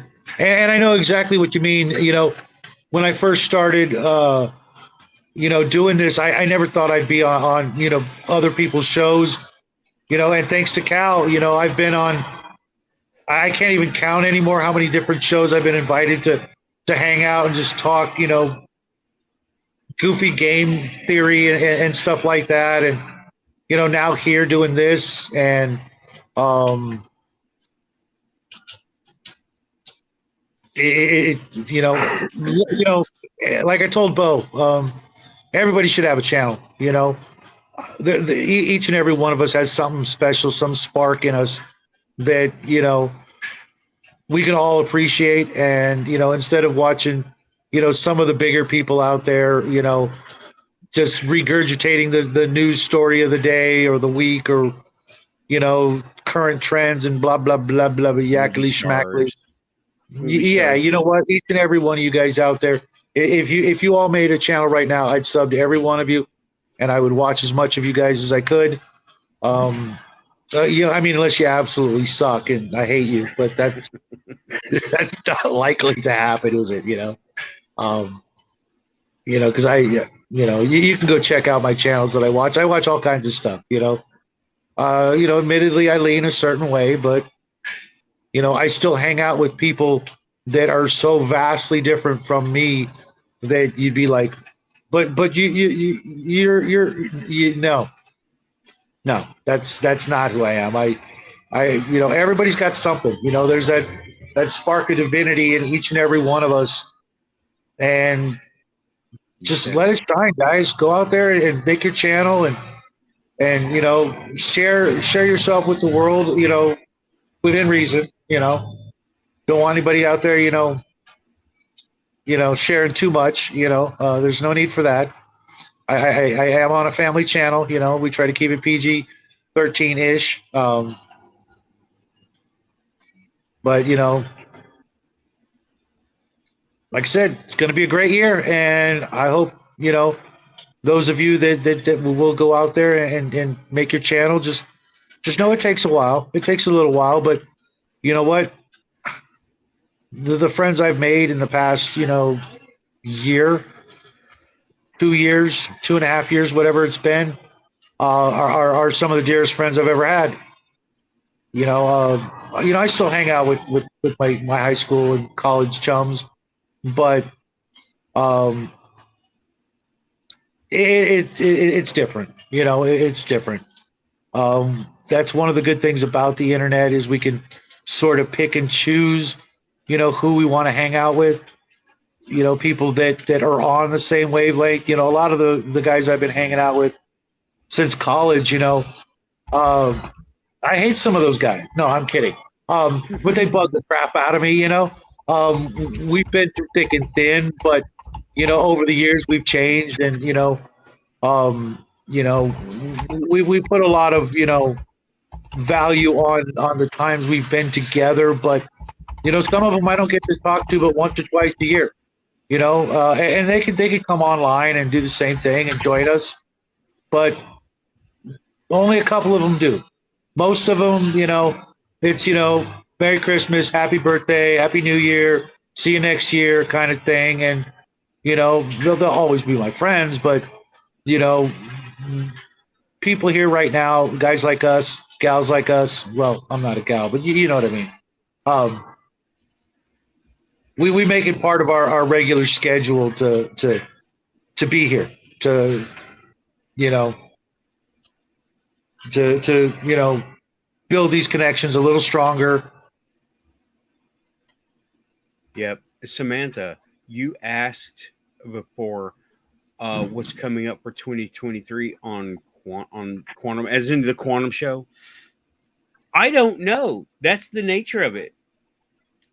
And I know exactly what you mean. When I first started, doing this, I never thought I'd be on other people's shows, and thanks to Cal, I've been on, I can't even count anymore how many different shows I've been invited to hang out and just talk, goofy game theory and stuff like that. And, now here doing this and, like I told Bo, everybody should have a channel, each and every one of us has something special, some spark in us that, we can all appreciate. And, instead of watching, some of the bigger people out there, just regurgitating the news story of the day or the week or, current trends and blah, blah, blah, blah, blah, yakily schmackly. Yeah, you know what? Each and every one of you guys out there, if you all made a channel right now, I'd sub to every one of you, and I would watch as much of you guys as I could. Unless you absolutely suck and I hate you, but that's not likely to happen, is it? Because you can go check out my channels that I watch. I watch all kinds of stuff. Admittedly, I lean a certain way, but I still hang out with people that are so vastly different from me that you'd be like, but no, that's not who I am. I everybody's got something. There's that spark of divinity in each and every one of us, and just let it shine, guys. Go out there and make your channel and share yourself with the world. Within reason. Don't want anybody out there, sharing too much. There's no need for that. I am on a family channel. We try to keep it PG-13-ish. But like I said, it's going to be a great year, and I hope those of you that will go out there and make your channel. Just know it takes a while. It takes a little while, but you know what? The friends I've made in the past, year, 2 years, 2.5 years, whatever it's been, are some of the dearest friends I've ever had. I still hang out with my high school and college chums, but it's different. It's different. That's one of the good things about the internet is we can sort of pick and choose, who we want to hang out with. People that are on the same wavelength. A lot of the guys I've been hanging out with since college, I hate some of those guys. No, I'm kidding. But they bug the crap out of me, We've been through thick and thin, but over the years we've changed, and we put a lot of value on the times we've been together, but some of them I don't get to talk to but once or twice a year. And they could come online and do the same thing and join us, but only a couple of them do. Most of them, it's Merry Christmas, Happy Birthday, Happy New Year, see you next year kind of thing, and they'll always be my friends, but people here right now, guys like us, gals like us. Well, I'm not a gal, but you know what I mean. We make it part of our regular schedule to be here, to build these connections a little stronger. Yep. Samantha, you asked before what's coming up for 2023 on quantum, as in the quantum show. I don't know. That's the nature of it.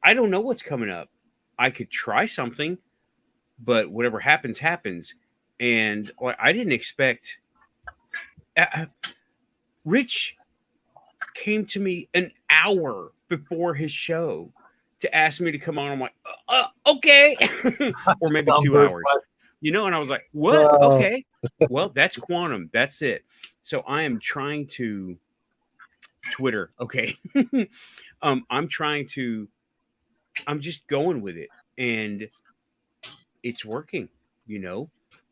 I don't know what's coming up. I could try something, but whatever happens, happens. And I didn't expect. Rich came to me an hour before his show to ask me to come on. I'm like, okay, or maybe 2 hours, and I was like, what? Okay, well, that's quantum. That's it. So I am trying to Twitter. Okay, I'm just going with it, and it's working.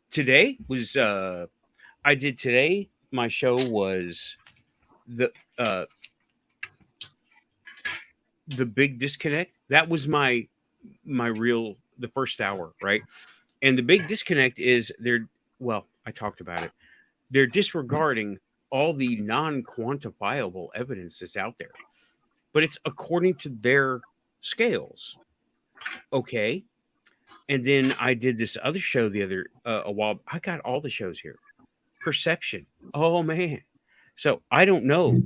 Today was I did today. My show was the big disconnect. That was my the first hour, right? And the big disconnect is I talked about it. They're disregarding all the non-quantifiable evidence that's out there, but it's according to their scales. Okay. And then I did this other show a while. I got all the shows here. Perception. Oh man. So I don't know.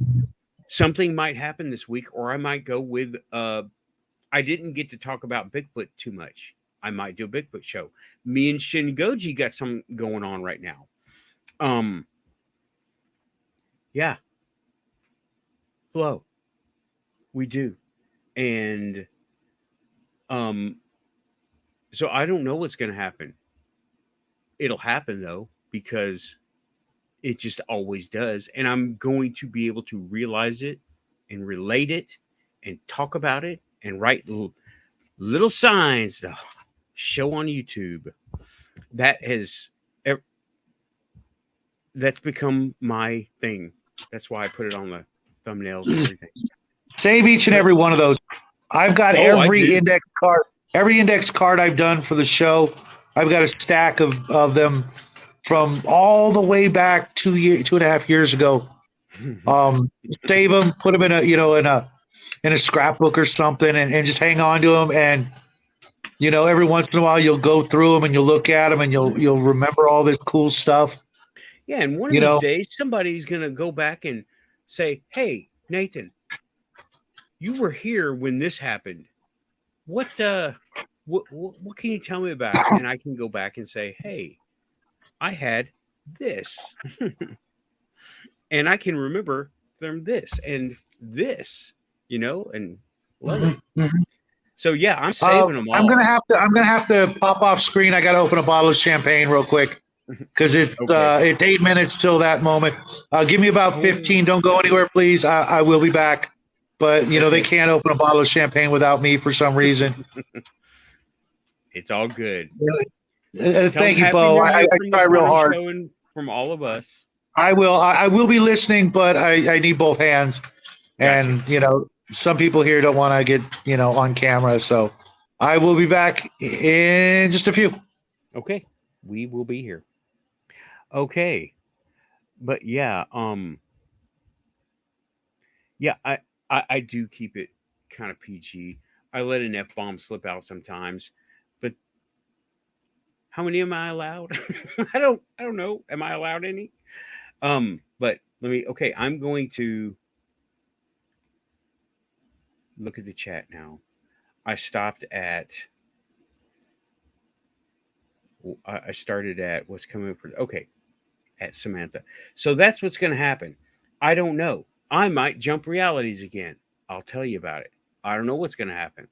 Something might happen this week, or I might go with I didn't get to talk about Bigfoot too much. I might do a Bigfoot show. Me and Shingoji got some going on right now. Yeah. Flow. We do. And so I don't know what's going to happen. It'll happen though, because it just always does. And I'm going to be able to realize it and relate it and talk about it and write little signs to show on YouTube. That's become my thing. That's why I put it on the thumbnails and everything. Save each and every one of those. I've got every index card I've done for the show. I've got a stack of them from all the way back 2.5 years ago. Save them, put them in a scrapbook or something, and just hang on to them. And every once in a while you'll go through them and you'll look at them and you'll remember all this cool stuff. Yeah, and one of these days somebody's gonna go back and say, "Hey, Nathan, you were here when this happened. What can you tell me about it?" And I can go back and say, "Hey, I had this," and I can remember from this and this, and love it. Mm-hmm. So yeah, I'm saving them all. I'm gonna have to pop off screen. I gotta open a bottle of champagne real quick because it's 8 minutes till that moment. Give me about 15. Don't go anywhere, please. I will be back. But they can't open a bottle of champagne without me for some reason. It's all good. Thank you, Bo. I try real hard. From all of us. I will. I will be listening, but I need both hands. Gotcha. And some people here don't want to get on camera, so I will be back in just a few. Okay, we will be here. Okay, but yeah, I do keep it kind of PG. I let an F-bomb slip out sometimes, but how many am I allowed? I don't know. Am I allowed any? But I'm going to look at the chat now. I started at what's coming for, at Samantha. So that's what's going to happen. I don't know. I might jump realities again. I'll tell you about it. I don't know what's going to happen.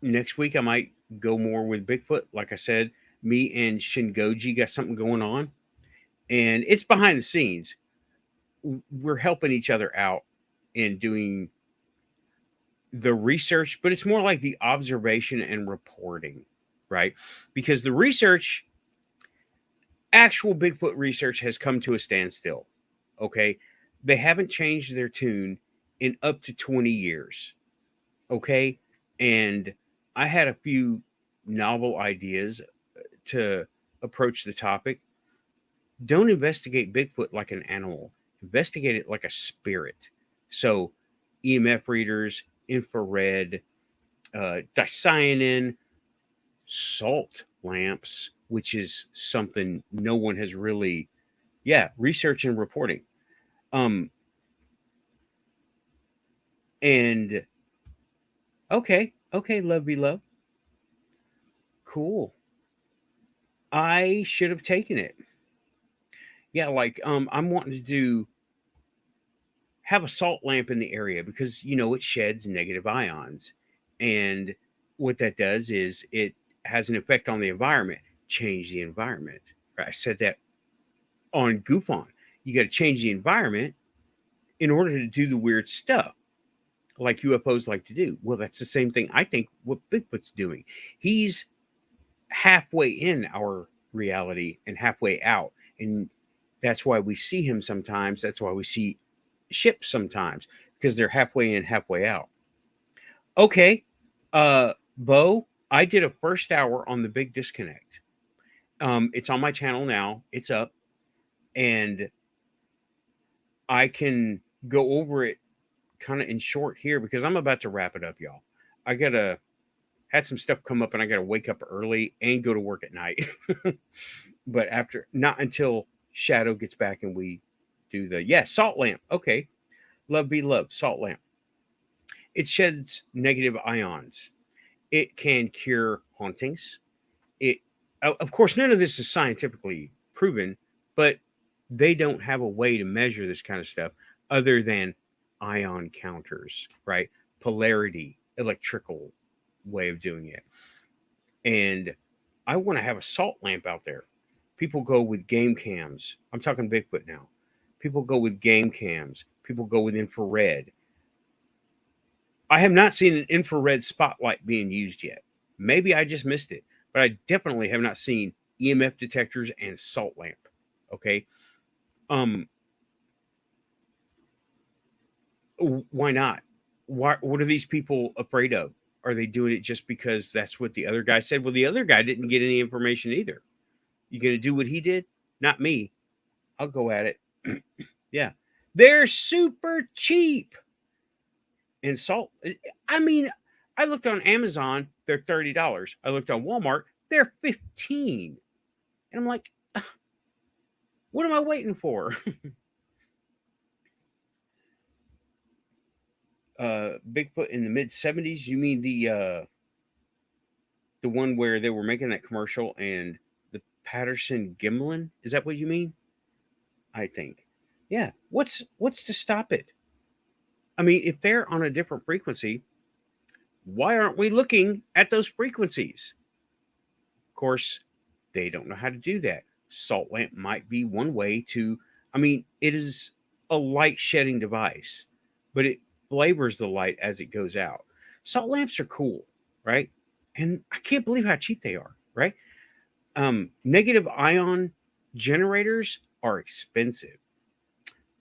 Next week, I might go more with Bigfoot. Like I said, me and Shingoji got something going on, and it's behind the scenes. We're helping each other out in doing the research, but it's more like the observation and reporting, right? Because the research, actual Bigfoot research, has come to a standstill. Okay. They haven't changed their tune in up to 20 years. Okay. And I had a few novel ideas to approach the topic. Don't investigate Bigfoot like an animal. Investigate it like a spirit. So EMF readers, infrared, dicyanin, salt lamps, which is something no one has really, research and reporting. And okay, love be love. Cool. I should have taken it. Yeah, like I'm wanting to have a salt lamp in the area because it sheds negative ions. And what that does is it has an effect on the environment. Change the environment. Right? I said that on Goof On. You got to change the environment in order to do the weird stuff like UFOs like to do. Well, that's the same thing I think what Bigfoot's doing. He's halfway in our reality and halfway out. And that's why we see him sometimes. That's why we see ships sometimes, because they're halfway in, halfway out. Okay. Bo, I did a first hour on the Big Disconnect. It's on my channel now. It's up. And I can go over it kind of in short here because I'm about to wrap it up, y'all. I had some stuff come up and I gotta wake up early and go to work at night. But not until Shadow gets back and we do the salt lamp. Okay. Love be love, salt lamp. It sheds negative ions. It can cure hauntings. Of course, none of this is scientifically proven, but they don't have a way to measure this kind of stuff other than ion counters, right? Polarity, electrical way of doing it. And I want to have a salt lamp out there. People go with game cams. I'm talking Bigfoot now. People go with game cams. People go with infrared. I have not seen an infrared spotlight being used yet. Maybe I just missed it, but I definitely have not seen EMF detectors and salt lamp. Okay. Why not? What are these people afraid of? Are they doing it just because that's what the other guy said? Well, the other guy didn't get any information either. You going to do what he did? Not me. I'll go at it. Yeah. They're super cheap. And salt. I mean, I looked on Amazon, they're $30. I looked on Walmart, they're $15. And I'm like, what am I waiting for? Bigfoot in the mid 70s. You mean the one where they were making that commercial and the Patterson Gimlin? Is that what you mean? I think. Yeah. What's to stop it? I mean, if they're on a different frequency, why aren't we looking at those frequencies? Of course, they don't know how to do that. Salt lamp might be one way to, I mean, it is a light shedding device, but it flavors the light as it goes out. Salt lamps are cool, right? And I can't believe how cheap they are, right? Negative ion generators are expensive.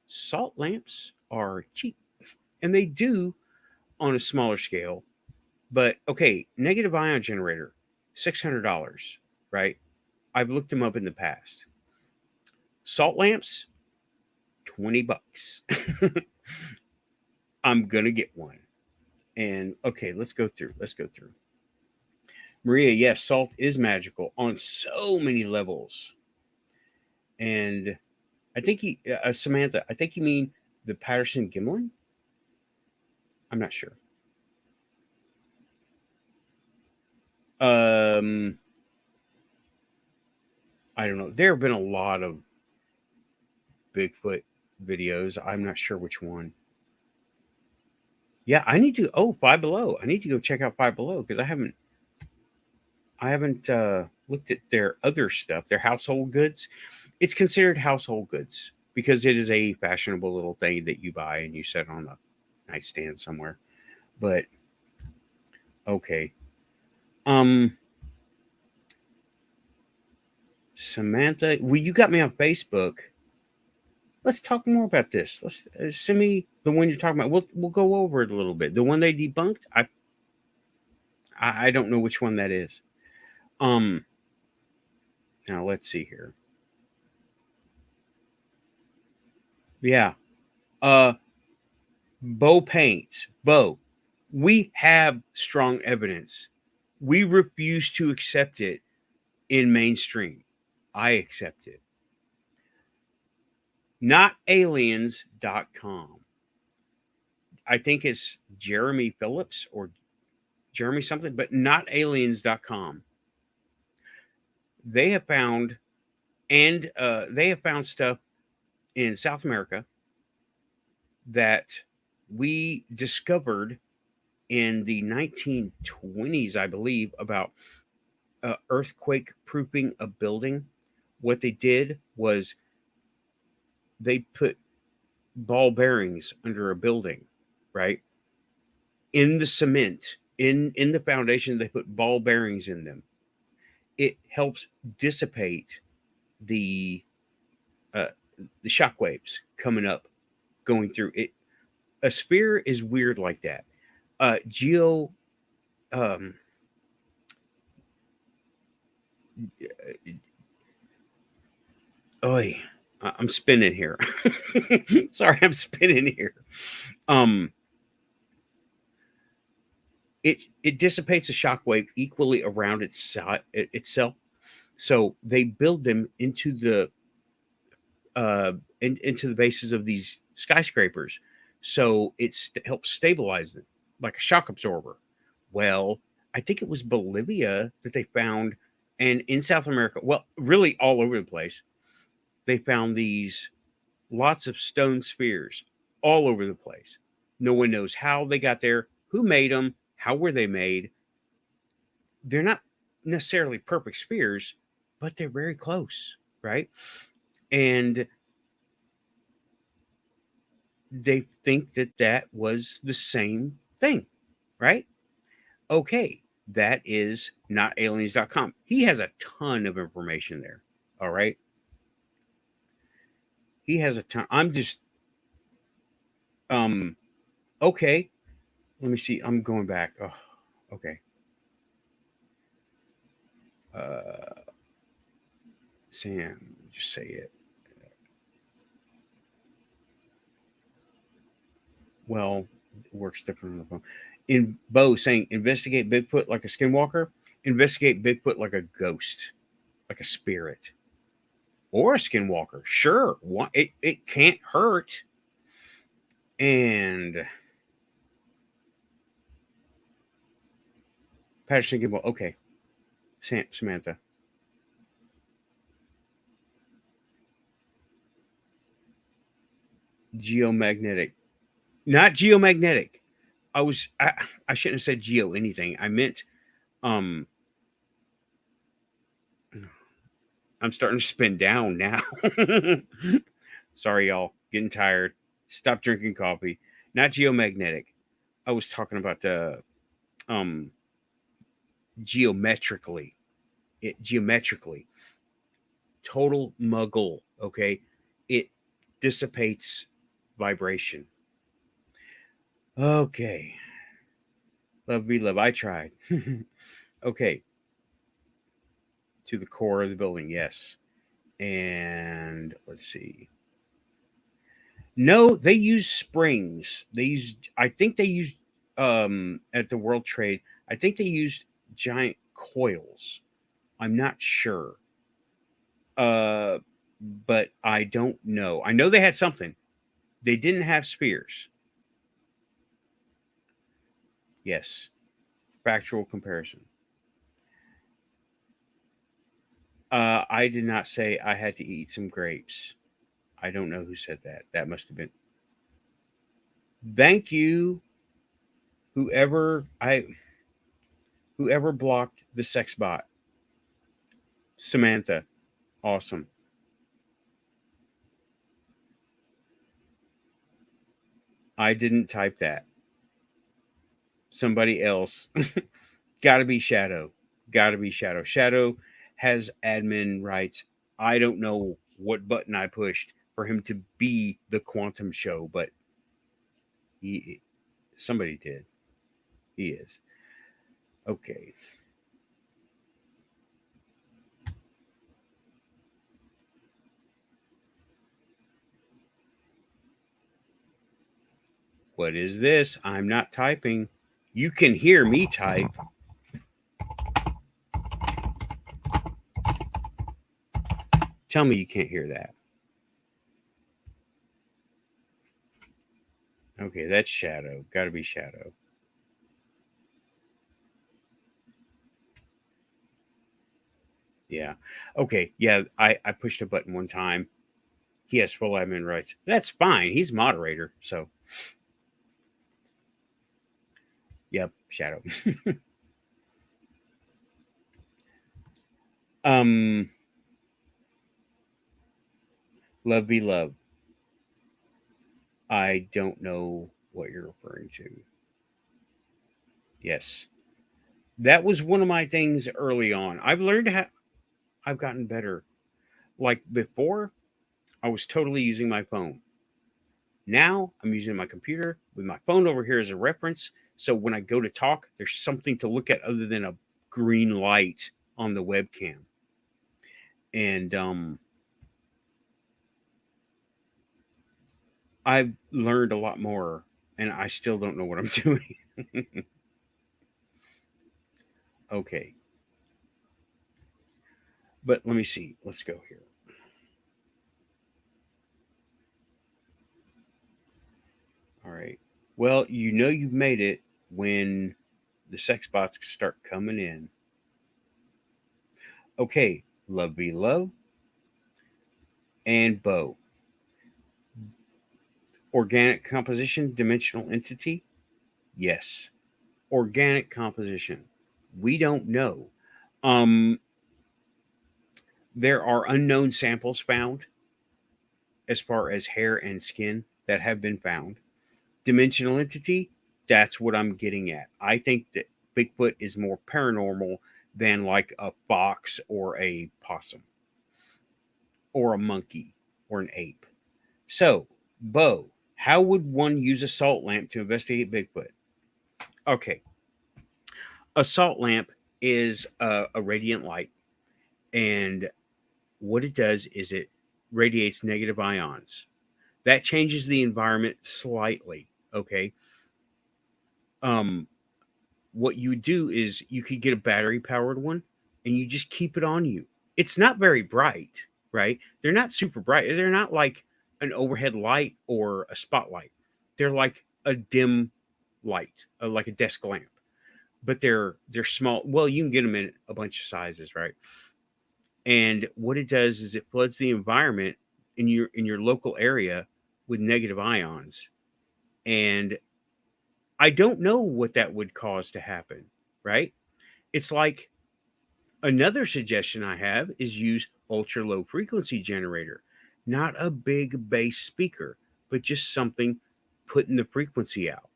Salt lamps are cheap, and they do on a smaller scale. But okay, negative ion generator, $600, right? I've looked them up in the past. Salt lamps, $20. I'm gonna get one. And okay, let's go through. Maria, yes, salt is magical on so many levels. And I think Samantha, I think you mean the Patterson Gimlin? I'm not sure. I don't know. There have been a lot of Bigfoot videos. I'm not sure which one. Yeah, I need to. Five Below. I need to go check out Five Below because I haven't looked at their other stuff, their household goods. It's considered household goods because it is a fashionable little thing that you buy and you set on a nightstand somewhere. But okay. Samantha, well, you got me on Facebook. Let's talk more about this. Let's send me the one you're talking about. We'll go over it a little bit. The one they debunked. I don't know which one that is. Now let's see here. Yeah. Bo paints. Bo, we have strong evidence. We refuse to accept it in mainstream. I accept it. NotAliens.com. I think it's Jeremy Phillips or Jeremy something, but NotAliens.com. They have found, and they have found stuff in South America that we discovered in the 1920s, I believe, about earthquake proofing a building. What they did was they put ball bearings under a building, right? In the cement, in the foundation, they put ball bearings in them. It helps dissipate the shock waves coming up, going through it. A spear is weird like that. Geo Oy, I'm spinning here. Sorry, I'm spinning here. It dissipates the shock wave equally around itself. So they build them into the into the bases of these skyscrapers, so it helps stabilize them like a shock absorber. Well, I think it was Bolivia that they found, and in South America, well, really all over the place, they found these lots of stone spears all over the place. No one knows how they got there, who made them, how were they made. They're not necessarily perfect spears, but they're very close, right? And they think that that was the same thing, right? Okay, that is NotAliens.com. He has a ton of information there, all right? He has a ton. I'm just, okay. Let me see. I'm going back. Oh, okay. Sam, just say it. Well, it works different on the phone. In Bo saying, investigate Bigfoot like a skinwalker, investigate Bigfoot like a ghost, like a spirit, or a skinwalker. Sure, it can't hurt. And Patterson Gimbal, okay. Samantha. Geomagnetic. Not geomagnetic. I shouldn't have said geo anything. I meant I'm starting to spin down now. Sorry, y'all. Getting tired. Stop drinking coffee. Not geomagnetic. I was talking about the geometrically. Geometrically. Total muggle. Okay. It dissipates vibration. Okay. Love be love. I tried. Okay. To the core of the building, yes. And let's see. No, they use springs. I think they used at the World Trade, I think they used giant coils. I'm not sure. But I don't know. I know they had something. They didn't have spears. Yes. Factual comparison. I did not say I had to eat some grapes. I don't know who said that. That must have been. Thank you, whoever blocked the sex bot. Samantha. Awesome. I didn't type that. Somebody else. Gotta be Shadow. Gotta be Shadow. Shadow has admin rights. I don't know what button I pushed for him to be the Quantum Show, but somebody did. He is. Okay. What is this? I'm not typing. You can hear me type. Tell me you can't hear that. Okay, that's Shadow. Got to be Shadow. Yeah. Okay. Yeah, I pushed a button one time. He has full admin rights. That's fine. He's moderator. So, yep, Shadow. Love be love. I don't know what you're referring to. Yes. That was one of my things early on. I've learned how I've gotten better. Like before, I was totally using my phone. Now I'm using my computer with my phone over here as a reference. So when I go to talk, there's something to look at other than a green light on the webcam. And I've learned a lot more, and I still don't know what I'm doing. Okay. But let me see. Let's go here. All right. Well, you know you've made it when the sex bots start coming in. Okay. Love be love and Bo. Organic composition, dimensional entity? Yes. Organic composition. We don't know. Um, there are unknown samples found as far as hair and skin that have been found. Dimensional entity, that's what I'm getting at. I think that Bigfoot is more paranormal than like a fox or a possum or a monkey or an ape. So, Bo, how would one use a salt lamp to investigate Bigfoot? Okay, a salt lamp is a radiant light, and what it does is it radiates negative ions. That changes the environment slightly. Okay. Um, what you do is you could get a battery powered one and you just keep it on you. It's not very bright, right? They're not super bright. They're not like an overhead light or a spotlight. They're like a dim light, like a desk lamp. But they're small. Well, you can get them in a bunch of sizes, right? And what it does is it floods the environment in your local area with negative ions. And I don't know what that would cause to happen, right? It's like another suggestion I have is use ultra low frequency generator, not a big bass speaker, but just something putting the frequency out.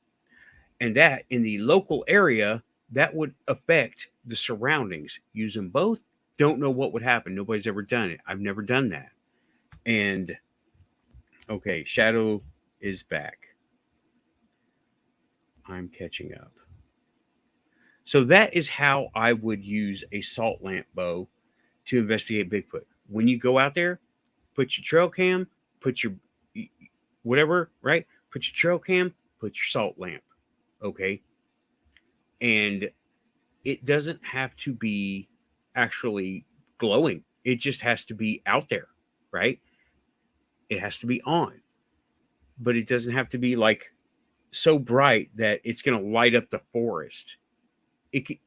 And that in the local area, that would affect the surroundings. Use them both. Don't know what would happen. Nobody's ever done it. I've never done that. And okay, Shadow is back. I'm catching up. So that is how I would use a salt lamp, Bo, to investigate Bigfoot. When you go out there, put your trail cam, put your whatever, right? Put your trail cam, put your salt lamp. Okay. And it doesn't have to be actually glowing. It just has to be out there, right? It has to be on. But it doesn't have to be like so bright that it's going to light up the forest. It can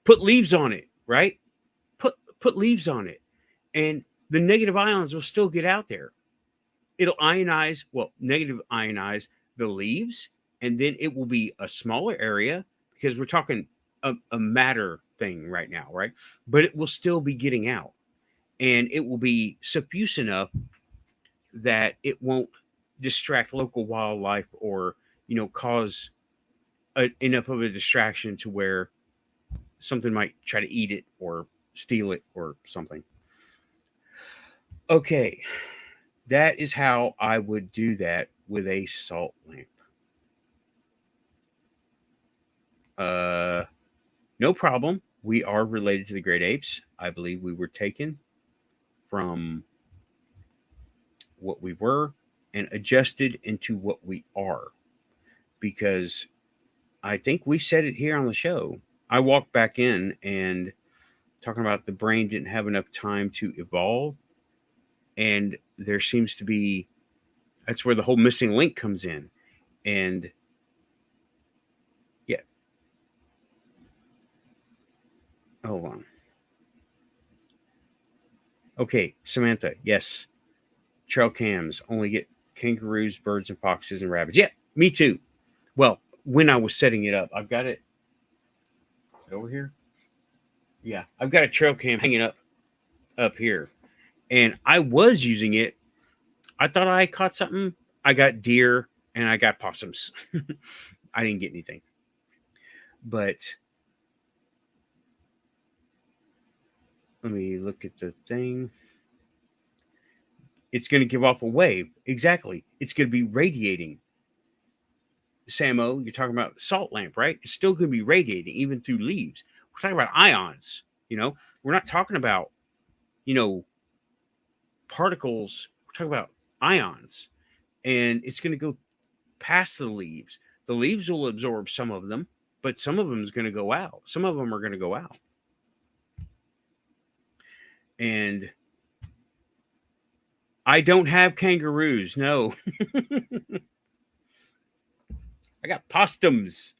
put leaves on it, right? Put leaves on it, and the negative ions will still get out there. It'll ionize, well, negative ionize the leaves, and then it will be a smaller area because we're talking a matter thing right now, right? But it will still be getting out, and it will be diffuse enough that it won't distract local wildlife or cause enough of a distraction to where something might try to eat it or steal it or something. Okay, that is how I would do that with a salt lamp. No problem. We are related to the great apes. I believe we were taken from what we were and adjusted into what we are. Because I think we said it here on the show. I walked back in and talking about the brain didn't have enough time to evolve. And there seems to be, that's where the whole missing link comes in. And yeah. Hold on. Okay, Samantha, yes. Trail cams only get kangaroos, birds, and foxes and rabbits. Yeah, me too. Well, when I was setting it up, I've got it over here. Yeah, I've got a trail cam hanging up here, and I was using it. I thought I caught something. I got deer and I got possums. I didn't get anything, but let me look at the thing. It's going to give off a wave. Exactly. It's going to be radiating. Samo, you're talking about salt lamp, right? It's still going to be radiating even through leaves. We're talking about ions, We're not talking about, particles. We're talking about ions. And it's going to go past the leaves. The leaves will absorb some of them, but some of them is going to go out. Some of them are going to go out. And I don't have kangaroos. No. I got possums.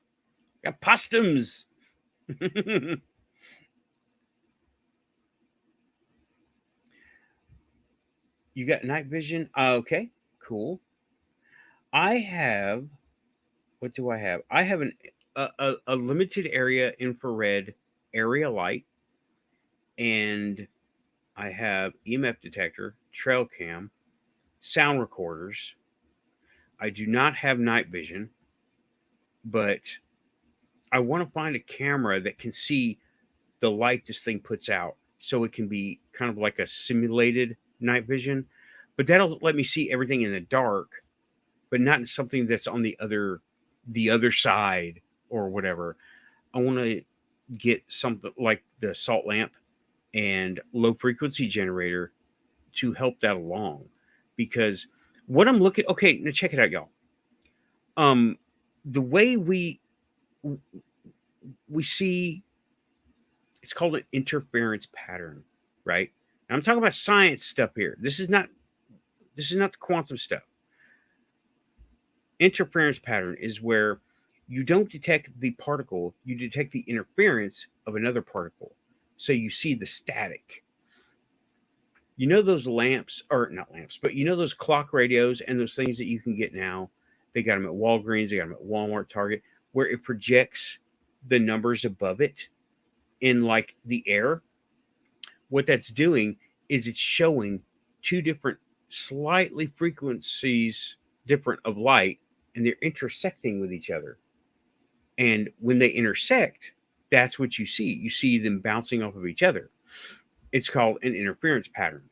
You got night vision? Okay, cool. I have, what do I have? I have a limited area infrared area light, and I have EMF detector, trail cam, sound recorders. I do not have night vision, but I want to find a camera that can see the light this thing puts out, so it can be kind of like a simulated night vision. But that'll let me see everything in the dark, but not something that's on the other side or whatever. I want to get something like the salt lamp and low frequency generator to help that along, because what I'm looking, okay, now check it out, y'all. The way we see, it's called an interference pattern, right? Now I'm talking about science stuff here. This is not the quantum stuff. Interference pattern is where you don't detect the particle, you detect the interference of another particle. So you see the static. Those lamps, or not lamps, but those clock radios and those things that you can get now. They got them at Walgreens, they got them at Walmart, Target, where it projects the numbers above it in like the air. What that's doing is it's showing two different slightly frequencies different of light, and they're intersecting with each other. And when they intersect, that's what you see. You see them bouncing off of each other. It's called an interference pattern.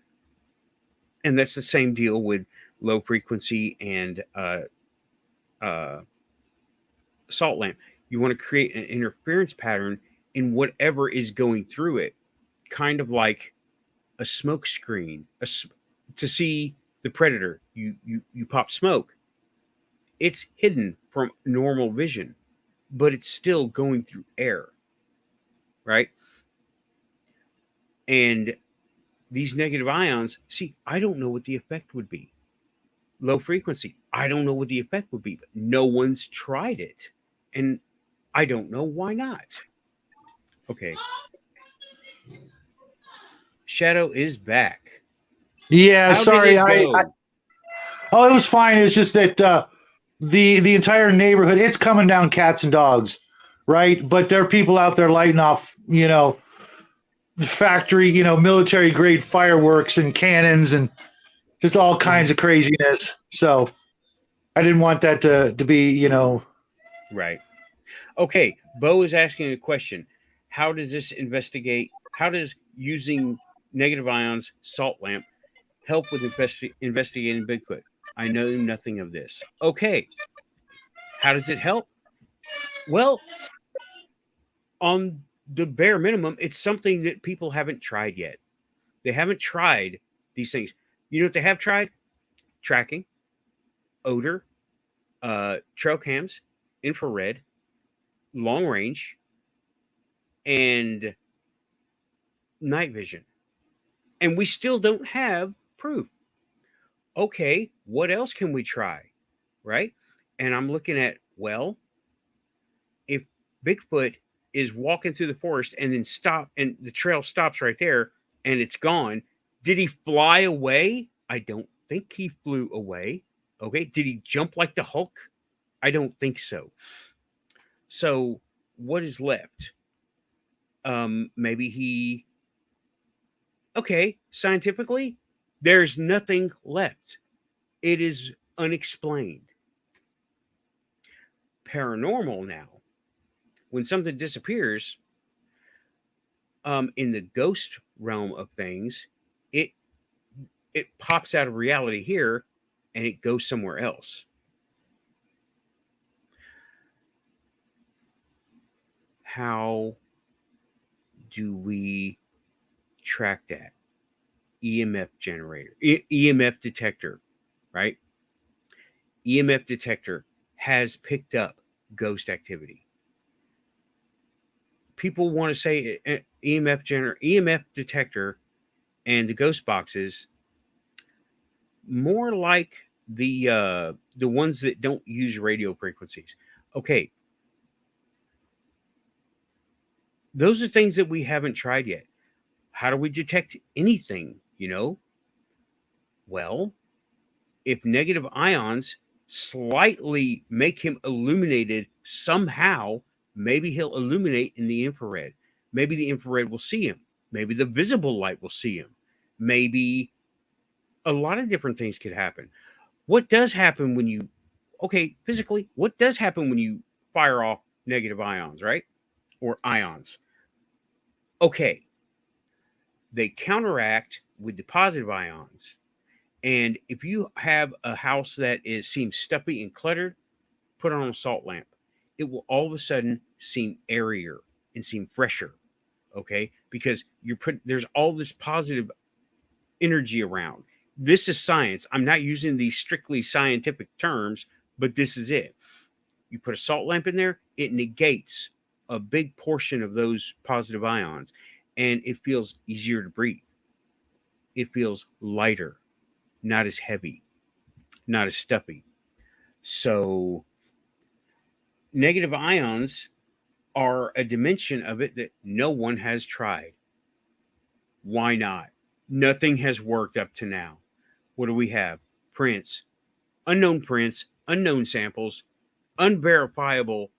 And that's the same deal with low frequency and salt lamp. You want to create an interference pattern in whatever is going through it, kind of like a smoke screen. To see the predator, you pop smoke. It's hidden from normal vision, but it's still going through air, right? And these negative ions, see, I don't know what the effect would be. Low frequency, I don't know what the effect would be, but no one's tried it. And I don't know why not. Okay. Shadow is back. Yeah, How sorry. did it go? Oh, it was fine. It's just that the entire neighborhood, it's coming down cats and dogs, right? But there are people out there lighting off, factory, military grade fireworks and cannons and just all kinds of craziness. So I didn't want that to be, Right. Okay. Bo is asking a question. How does using negative ions salt lamp help with investigating Bigfoot? I know nothing of this. Okay. How does it help? Well, on the bare minimum, it's something that people haven't tried yet. They haven't tried these things. You know what they have tried? Tracking, odor, trail cams, infrared, long range, and night vision. And we still don't have proof. Okay, what else can we try? Right? And I'm looking at, well, if Bigfoot is walking through the forest and then stop and the trail stops right there and it's gone, did he fly away? I don't think he flew away. Okay. Did he jump like the Hulk? I don't think so. So what is left? Maybe he, okay, scientifically, there's nothing left. It is unexplained. Paranormal now, when something disappears, in the ghost realm of things, it pops out of reality here and it goes somewhere else. How do we track that? EMF generator, EMF detector, right? EMF detector has picked up ghost activity. People want to say EMF detector and the ghost boxes, more like the ones that don't use radio frequencies. Okay, those are things that we haven't tried yet. How do we detect anything? Well, if negative ions slightly make him illuminated somehow, maybe he'll illuminate in the infrared. Maybe the infrared will see him. Maybe the visible light will see him. Maybe a lot of different things could happen. What does happen when you, physically, what does happen when you fire off negative ions, right? Or ions? Okay. They counteract with the positive ions. And if you have a house that seems stuffy and cluttered, put on a salt lamp. It will all of a sudden seem airier and seem fresher, okay? Because there's all this positive energy around. This is science. I'm not using these strictly scientific terms, but this is it. You put a salt lamp in there, it negates a big portion of those positive ions, and it feels easier to breathe. It feels lighter, not as heavy, not as stuffy. So negative ions are a dimension of it that no one has tried. Why not? Nothing has worked up to now. What do we have? Prints, unknown samples, unverifiable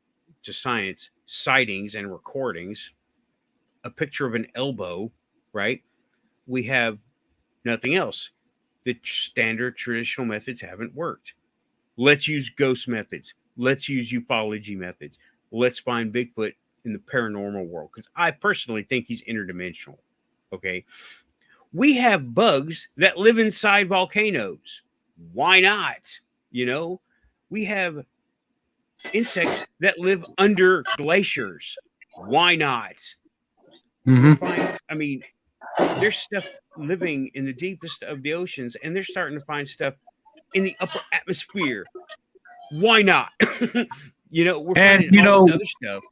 to science sightings and recordings, a picture of an elbow, right? We have nothing else. The standard traditional methods haven't worked. Let's use ghost methods. Let's use ufology methods. Let's find Bigfoot in the paranormal world, because I personally think he's interdimensional. Okay. We have bugs that live inside volcanoes. Why not? We have insects that live under glaciers. Why not? I mean, there's stuff living in the deepest of the oceans, and they're starting to find stuff in the upper atmosphere. Why not? We're finding all this other stuff.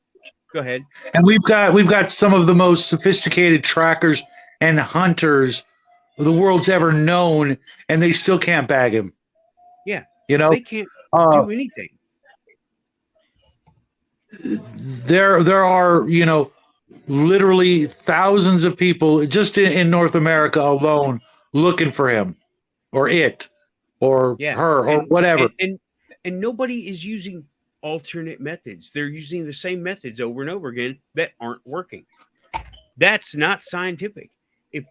Go ahead. And we've got some of the most sophisticated trackers and hunters the world's ever known, and they still can't bag him. Yeah. They can't do anything. There are, literally thousands of people just in North America alone looking for him or it or her or whatever. And nobody is using alternate methods. They're using the same methods over and over again that aren't working. That's not scientific. If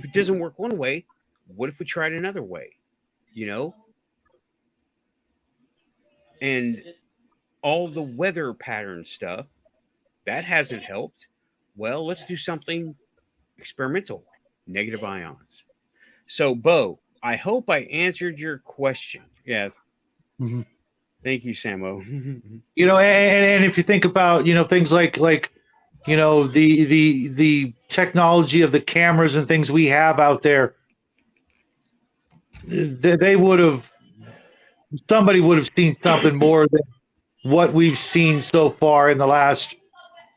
it doesn't work one way, what if we tried another way? And all the weather pattern stuff, that hasn't helped. Well, let's do something experimental. Negative ions. So, Bo, I hope I answered your question. Yeah. Mm-hmm. Thank you, Samo. And if you think about, things like the technology of the cameras and things we have out there, somebody would have seen something more than what we've seen so far in the last,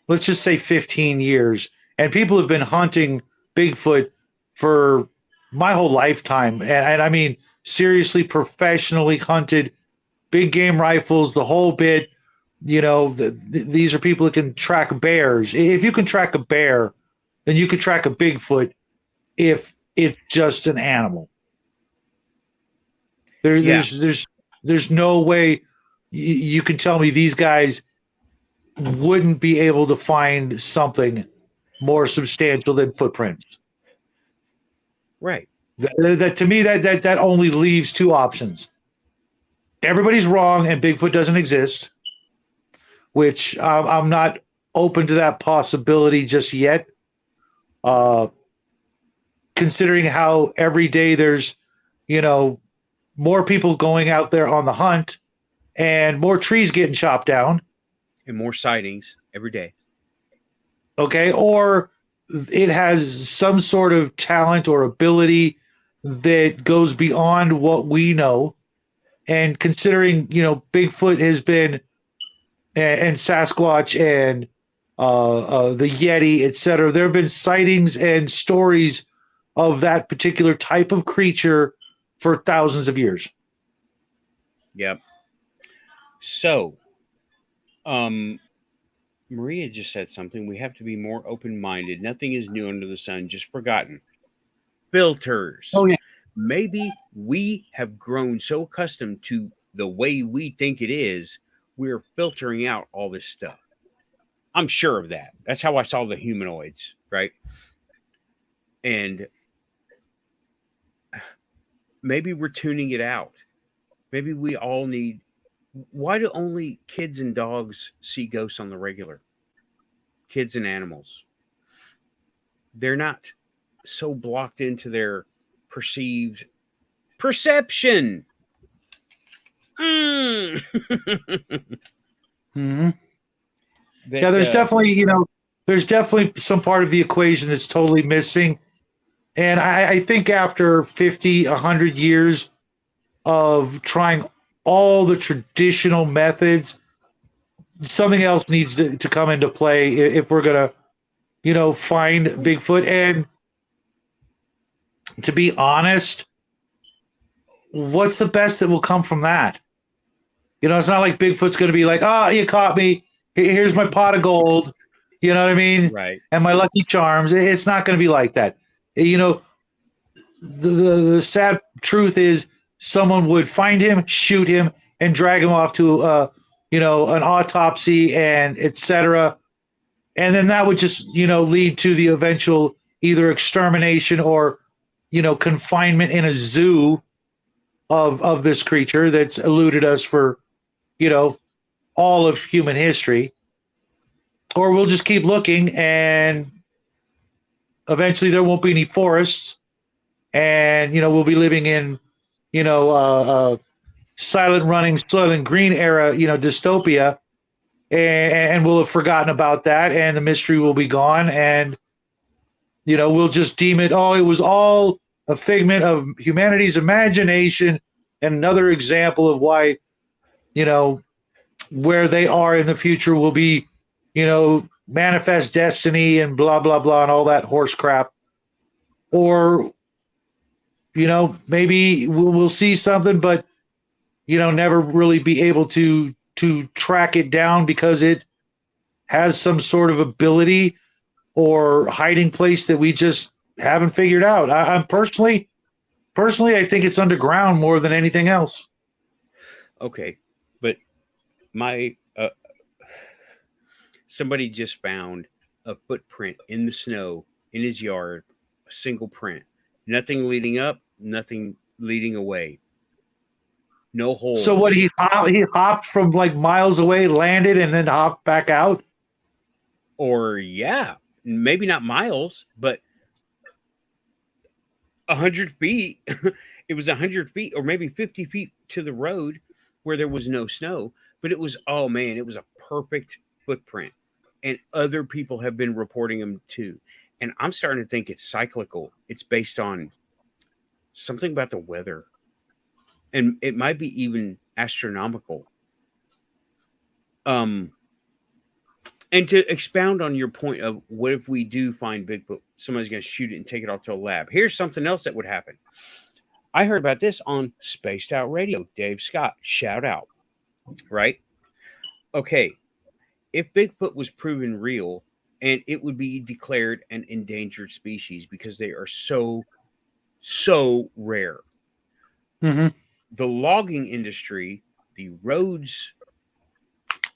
let's just say 15 years. And people have been hunting Bigfoot for my whole lifetime, and I mean seriously, professionally hunted big game rifles, the whole bit. You know, these are people that can track bears. If you can track a bear, then you can track a Bigfoot if it's just an animal. Yeah. There's no way you can tell me these guys wouldn't be able to find something more substantial than footprints. Right. That to me that only leaves two options. Everybody's wrong and Bigfoot doesn't exist, which I'm not open to that possibility just yet. Considering how every day there's, you know, more people going out there on the hunt and more trees getting chopped down. And more sightings every day. Okay. Or it has some sort of talent or ability that goes beyond what we know. And considering, you know, Bigfoot has been, and Sasquatch and the Yeti, etc., there have been sightings and stories of that particular type of creature for thousands of years. Yep. So, Maria just said something. We have to be more open-minded. Nothing is new under the sun, just forgotten. Filters. Oh, yeah. Maybe we have grown so accustomed to the way we think it is, we're filtering out all this stuff. I'm sure of that. That's how I saw the humanoids, right? And maybe we're tuning it out. Maybe we all need. Why do only kids and dogs see ghosts on the regular? Kids and animals. They're not so blocked into their perceived perception. Mm. Mm-hmm. That, Yeah, there's definitely, you know, there's definitely some part of the equation that's totally missing. And I think after 50, 100 years of trying all the traditional methods, something else needs to come into play if we're going to, you know, find Bigfoot. And to be honest, what's the best that will come from that? You know, it's not like Bigfoot's going to be like, oh, you caught me. Here's my pot of gold. You know what I mean? right. And my Lucky Charms. It's not going to be like that. You know, the sad truth is someone would find him, shoot him, and drag him off to, you know, an autopsy and etc. And then that would just, you know, lead to the eventual either extermination or, you know, confinement in a zoo of this creature that's eluded us for, you know, all of human history. Or we'll just keep looking and eventually there won't be any forests and, you know, we'll be living in, you know, silent running Soylent Green era, you know, dystopia, and we'll have forgotten about that and the mystery will be gone and, you know, we'll just deem it, oh, it was all a figment of humanity's imagination and another example of why, you know, where they are in the future will be, you know, manifest destiny and blah, blah, blah, and all that horse crap. Or, you know, maybe we'll see something, but, you know, never really be able to track it down because it has some sort of ability or hiding place that we just haven't figured out. I'm personally, I think it's underground more than anything else. Okay. But my somebody just found a footprint in the snow in his yard, a single print. Nothing leading up, nothing leading away. No holes. So what, he hopped from like miles away, landed, and then hopped back out? Or yeah, maybe not miles, but 100 feet. It was 100 feet or maybe 50 feet to the road where there was no snow. But it was, oh man, it was a perfect footprint. And other people have been reporting them too. And I'm starting to think it's cyclical. It's based on something about the weather. And it might be even astronomical. And to expound on your point of what if we do find Bigfoot, somebody's going to shoot it and take it off to a lab. Here's something else that would happen. I heard about this on Spaced Out Radio. Dave Scott, shout out. Right? Okay. If Bigfoot was proven real, and it would be declared an endangered species because they are so rare. Mhm. The logging industry, the roads,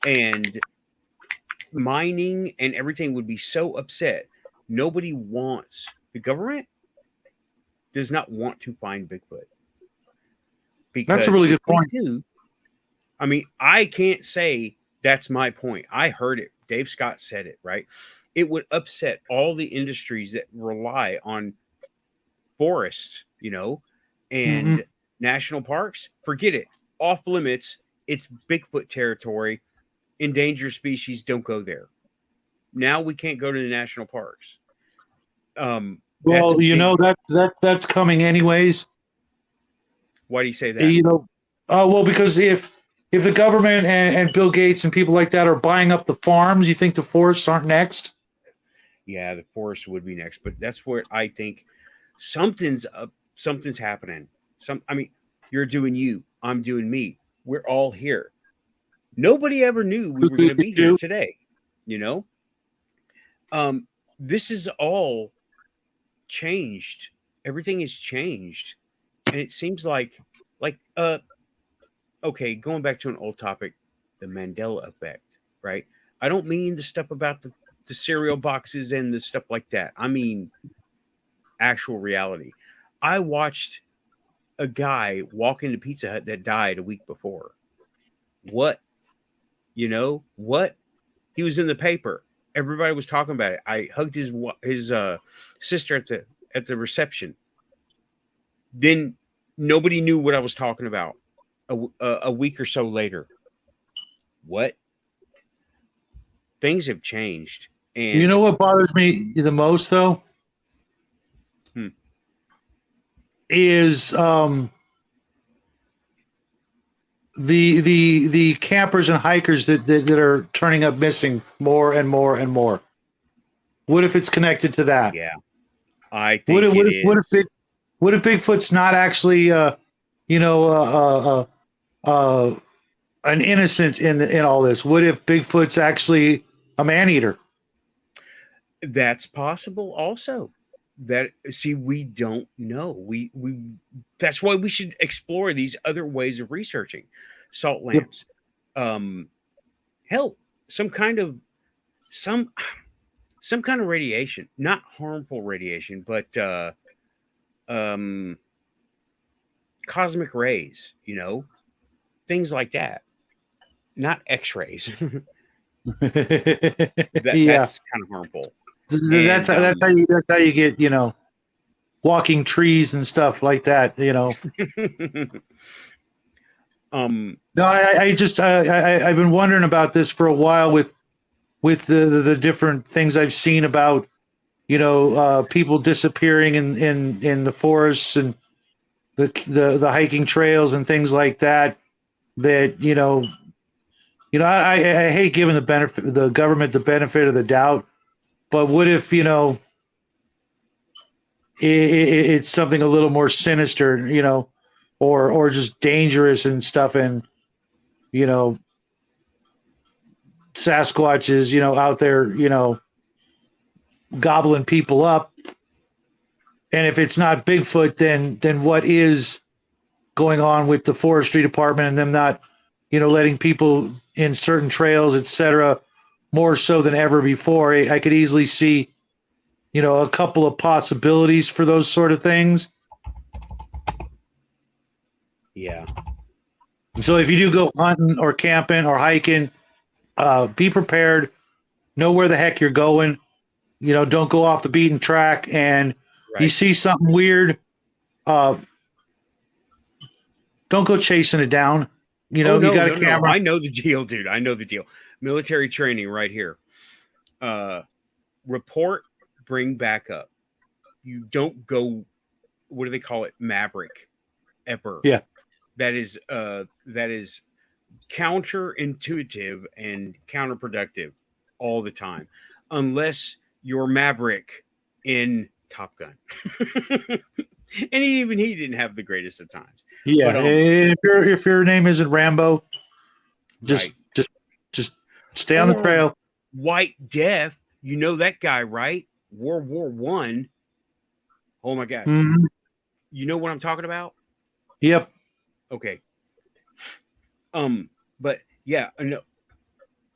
and mining and everything would be so upset. Nobody wants, the government does not want to find Bigfoot. Because That's a really if good point. we do, I mean, I can't say that's my point. I heard it. Dave Scott said it, right? It would upset all the industries that rely on forests, and national parks. Forget it. Off limits. It's Bigfoot territory. Endangered species don't go there. Now we can't go to the national parks. Well, that's coming anyways. Why do you say that? Well, because if the government and Bill Gates and people like that are buying up the farms, you think the forests aren't next? Yeah, the forest would be next, but that's where I think something's up. Something's happening. You're doing you. I'm doing me. We're all here. Nobody ever knew we were going to be here today. This is all changed. Everything has changed, and it seems like okay, going back to an old topic, the Mandela effect, right? I don't mean the stuff about the cereal boxes and the stuff like that. I mean actual reality. I watched a guy walk into Pizza Hut that died a week before. What? What? He was in the paper. Everybody was talking about it. I hugged his sister at the reception. Then nobody knew what I was talking about a week or so later. What? Things have changed. And you know what bothers me the most, though, is the campers and hikers that are turning up missing more and more and more. What if it's connected to that? Yeah, I think what if Bigfoot's not actually an innocent in all this? What if Bigfoot's actually a man-eater? That's possible also. We don't know. We that's why we should explore these other ways of researching. Salt lamps. Yep. Hell, some kind of radiation, not harmful radiation, but cosmic rays, things like that. Not X-rays. That's kind of harmful. That's how you get, walking trees and stuff like that, No, I've been wondering about this for a while with the different things I've seen about, people disappearing in the forests and the hiking trails and things like that. That I hate giving the government the benefit of the doubt, but what if it's something a little more sinister, or just dangerous and stuff, and Sasquatches, out there, gobbling people up. And if it's not Bigfoot, then what is going on with the forestry department and them not, letting people in certain trails, etc., more so than ever before? I could easily see, a couple of possibilities for those sort of things. Yeah. So if you do go hunting or camping or hiking, be prepared. Know where the heck you're going. Don't go off the beaten track. And you see something weird, don't go chasing it down. You got a camera. No. I know the deal, dude. I know the deal. Military training right here. Report, bring back up. You don't go, what do they call it? Maverick ever. Yeah. That is counterintuitive and counterproductive all the time, unless you're Maverick in Top Gun. And even he didn't have the greatest of times. Yeah, But, if your name isn't Rambo, just right. just stay on the Or trail. White Death, you know that guy, right? World War One. Oh my God. Mhm. You know what I'm talking about? Yep. Okay. But yeah, no,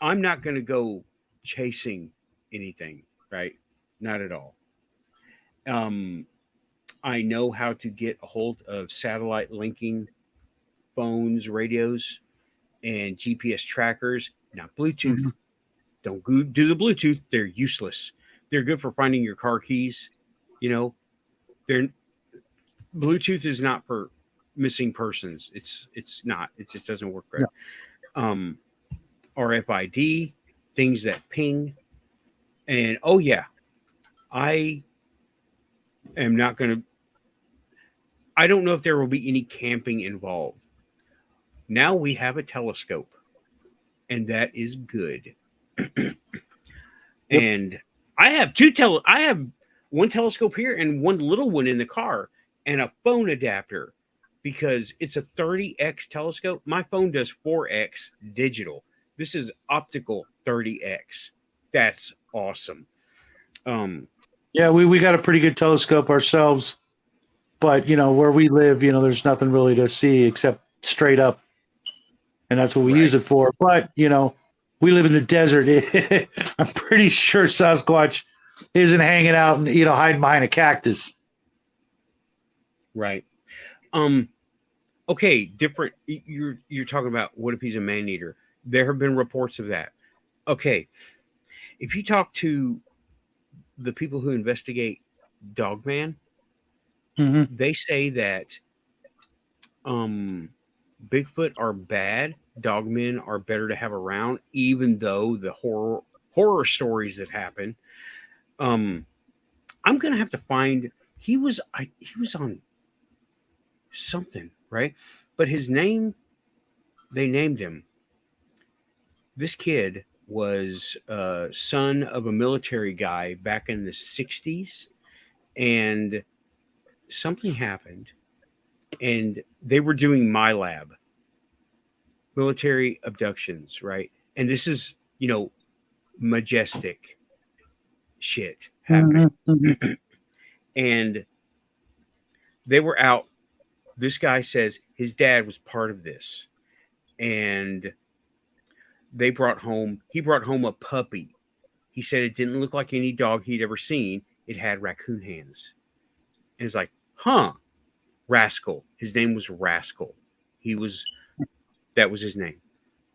I'm not gonna go chasing anything, right? Not at all. Um, I know how to get a hold of satellite linking phones, radios, and GPS trackers, not Bluetooth. Mhm. Don't go do the Bluetooth. They're useless. They're good for finding your car keys. You know, they're Bluetooth is not for missing persons. It's not. It just doesn't work right. Yeah. Um, RFID, things that ping, and oh yeah, I am not going to. I don't know if there will be any camping involved. Now we have a telescope, and that is good. Yep. And I have one telescope here and one little one in the car and a phone adapter because it's a 30x telescope. My phone does 4x digital. This is optical 30x. That's awesome. Yeah, we got a pretty good telescope ourselves, but where we live, there's nothing really to see except straight up, and that's what we use Right. it for. But we live in the desert. I'm pretty sure Sasquatch isn't hanging out and hiding behind a cactus. Right. Okay, different you're talking about what if he's a man eater. There have been reports of that. Okay. If you talk to the people who investigate Dogman, Mm-hmm. they say that Bigfoot are bad, dogmen are better to have around, even though the horror stories that happen. I'm gonna have to find he was on something, right? But his name, they named him. This kid was son of a military guy back in the 60s, and something happened, and they were doing my lab military abductions, right? And this is, majestic shit happening. Mm-hmm. And they were out. This guy says his dad was part of this. And he brought home a puppy. He said it didn't look like any dog he'd ever seen. It had raccoon hands. And it's like, huh, Rascal. His name was Rascal. That was his name.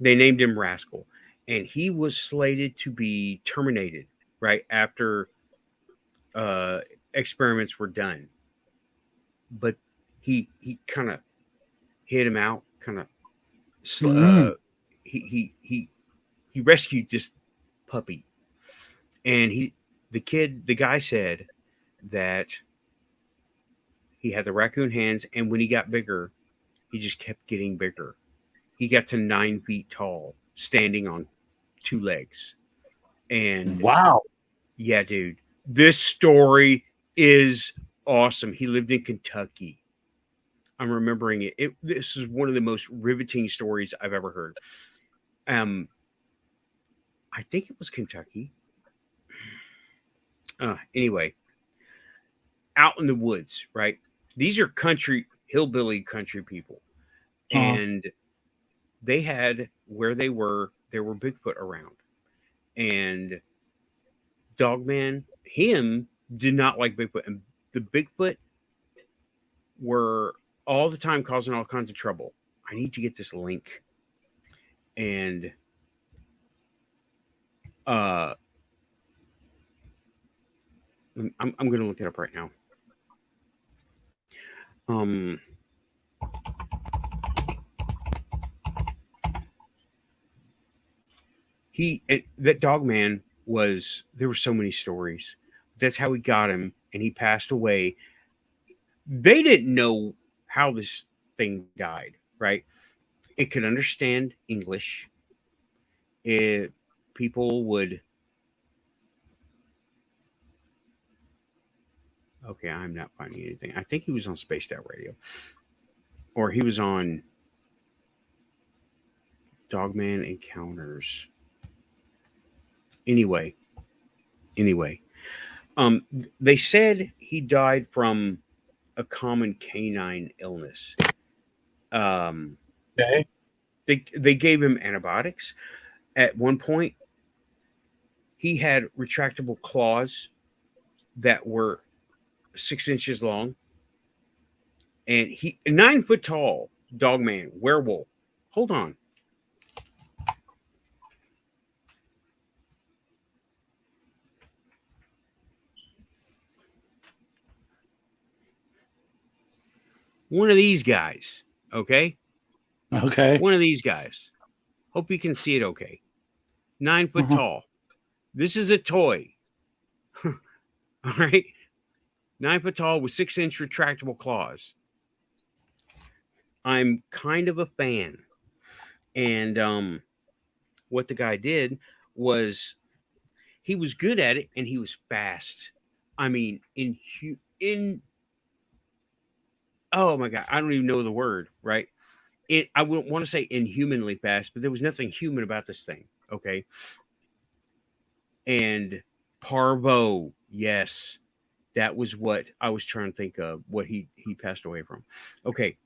They named him Rascal. And he was slated to be terminated right after experiments were done. But he kind of hid him out, kind of Mm-hmm. he rescued this puppy, and the guy said that he had the raccoon hands, and when he got bigger, he just kept getting bigger. He got to 9 feet tall, standing on two legs. And Wow. yeah, dude, this story is awesome. He lived in Kentucky. I'm remembering it. This is one of the most riveting stories I've ever heard. I think it was Kentucky. Anyway, out in the woods, right? These are hillbilly country people. And they had where there were Bigfoot around. And Dogman, him, did not like Bigfoot. And the Bigfoot were all the time causing all kinds of trouble. I need to get this link. And I'm going to look it up right now. That Dogman there were so many stories. That's how he got him, and he passed away. They didn't know how this thing died, right? It could understand English. People would Okay, I'm not finding anything. I think he was on Spaced Out Radio, or he was on Dogman Encounters. Anyway, anyway, they said he died from a common canine illness. Um, Okay. they gave him antibiotics. At one point, he had retractable claws that were 6 inches long, and he 9 foot tall, dogman, werewolf. Hold on. One of these guys, okay? Okay. One of these guys. Hope you can see it okay. 9 foot Mhm. tall. This is a toy. All right. 9 foot tall with 6 inch retractable claws. I'm kind of a fan. And what the guy did was he was good at it and he was fast. I mean, in oh my god, I don't even know the word, right? I wouldn't want to say inhumanly fast, but there was nothing human about this thing. Okay. And Parvo, yes, that was what I was trying to think of, what he passed away from. Okay.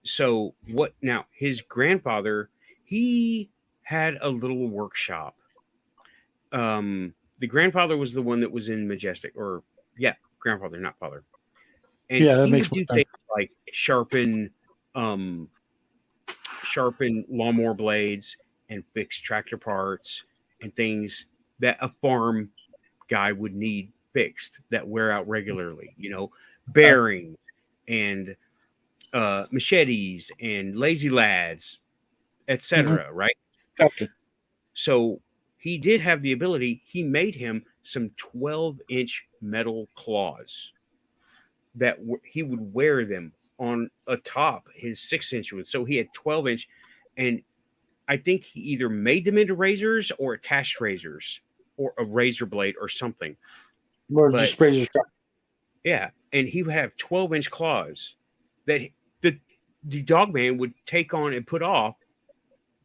So what now? His grandfather, he had a little workshop. The grandfather was the one that was in Majestic, or yeah, grandfather, not father. And Yeah, that he makes would do more sense. things like um, sharpen lawnmower blades and fix tractor parts and things that a farm guy would need fixed that wear out regularly. You know, bearings and machetes and lazy lads, Mhm. etc. Right? Gotcha. So he did have the ability. He made him some 12-inch metal claws that he would wear them on atop his 6 inch one. So he had 12-inch, and I think he either made them into razors or attached razors or a razor blade or something. Or But just razor sharp. yeah, and he would have 12-inch claws that the dog man would take on and put off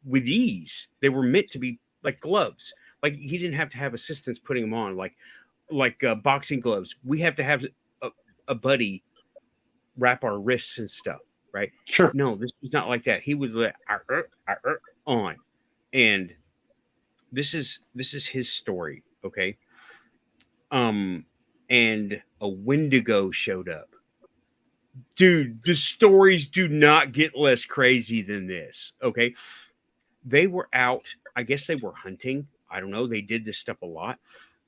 with ease. They were meant to be like gloves. Like he didn't have to have assistants putting them on, like boxing gloves. We have to have a buddy wrap our wrists and stuff, right? Sure. No, this was not like that. He would let on, and this is his story, okay? Um, and a Wendigo showed up. Dude, the stories do not get less crazy than this, okay? They were out, I guess they were hunting. I don't know. They did this stuff a lot.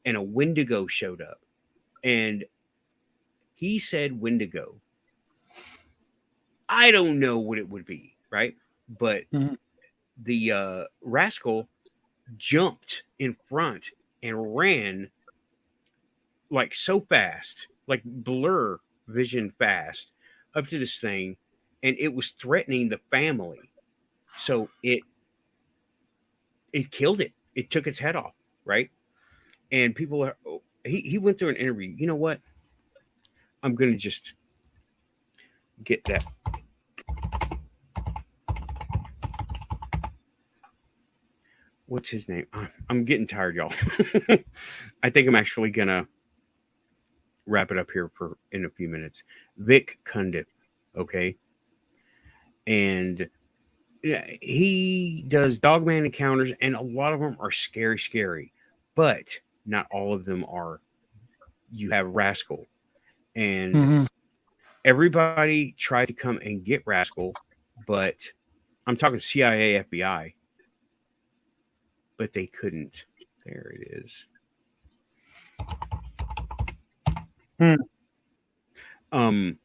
And a Wendigo showed up. And he said Wendigo. I don't know what it would be, right? But Mhm. the rascal jumped in front and ran like so fast, like blur vision fast, up to this thing, and it was threatening the family. So it killed it. It took its head off, right? And people are he went through an interview. You know what? I'm gonna just get that. What's his name? I'm getting tired, y'all. I think I'm actually gonna wrap it up here for in a few minutes. Vic Cundiff, okay, and yeah, he does Dogman encounters, and a lot of them are scary, but not all of them are. You have Rascal, and Mhm. everybody tried to come and get Rascal, but I'm talking CIA, FBI, but they couldn't. There it is. Hmm. Um,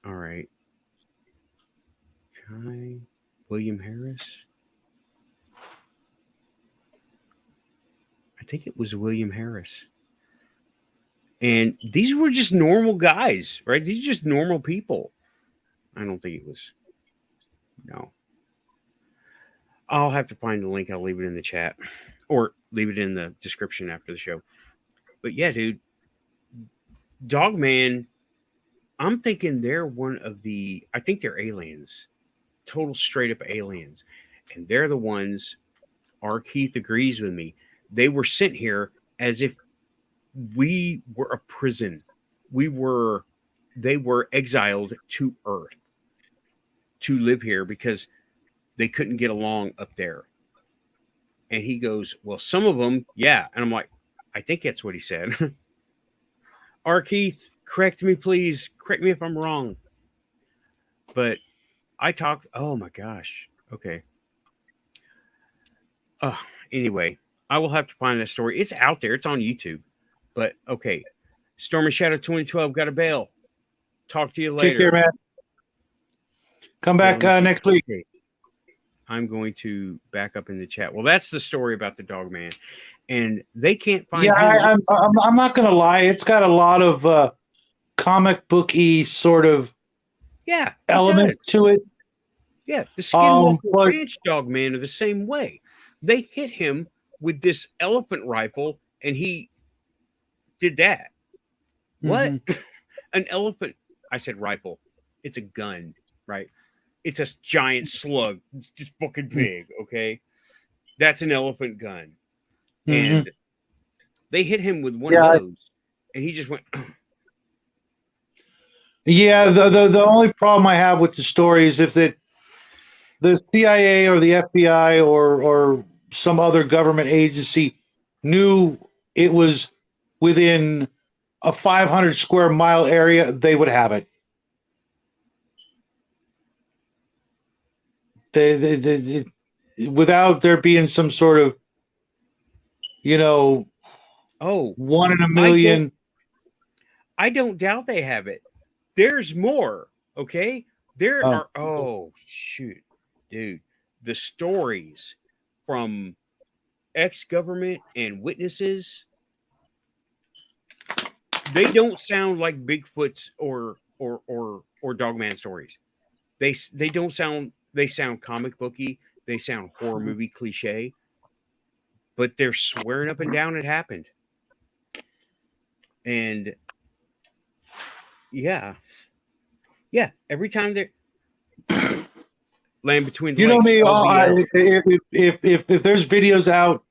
all right. Kai William Harris. I think it was William Harris. And these were just normal guys, right? These are just normal people. I don't think it was. No. I'll have to find the link. I'll leave it in the chat or leave it in the description after the show. But yeah, dude, Dogman, I'm thinking they're one of the, I think they're aliens, total straight up aliens. And they're the ones, R. Keith agrees with me. They were sent here as if we were a prison. They were exiled to Earth to live here because they couldn't get along up there. And he goes, well, some of them, yeah. And I'm like, I think that's what he said. R. Keith, correct me, please. Correct me if I'm wrong. But oh my gosh. Okay. Anyway, I will have to find that story. It's out there. It's on YouTube. But okay. Storm and Shadow 2012 got a bail. Talk to you later. Take care, man. Come back next week. Okay. I'm going to back up in the chat. Well, that's the story about the Dogman, and they can't find. Yeah, I'm not gonna lie. It's got a lot of comic booky sort of elements to it. Yeah, the Skinwalker Ranch Dogman are the same way. They hit him with this elephant rifle, and he did that. What? An elephant? I said rifle. It's a gun, right? It's a giant slug. It's just fucking big, okay? That's an elephant gun. And they hit him with one of those, and he just went. Yeah, the only problem I have with the story is if the CIA or the FBI or some other government agency knew it was within a 500 square mile area, they would have it. They without there being some sort of, one in a million. I don't doubt they have it. There's more. Okay. There are. Oh, shoot, dude. The stories from ex-government and witnesses, they don't sound like Bigfoot's or Dogman stories. They don't sound. They sound comic booky. They sound horror movie cliche. But they're swearing up and down it happened. And yeah. Every time they're Land Between the Lakes. Me. If there's videos out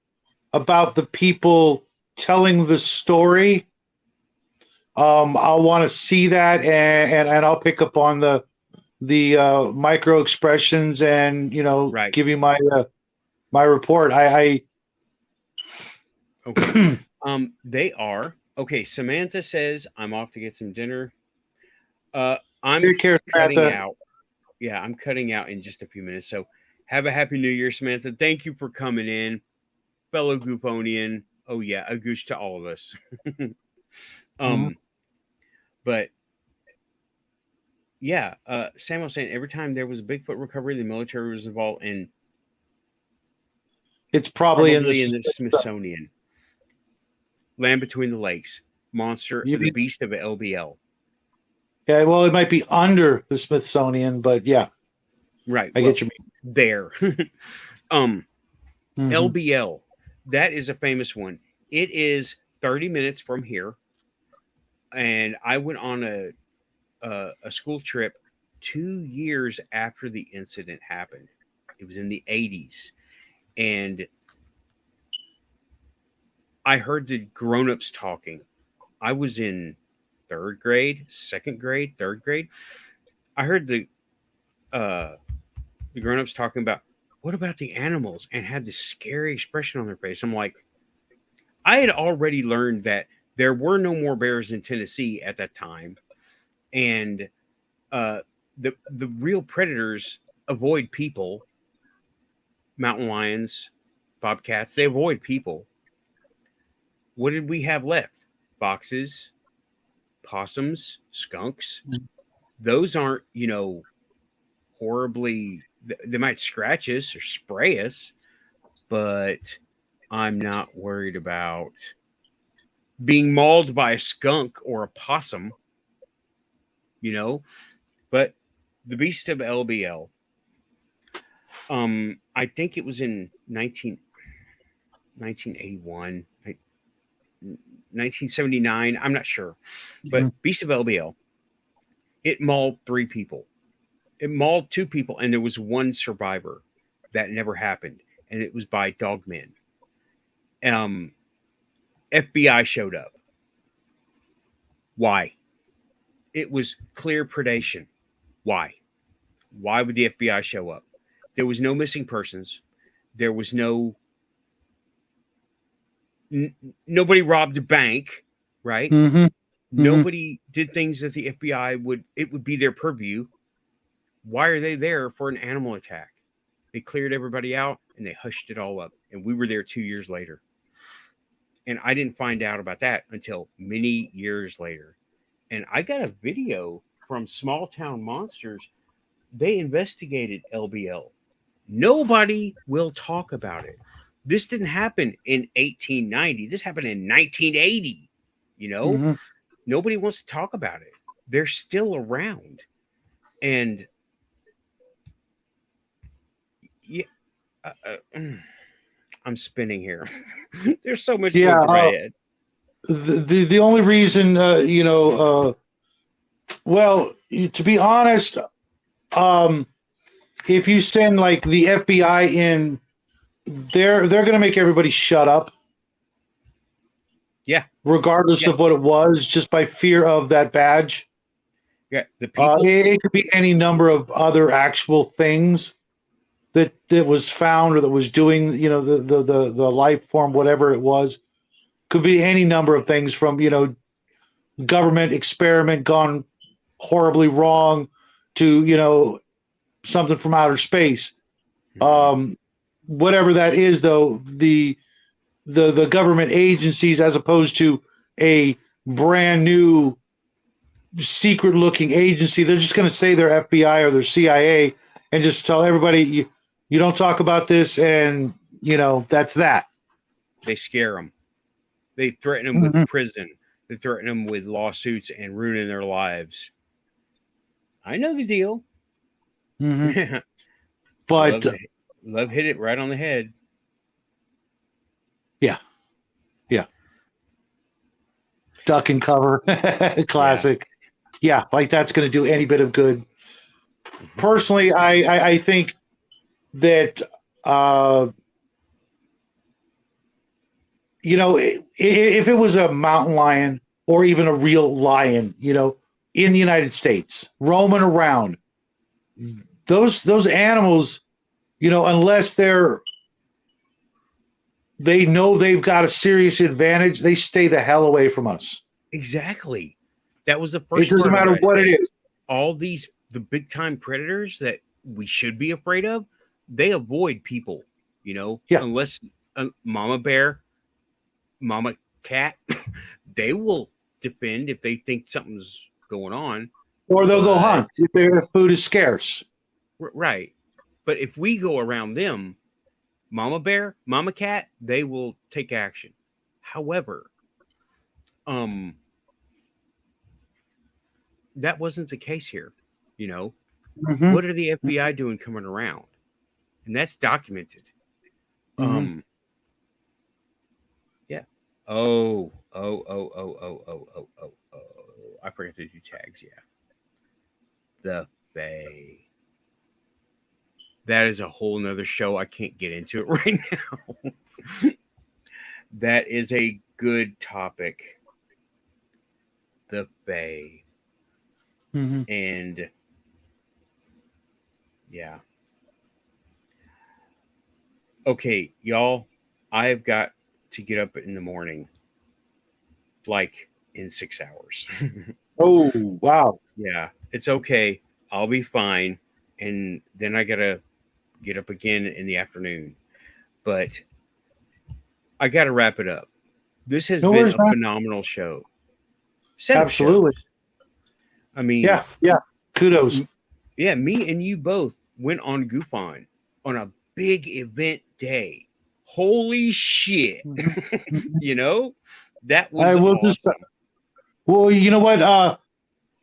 about the people telling the story, I'll want to see that, and I'll pick up on the micro expressions and give you my my report. Okay. They are okay. Samantha says I'm off to get some dinner. I'm cutting out. Yeah, I'm cutting out in just a few minutes. So have a happy New Year, Samantha. Thank you for coming in, fellow Gooponian. Oh yeah, a goosh to all of us. But yeah, Samuel saying every time there was a Bigfoot recovery, the military was involved, and it's probably in the Smithsonian. Land Between the Lakes, monster, the beast of LBL. Yeah, well, it might be under the Smithsonian, but yeah, right. I get you. There, LBL, that is a famous one. It is 30 minutes from here, and I went on a school trip 2 years after the incident happened. It was in the 80s, and I heard the grown-ups talking. I was in third grade. I heard the grown-ups talking about, what about the animals, and had this scary expression on their face. I'm like, I had already learned that there were no more bears in Tennessee at that time, and the real predators avoid people. Mountain lions, bobcats, they avoid people. What did we have left? Foxes, possums, skunks. Those aren't, horribly, they might scratch us or spray us, but I'm not worried about being mauled by a skunk or a possum, But the beast of LBL, I think it was in 1981, 1979. I'm not sure, but Beast of LBL. It mauled 3 people. It mauled 2 people, and there was 1 survivor. That never happened, and it was by dogmen. FBI showed up. Why? It was clear predation. Why? Why would the FBI show up? There was no missing persons. There was nobody robbed a bank, right? Nobody did things that the FBI would be their purview. Why are they there for an animal attack? They cleared everybody out and they hushed it all up. And we were there 2 years later. And I didn't find out about that until many years later. And I got a video from Small Town Monsters. They investigated LBL. Nobody will talk about it. This didn't happen in 1890. This happened in 1980. You know, nobody wants to talk about it. They're still around. And yeah, I'm spinning here. There's so much going through my head. The only reason, well, to be honest, if you send like the FBI in, they're going to make everybody shut up. Yeah. Regardless of what it was, just by fear of that badge. Yeah. The people. It could be any number of other actual things that was found or that was doing, the life form, whatever it was. Could be any number of things from, government experiment gone horribly wrong to, something from outer space. Whatever that is, though, the government agencies, as opposed to a brand new secret looking agency, they're just going to say they're FBI or they're CIA and just tell everybody, you don't talk about this. And, that's that. They scare them. They threaten them with prison. They threaten them with lawsuits and ruining their lives. I know the deal. But Love hit it right on the head. Yeah. Duck and cover. Classic. Yeah, like that's going to do any bit of good. Personally, I think that, if it was a mountain lion or even a real lion, in the United States, roaming around, those animals, unless they know they've got a serious advantage, they stay the hell away from us. Exactly. That was the first. It doesn't matter what it is. All the big time predators that we should be afraid of, they avoid people, unless mama bear, mama cat, they will defend if they think something's going on. Or they'll go hunt if their food is scarce. Right. But if we go around them, mama bear, mama cat, they will take action. However, that wasn't the case here. What are the FBI doing coming around? And that's documented. Yeah. Oh. I forgot to do tags. Yeah. The Fae. That is a whole nother show. I can't get into it right now. That is a good topic. The Fae. And yeah. Okay, y'all, I've got to get up in the morning, like in 6 hours. Oh, wow. Yeah, it's okay. I'll be fine. And then I got to get up again in the afternoon. But I got to wrap it up. This has been a phenomenal show. Absolutely. I mean, yeah. Kudos. Yeah, me and you both went on GoofOn on a big event day. Holy shit. That was awesome. Well, you know what?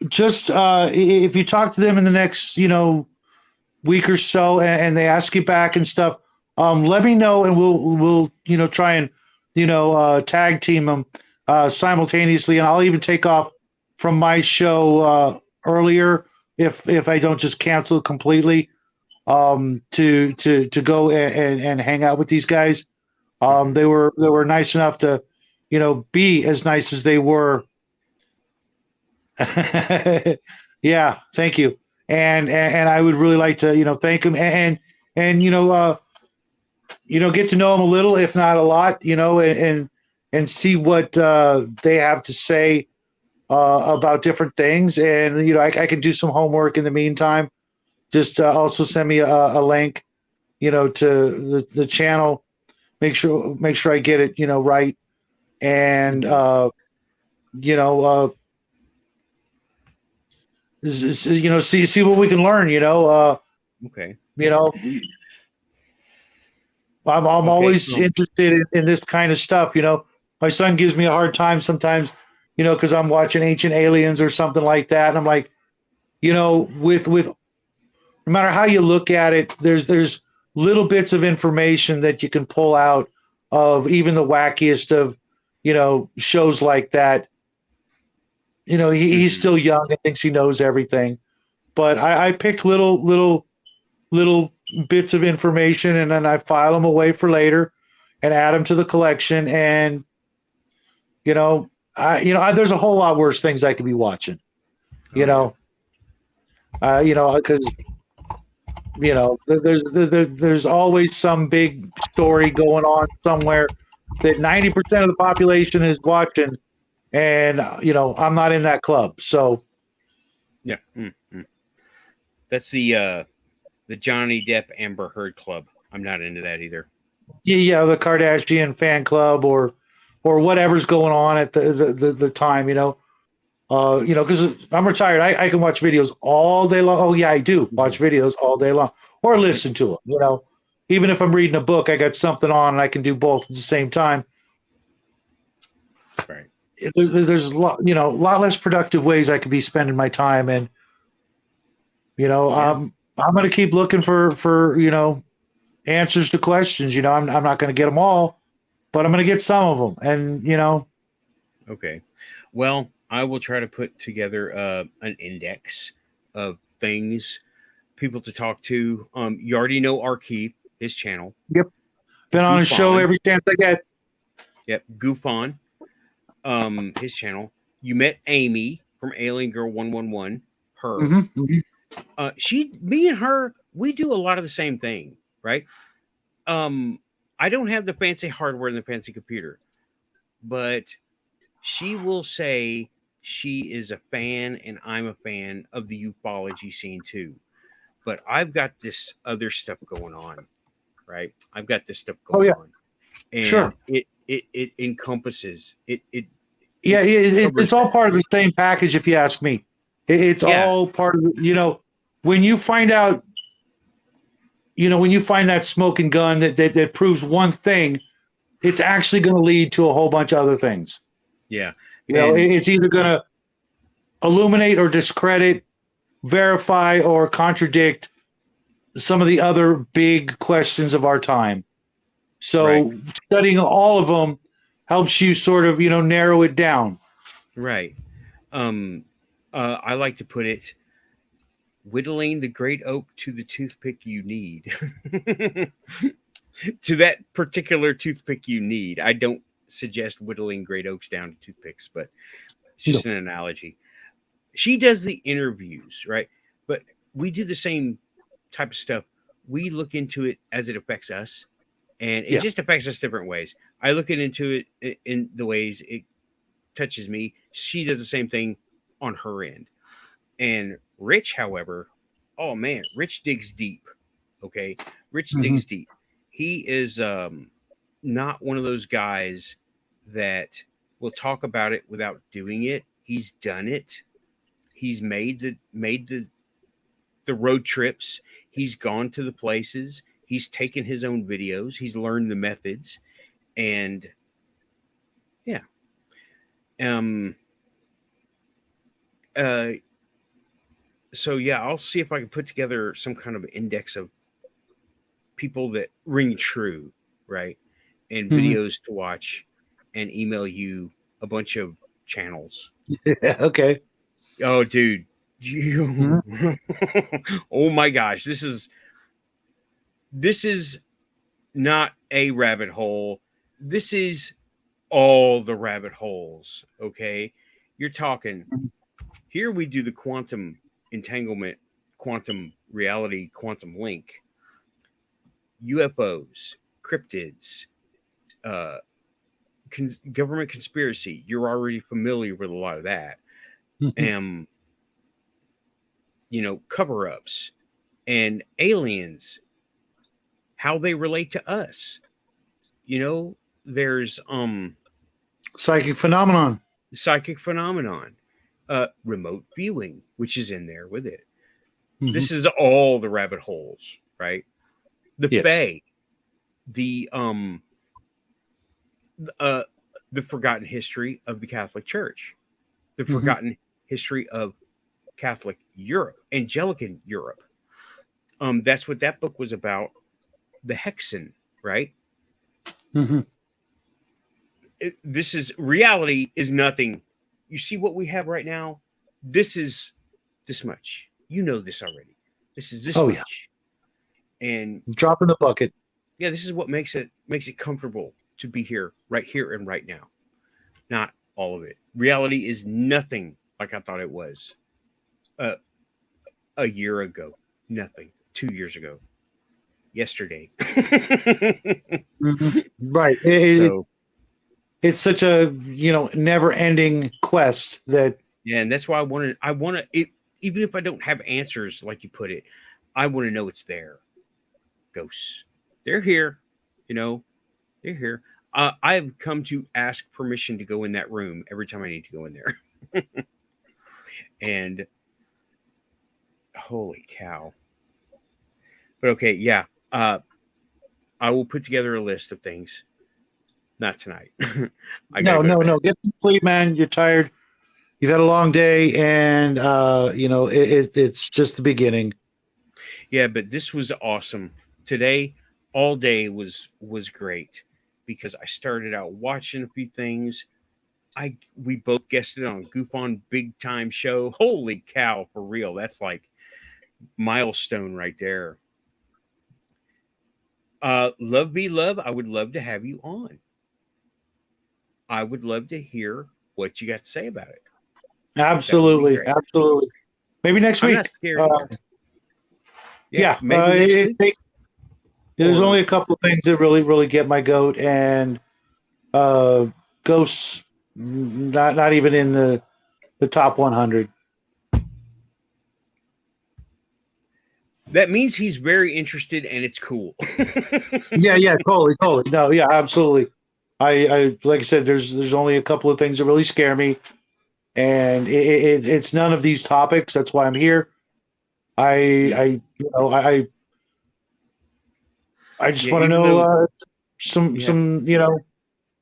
If you talk to them in the next, week or so, and they ask you back and stuff, let me know, and we'll try and tag team them simultaneously, and I'll even take off from my show earlier if I don't just cancel completely to go and hang out with these guys. They were nice enough to be as nice as they were. Yeah, thank you. And I would really like to thank them and get to know them a little, if not a lot, and see what they have to say about different things. And I can do some homework in the meantime. Just also send me a link, to the channel. Make sure I get it, right. And see what we can learn. Okay. I'm Okay, always so- interested in this kind of stuff. My son gives me a hard time sometimes, because I'm watching Ancient Aliens or something like that, and I'm like, with no matter how you look at it, there's little bits of information that you can pull out of even the wackiest of shows like that. He's still young and thinks he knows everything, but I pick little bits of information, and then I file them away for later and add them to the collection. And there's a whole lot worse things I could be watching. Because there's always some big story going on somewhere that 90% of the population is watching, and I'm not in that club. So Yeah. That's the Johnny Depp Amber Heard club. I'm not into that either. yeah, the Kardashian fan club or whatever's going on at the time, because I'm retired. I can watch videos all day long. Oh yeah, I do watch videos all day long, or listen to them. Even if I'm reading a book, I got something on, and I can do both at the same time. Right. There's a lot less productive ways I could be spending my time, and I'm going to keep looking for answers to questions. I'm not going to get them all, but I'm going to get some of them, and Okay. Well, I will try to put together an index of things, people to talk to. You already know R. Keith, his channel. Yep. Been on a show every chance I get. Yep. Goof on. His channel. You met Amy from Alien Girl 111. Her. Me and her, we do a lot of the same thing, right? I don't have the fancy hardware and the fancy computer, but she will say she is a fan and I'm a fan of the ufology scene too. But I've got this other stuff going on, right? I've got this stuff going on. And sure. It encompasses it. It's all part of the same package, if you ask me. It's all part of when you find out, when you find that smoking gun that proves one thing, it's actually going to lead to a whole bunch of other things. Yeah. It's either going to illuminate or discredit, verify or contradict some of the other big questions of our time. So studying all of them helps you sort of, narrow it down. Right. I like to put it, whittling the great oak to the toothpick you need. To that particular toothpick you need. I don't suggest whittling great oaks down to toothpicks, but it's just an analogy. She does the interviews, right? But we do the same type of stuff. We look into it as it affects us, and it just affects us different ways. I look into it in the ways it touches me. She does the same thing on her end. And Rich, however, oh man, Rich digs deep. Okay. Rich digs deep. He is not one of those guys that will talk about it without doing it. He's done it. He's made the road trips. He's gone to the places. He's taken his own videos. He's learned the methods. And So yeah, I'll see if I can put together some kind of index of people that ring true, right? And Mhm. videos to watch, and email you a bunch of channels. Okay. Oh, dude, you. Mhm. Oh my gosh, this is not a rabbit hole. This is all the rabbit holes. Okay, you're talking. Here we do the quantum entanglement, quantum reality, quantum link, UFOs, cryptids, uh, government conspiracy. You're already familiar with a lot of that. Um, cover ups and aliens, how they relate to us. You know, there's Psychic phenomenon. psychic phenomenon, remote viewing, which is in there with it. Mhm. This is all the rabbit holes, right? The Yes. Fae, the uh, the forgotten history of the Catholic Church, the Mhm. forgotten history of Catholic Europe, Anglican Europe. That's what that book was about. The Hexen, right? Mhm. This is reality is nothing. You see what we have right now? This is this much. You know this already. This is this Oh yeah. much. And Drop in the bucket. yeah, this is what makes it comfortable to be here and right now. Not all of it. Reality is nothing like I thought it was uh, a year ago. Nothing. 2 years ago. Yesterday. Mhm. Right. So It's such a never ending quest that yeah, and that's why I want to it, even if I don't have answers like you put it, I want to know it's there. Ghosts. They're here. You know, they're here. I've come to ask permission to go in that room every time I need to go in there. And holy cow. But okay, yeah. I will put together a list of things. Not tonight. I gotta no, go to no, bed. no. Get some sleep, man. You're tired. You've had a long day, and it's just the beginning. Yeah, but this was awesome. Today, all day was great because I started out watching a few things. We both guessed it on Goof on Big Time Show. Holy cow, for real. That's like milestone right there. Love be love. I would love to have you on. I would love to hear what you got to say about it. That would be Absolutely, great. absolutely. Maybe next I'm not week. scared either. Yeah, Yeah. maybe next week There's or only a couple of things that really, really get my goat, and uh, ghosts not even in the top 100. that means he's very interested and it's cool. Yeah, yeah, totally, totally. No, yeah, absolutely. I like I said, there's only a couple of things that really scare me, and it's none of these topics. That's why I'm here. Yeah. I just Yeah, want to even know though some yeah. some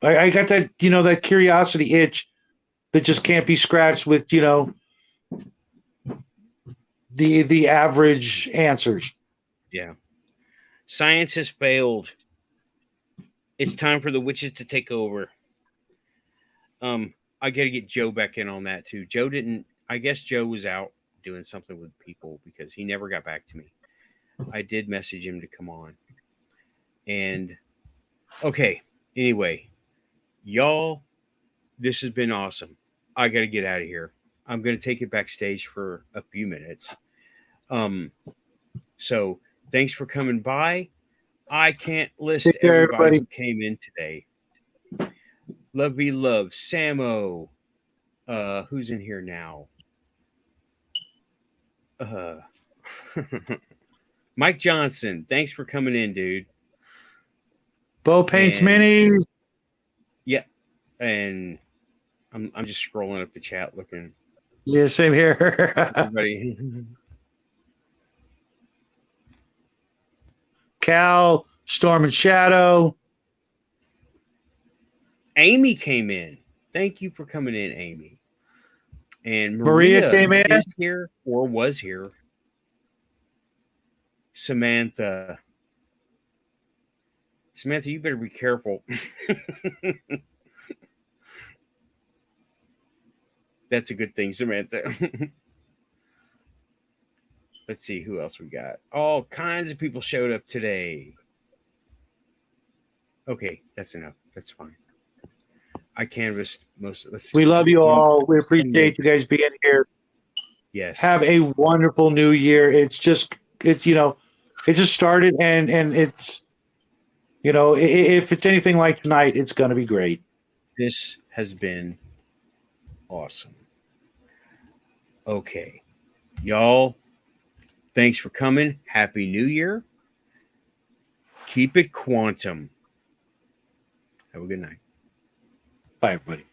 I got that that curiosity itch that just can't be scratched with the average answers. Yeah. Science has failed. It's time for the witches to take over. I got to get Joe back in on that too. Joe didn't. I guess Joe was out doing something with people because he never got back to me. I did message him to come on. And okay. Anyway, y'all, this has been awesome. I got to get out of here. I'm going to take it backstage for a few minutes. Um, so thanks for coming by. I can't list Take care, everybody everybody. who came in today. Love be love. Samo. Who's in here now? Uh Mike Johnson. Thanks for coming in, dude. Bo paints And minis. yeah, and I'm just scrolling up the chat looking Yeah, same here. everybody. Cal, Storm and Shadow. Amy came in. Thank you for coming in, Amy. And Maria came in. is here or was here. Samantha, you better be careful. That's a good thing, Samantha. Let's see who else we got. All kinds of people showed up today. Okay, that's enough. That's fine. I canvassed most of this. We love you all. We appreciate you guys being here. Yes. Have a wonderful new year. It just started and it's, if it's anything like tonight, it's going to be great. This has been awesome. Okay. Y'all, thanks for coming. Happy New Year. Keep it quantum. Have a good night. Bye, everybody.